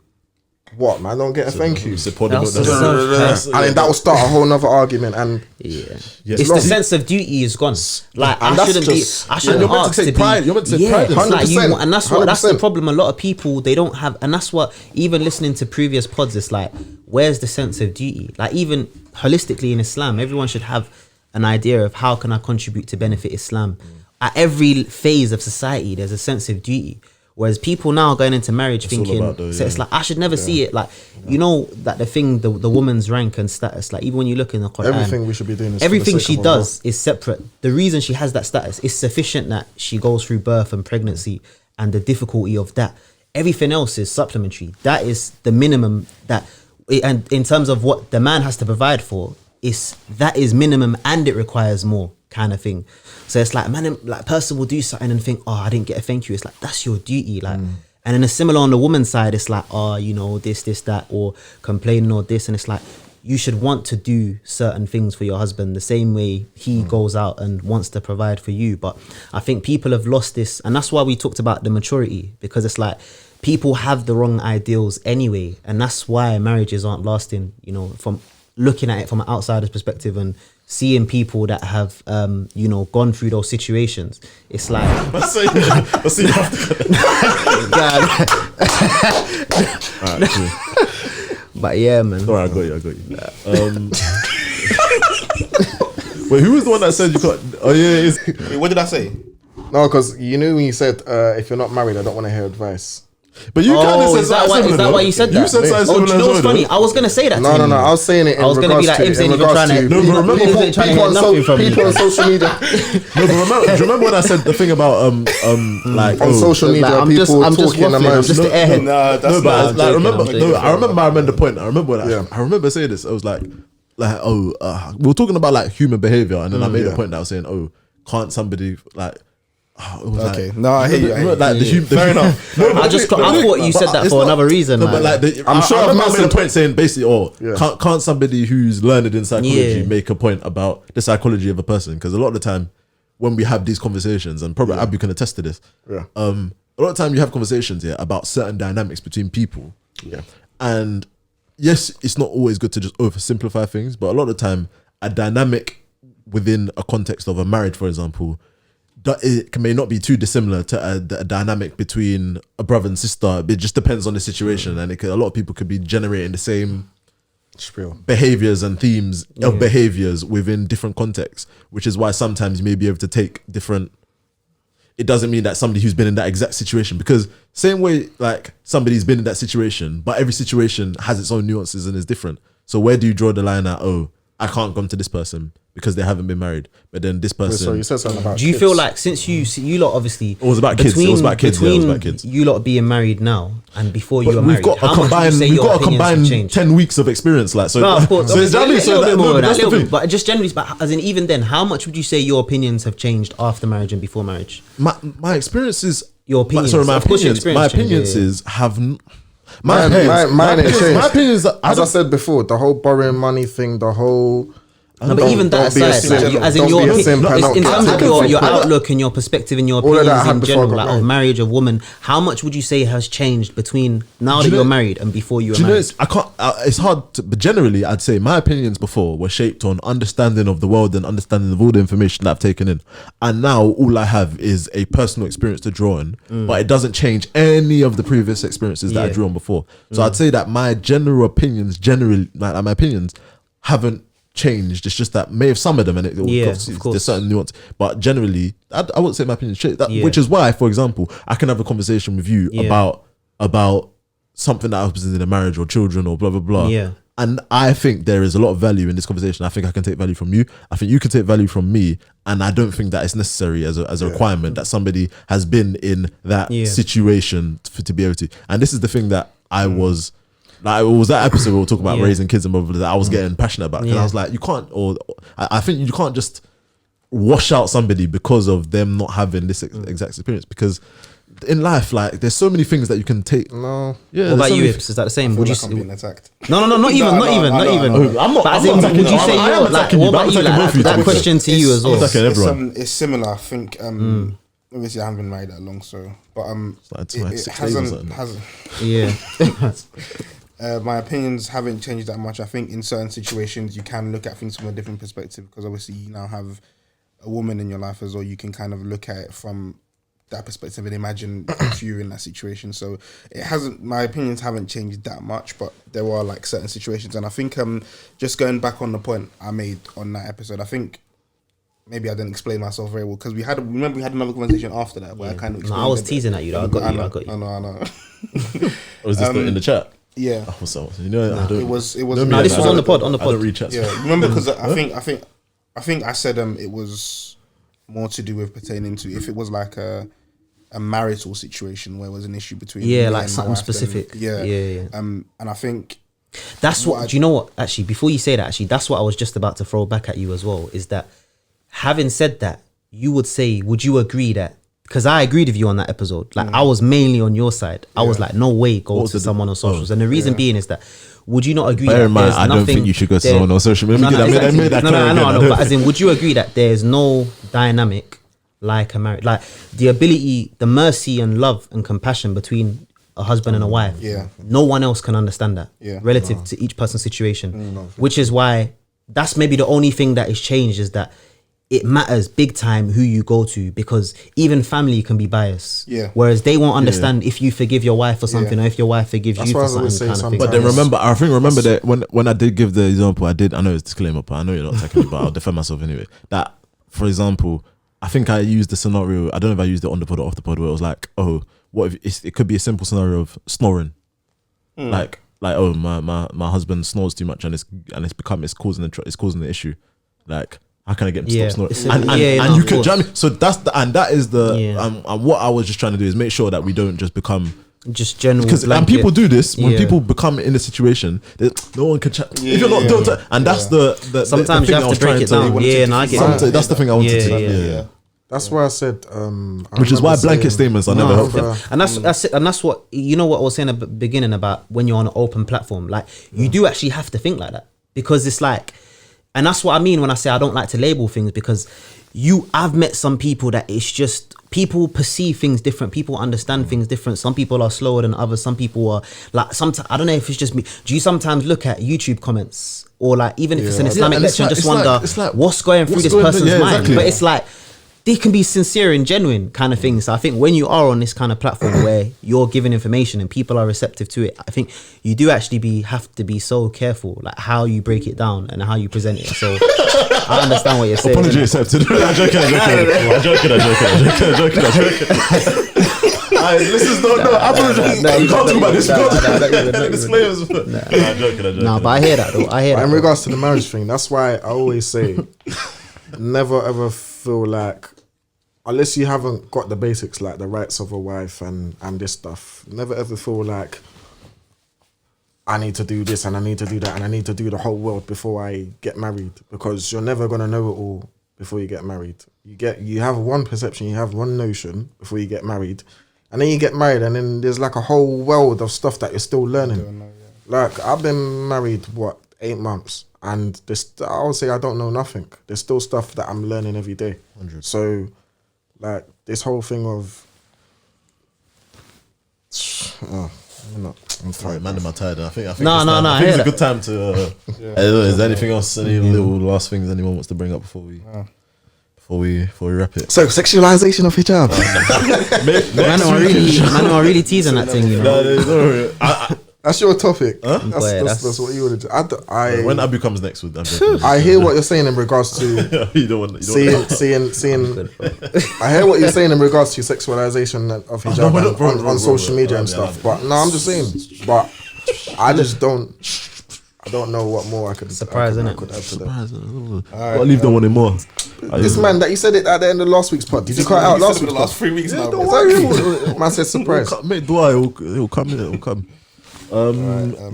what man don't get a thank you? And then that will start a whole nother argument. And it's the sense of duty is gone. Like and I shouldn't ask to be. You're meant to take pride. Like you, and that's the 100%. problem. A lot of people, they don't have, and that's what, even listening to previous pods, it's like, where's the sense of duty? Like even holistically in Islam, everyone should have an idea of how can I contribute to benefit Islam. At every phase of society, there's a sense of duty. Whereas people now going into marriage thinking, so it's like, I should never see it. Like, you know, that the thing, the woman's rank and status, like even when you look in the Quran, everything we should be doing is everything she does is separate. The reason she has that status is sufficient that she goes through birth and pregnancy and the difficulty of that. Everything else is supplementary. That is the minimum and in terms of what the man has to provide for, that is minimum and it requires more kind of thing. So it's like, man, like person will do something and think, oh, I didn't get a thank you. It's like, that's your duty. Like, and then a similar on the woman's side, it's like, oh, you know, this, that, or complaining or this. And it's like, you should want to do certain things for your husband the same way he goes out and wants to provide for you. But I think people have lost this. And that's why we talked about the maturity, because it's like, people have the wrong ideals anyway. And that's why marriages aren't lasting, you know, from looking at it from an outsider's perspective and seeing people that have, you know, gone through those situations. It's like, but yeah, man. All right, I got you. Wait, who was the one that said you can't? Oh yeah, Wait, what did I say? No, because you knew when you said if you're not married, I don't want to hear advice. But you kind of said is that why you said that? You said something do you know what's similar. funny? I was gonna say that. No, I was saying it in regards to. I was gonna be like, Ibs ain't even trying to. No, but remember, people on social media. No, but do you remember when I said the thing about like on social media, like, people I'm just talking waffling, I'm just the airhead. No, that's but not. I remember the point. I remember when Yeah. I remember saying this. I was like, we were talking about like human behavior, and then I made a point that I was saying, oh, can't somebody like. Okay, no, I hear you. Fair enough. No, I thought you said that for another reason. No, but like I'm sure I I've made a point saying basically, Yeah. can't somebody who's learned in psychology make a point about the psychology of a person? Because a lot of the time, when we have these conversations, and probably Abu can attest to this, a lot of the time you have conversations here about certain dynamics between people, and yes, it's not always good to just oversimplify things, but a lot of the time, a dynamic within a context of a marriage, for example, that it may not be too dissimilar to a dynamic between a brother and sister. It just depends on the situation, and a lot of people could be generating the same behaviors and themes of behaviors within different contexts, which is why sometimes you may be able to take different. It doesn't mean that somebody who's been in that exact situation, because same way like somebody's been in that situation, but every situation has its own nuances and is different. So where do you draw the line at? Oh, I can't come to this person because they haven't been married. But then this person. So you said something about. Do you kids. feel like since you lot obviously It was about kids. It was about kids. Yeah, it was about kids. You lot being married now and before you were We've married, got how a much would you combined. say We've your got a opinions have combined changed? 10 weeks of experience. Like so. No, of course. So it's a little bit more than that, that's a the little thing. bit. But just generally, but as in even then, how much would you say your opinions have changed after marriage and before marriage? My experiences. Your opinions. Sorry, my Of course your opinions. experience My changed, opinions have. Mine ain't changed. My opinions. As I said before, the whole borrowing money thing, the whole. No, but even that be a aside, simp. like, as in Don't your be a simp and not in terms take of it your for outlook and your perspective and your All of that I opinions had in before I general, got like married. of marriage of woman, how much would you say has changed between now Do that you know- you're married and before you were Do you know, married? I can't. It's hard. But generally, I'd say my opinions before were shaped on understanding of the world and understanding of all the information that I've taken in. And now all I have is a personal experience to draw on, but it doesn't change any of the previous experiences that I Yeah. drew on before. So I'd say that my general opinions, like my opinions, haven't changed. It's just that may have some of them, and Yeah, of of course. there's certain nuance. But generally, I wouldn't say my opinions changed. Yeah. Which is why, for example, I can have a conversation with you Yeah. about something that happens in a marriage or children or blah blah blah. Yeah. And I think there is a lot of value in this conversation. I think I can take value from you. I think you can take value from me. And I don't think that it's necessary as a requirement that somebody has been in that Yeah. situation to be able to. And this is the thing that I was. Like it was that episode where we were talking about Yeah. raising kids and blah, blah, blah, that I was getting passionate about. And Yeah. I was like, you can't, or I think you can't just wash out somebody because of them not having this exact experience. Because in life, like, there's so many things that you can take. No. Yeah. What about there's so you, many- Ips? Is that the same? I Would feel you like I'm being attacked. No, not even, No, not no, even, I not know, even. I know. I'm not- But as I'm in, not attacking would you you. say I am you're like, attacking you, what but about I'm you? attacking Like, both of you that to question to you as well. attacking everyone. It's similar. I think obviously I haven't been married that long, so but like it 6 days or something. hasn't Yeah. my opinions haven't changed that much. I think in certain situations you can look at things from a different perspective because obviously you now have a woman in your life as well. You can kind of look at it from that perspective and imagine if you're in that situation. So it hasn't. My opinions haven't changed that much, but there are like certain situations, and I think just going back on the point I made on that episode, I think. Maybe I didn't explain myself very well because we had another conversation after that where I kind of No, explained I was a bit. teasing at you. Though. I got you. I know. Was this in the chat? Yeah. Oh, so, you know, I don't, It was. no, No, this was on the pod. On the I don't pod. read chats. Yeah, remember because I think I said it was more to do with pertaining to if it was like a marital situation where there was an issue between Yeah, me like and my something wife, then- specific. yeah, Yeah. and I think That's What what. Do you know what? Actually, before you say that, actually, that's what I was just about to throw back at you as well. Is that having said that, you would say, would you agree that? Because I agreed with you on that episode. Like I was mainly on your side. I was like, no way, go was to the- someone on socials. And the reason being is that, would you not agree? Bear that in mind, there's I don't nothing think you should go to there- someone on social media. No, I made that no, clear I know. again. But as in, would you agree that there's no dynamic like a marriage, like the ability, the mercy and love and compassion between a husband and a wife? Yeah. No one else can understand that. Yeah. Relative to each person's situation, which is why that's maybe the only thing that is changed is that it matters big time who you go to, because even family can be biased. Yeah. Whereas they won't understand if you forgive your wife for something, Yeah. or if your wife forgives That's you why for I always something say kind of thing. But then sometimes- remember that when I did give the example, I know it's disclaimer, but I know you're not attacking me, but I'll defend myself anyway. That, for example, I think I used the scenario, I don't know if I used it on the pod or off the pod, where it was like, oh, what if it could be a simple scenario of snoring. Like, oh, my husband snores too much and it's causing the issue. Like, how can I get him to Yeah. stop It's snoring? a- And yeah, no, you of could, do you know course. what I mean? So that is the Yeah. and what I was just trying to do is make sure that we don't just become, just general because and blanket. people do this when Yeah. people become in a situation that no one can chat. Yeah, If you're not, yeah, don't. yeah. And that's the Sometimes thing you I have was to break trying it down. to- Yeah, no, I get Sometimes it. That's the thing I wanted Yeah, to. yeah. Yeah. That's why I said. I Which is why remember blanket saying- statements are No, never helpful. and that's what, you know what I was saying at the beginning about when you're on an open platform, like you do actually have to think like that, because it's like, and that's what I mean when I say I don't like to label things, because I've met some people that it's just, people perceive things different, people understand things different. Some people are slower than others, some people are like, sometimes I don't know if it's just me. Do you sometimes look at YouTube comments, or like even if it's an Yeah. Islamic and it's lecture and like- just it's like- wonder it's like, what's going through what's this going on? person's Yeah, mind? exactly. But it's like, they can be sincere and genuine kind of things. So I think when you are on this kind of platform where you're giving information and people are receptive to it, I think you do actually have to be so careful, like how you break it down and how you present it. So I understand what you're saying. Apology accepted. I'm joking. Listeners don't know. We can't talk about this. Disclaimers. I'm joking. No, but I hear that though. I hear But that. in though. regards to the marriage thing, that's why I always say, never ever feel like, unless you haven't got the basics like the rights of a wife and this stuff, never ever feel like I need to do this and I need to do that and I need to do the whole world before I get married, because you're never gonna know it all before you get married. You have one perception, you have one notion before you get married, and then you get married and then there's like a whole world of stuff that you're still learning. Like I've been married 8 months, and I would say I don't know nothing. There's still stuff that I'm learning every day. 100. So like this whole thing of I'm Sorry, man, am I tired? I think No, it's no, time. no, I I think hear it's a good time to. I don't know, is there anything else? Any little last things anyone wants to bring up before we wrap it? so sexualization of hijab. Man are really teasing that thing, you know. That's your topic. Huh? That's what you would do. When Abu comes next with, I hear what you're saying in regards to you don't want. seeing. I hear what you're saying in regards to sexualization of hijab on social media and stuff. But no, I'm just saying. But I just don't. I don't know what more I could. Surprise, innit? I could add to that. I'll leave the one in more. This man that you said it at the end of last week's pod. Did you cut it out last week? the last 3 weeks now. Exactly. Man said surprise. Mate, do I? It'll come in. It'll come.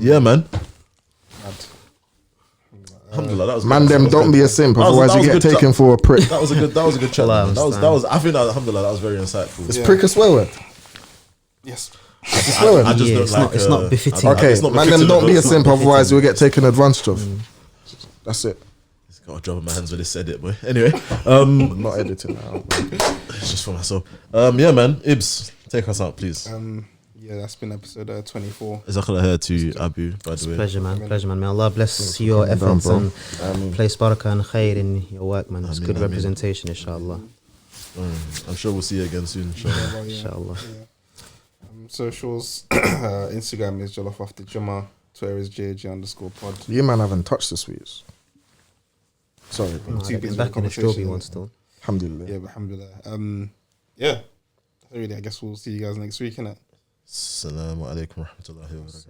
Yeah, man. Alhamdulillah, that was Man, good. them don't be a simp, That was- otherwise that you was get good. taken for a prick. That was a good chat. I Man. That understand. was. I think that, alhamdulillah, that was very insightful. Is prick a swear word? Yes. It's a swear word. I just Yeah, don't it's like. not- it's not befitting. Okay, it's not man, befitting them don't be a of- simp, otherwise you'll get taken advantage of. That's it. It's got a job in my hands when they said it, boy. Anyway, I'm not editing that out. it's just for myself. Yeah, man. Ibs, take us out, please. Yeah, that's been episode 24. Jazakallah khair to Abu, by the way. Pleasure, man. May Allah bless your efforts bro. and place barakah and khair in your work, man. It's Ameen, good ameen. representation, inshallah. I'm sure we'll see you again soon. Inshallah. Inshallah. Socials, Instagram is Jollof after Jummah, Twitter is JG_pod. You man haven't touched the sweets. Sorry, bro. No, Too I've been busy back with in the strawberry conversation, one innit? still. Alhamdulillah. Yeah, but alhamdulillah. Yeah, really, I guess we'll see you guys next week, innit? Assalamu alaikum wa rahmatullahi wa barakatuh.